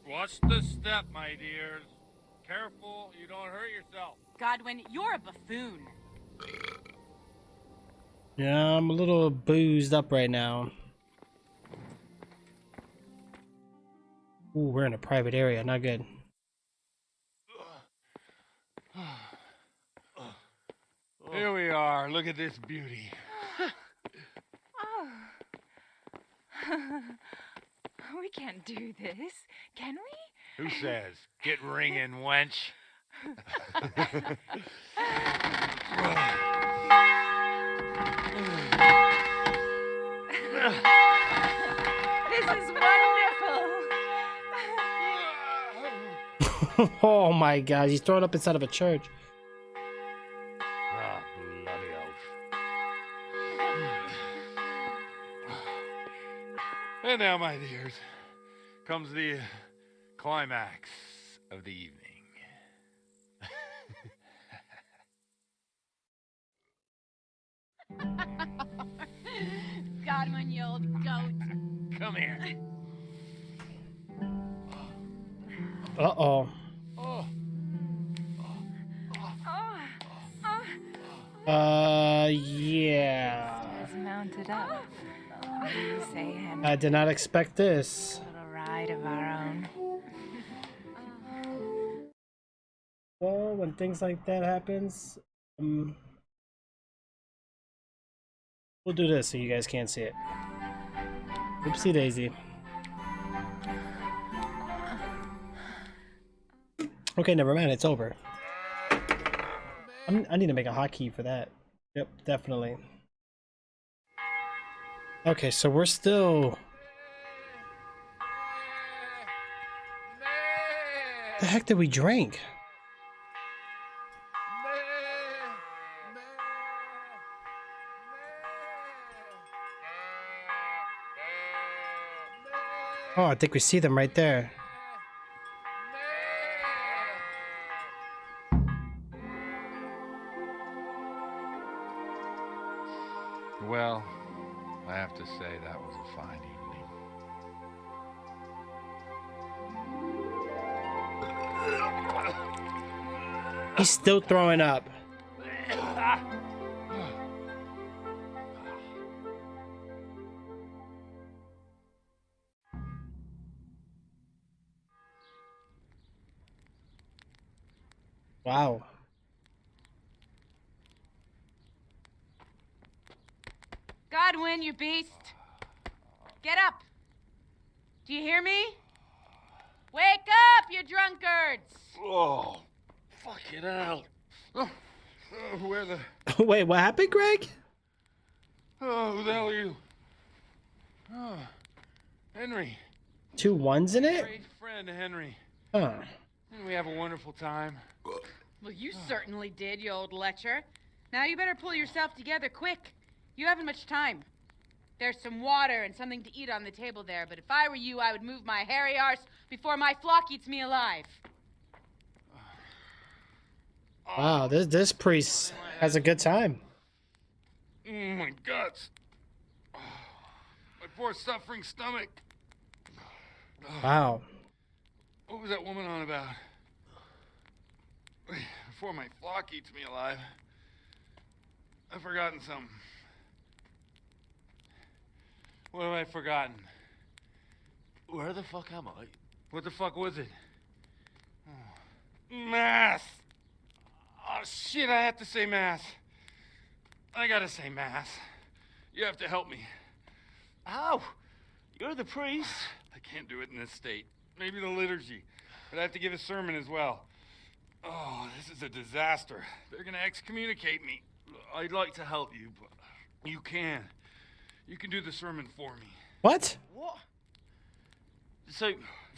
M: Watch the step, my dears. Careful, you don't hurt yourself.
L: Godwin, you're a buffoon.
A: Yeah, I'm a little boozed up right now. Ooh, we're in a private area. Not good.
M: Here we are. Look at this beauty.
J: Oh. We can't do this, can we?
M: Who says? Get ringing, wench.
J: This is wonderful.
A: Oh my god, he's thrown up inside of a church.
M: Ah, bloody oath. And now, my dears, comes the climax of the evening.
J: Godwin, you old goat.
M: Come here.
A: Uh-oh.
M: Oh.
A: Yeah.
J: Is mounted up. Oh, you say, Henry.
A: I did not expect this.
J: A little ride of our own.
A: Well, when things like that happens, we'll do this so you guys can't see it. Oopsie daisy. Okay, never mind. It's over. I need to make a hotkey for that. Yep, definitely. Okay, so we're still... The heck did we drink? Oh, I think we see them right there.
M: Well, I have to say that was a fine evening.
A: He's still throwing up. Wow.
L: Godwin, you beast. Get up. Do you hear me? Wake up, you drunkards.
M: Oh, fuck it out. Where the...
A: Wait, what happened, Greg?
M: Oh, who the hell are you? Oh, Henry.
A: 2 1s in it?
M: Great friend, Henry.
A: Huh.
M: And we have a wonderful time.
L: Well, you certainly did, you old lecher. Now you better pull yourself together quick. You haven't much time. There's some water and something to eat on the table there, but if I were you, I would move my hairy arse before my flock eats me alive.
A: Wow, this priest has a good time.
M: My guts. My poor suffering stomach.
A: Wow.
M: What was that woman on about? Before my flock eats me alive. I've forgotten something. What have I forgotten? Where the fuck am I? What the fuck was it? Oh. Mass! Oh shit, I have to say mass. I gotta say mass. You have to help me. Ow! You're the priest. I can't do it in this state. Maybe the liturgy. But I have to give a sermon as well. Oh, this is a disaster. They're gonna excommunicate me. I'd like to help you, but you can. You can do the sermon for me.
A: What?
M: What? So,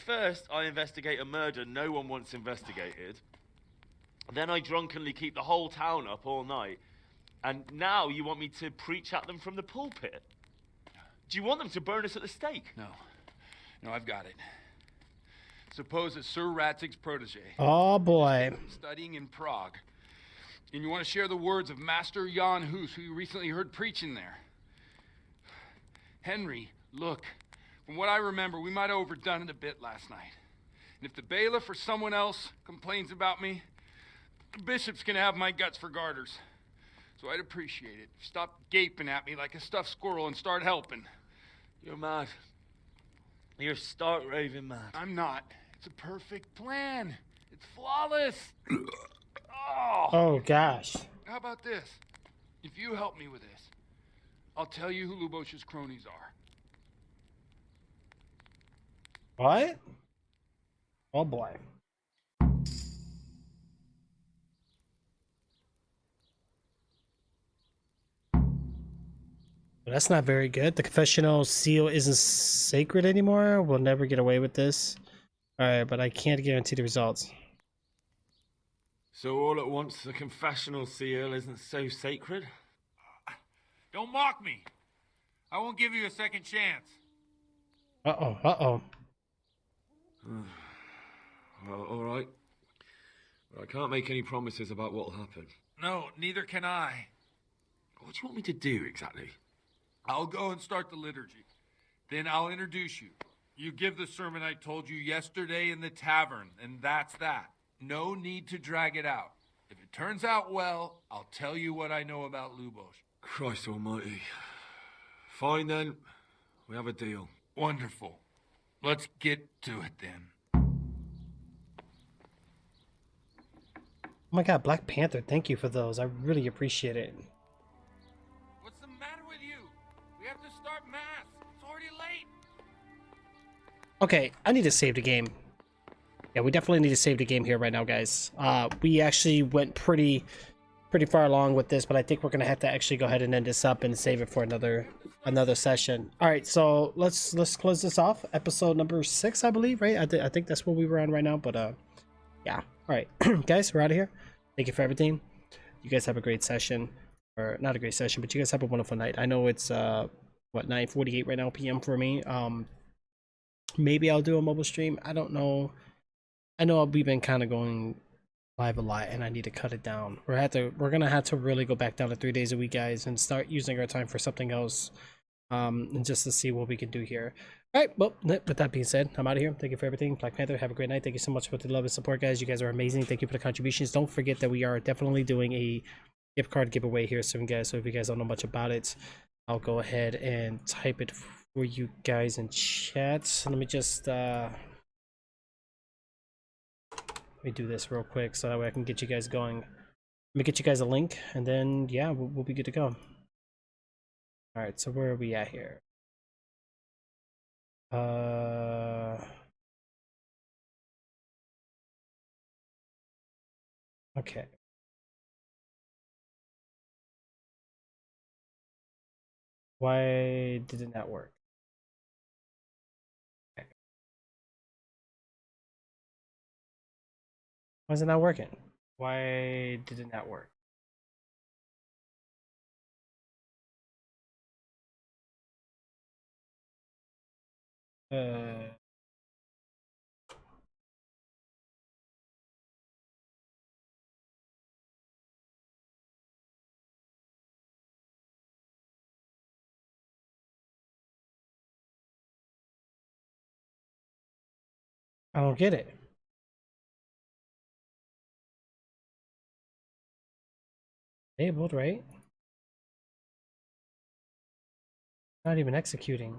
M: first I investigate a murder no one wants investigated. Then I drunkenly keep the whole town up all night. And now you want me to preach at them from the pulpit? Do you want them to burn us at the stake?
V: No. No, I've got it. Suppose that Sir Ratzig's protege,
A: Oh boy.
V: studying in Prague, and you want to share the words of Master Jan Hus, who you recently heard preaching there. Henry, look, from what I remember, we might have overdone it a bit last night. And if the bailiff or someone else complains about me, the bishop's gonna have my guts for garters. So I'd appreciate it. Stop gaping at me like a stuffed squirrel and start helping.
M: You're mad. You're stark raving mad.
V: I'm not. It's a perfect plan. It's flawless.
A: Oh gosh.
V: How about this? If you help me with this, I'll tell you who Lubosh's cronies are.
A: What? Oh boy. Well, that's not very good. The confessional seal isn't sacred anymore. We'll never get away with this. Alright, but I can't guarantee the results.
C: So all at once, the confessional seal isn't so sacred?
V: Don't mock me. I won't give you a second chance.
A: Uh-oh, uh-oh.
C: Well, all right. But I can't make any promises about what'll happen.
V: No, neither can I.
C: What do you want me to do exactly?
V: I'll go and start the liturgy. Then I'll introduce you. You give the sermon I told you yesterday in the tavern, and that's that. No need to drag it out. If it turns out well, I'll tell you what I know about Lubosh.
C: Christ almighty. Fine then. We have a deal.
V: Wonderful. Let's get to it then.
A: Oh my god, Black Panther, thank you for those. I really appreciate it.
V: What's the matter with you? We have to start mass. It's already late.
A: Okay, I need to save the game. Yeah, we definitely need to save the game here right now, guys. We actually went pretty far along with this, but I think we're gonna have to actually go ahead and end this up and save it for another session. All right, so let's close this off. Episode number 6, I believe, right? I think that's what we were on right now, but yeah. All right, guys, we're out of here. Thank you for everything. You guys have a great session, or not a great session, but you guys have a wonderful night. I know it's what, 9:48 right now p.m. for me. Maybe I'll do a mobile stream. I don't know. I know we've been kind of going live a lot, and I need to cut it down. We're gonna have to really go back down to 3 days a week, guys, and start using our time for something else. And just to see what we can do here. All right, well, with that being said, I'm out of here. Thank you for everything. Black Panther, have a great night. Thank you so much for the love and support, guys. You guys are amazing. Thank you for the contributions. Don't forget that we are definitely doing a gift card giveaway here soon, guys. So if you guys don't know much about it, I'll go ahead and type it for you guys in chat. So let me just let me do this real quick so that way I can get you guys going. Let me get you guys a link, and then yeah, we'll be good to go. All right, so where are we at here? Okay. Why did it not work? Okay. Why is it not working? Why did it not work? I don't get it. Enabled, right? Not even executing.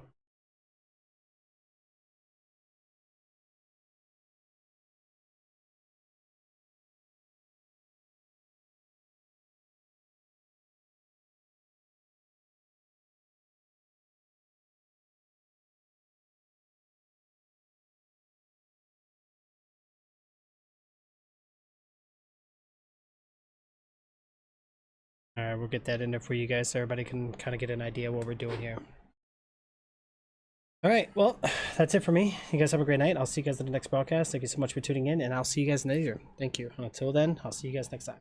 A: All right, we'll get that in there for you guys so everybody can kind of get an idea of what we're doing here. All right, well, that's it for me. You guys have a great night. I'll see you guys in the next broadcast. Thank you so much for tuning in, and I'll see you guys later. Thank you. Until then, I'll see you guys next time.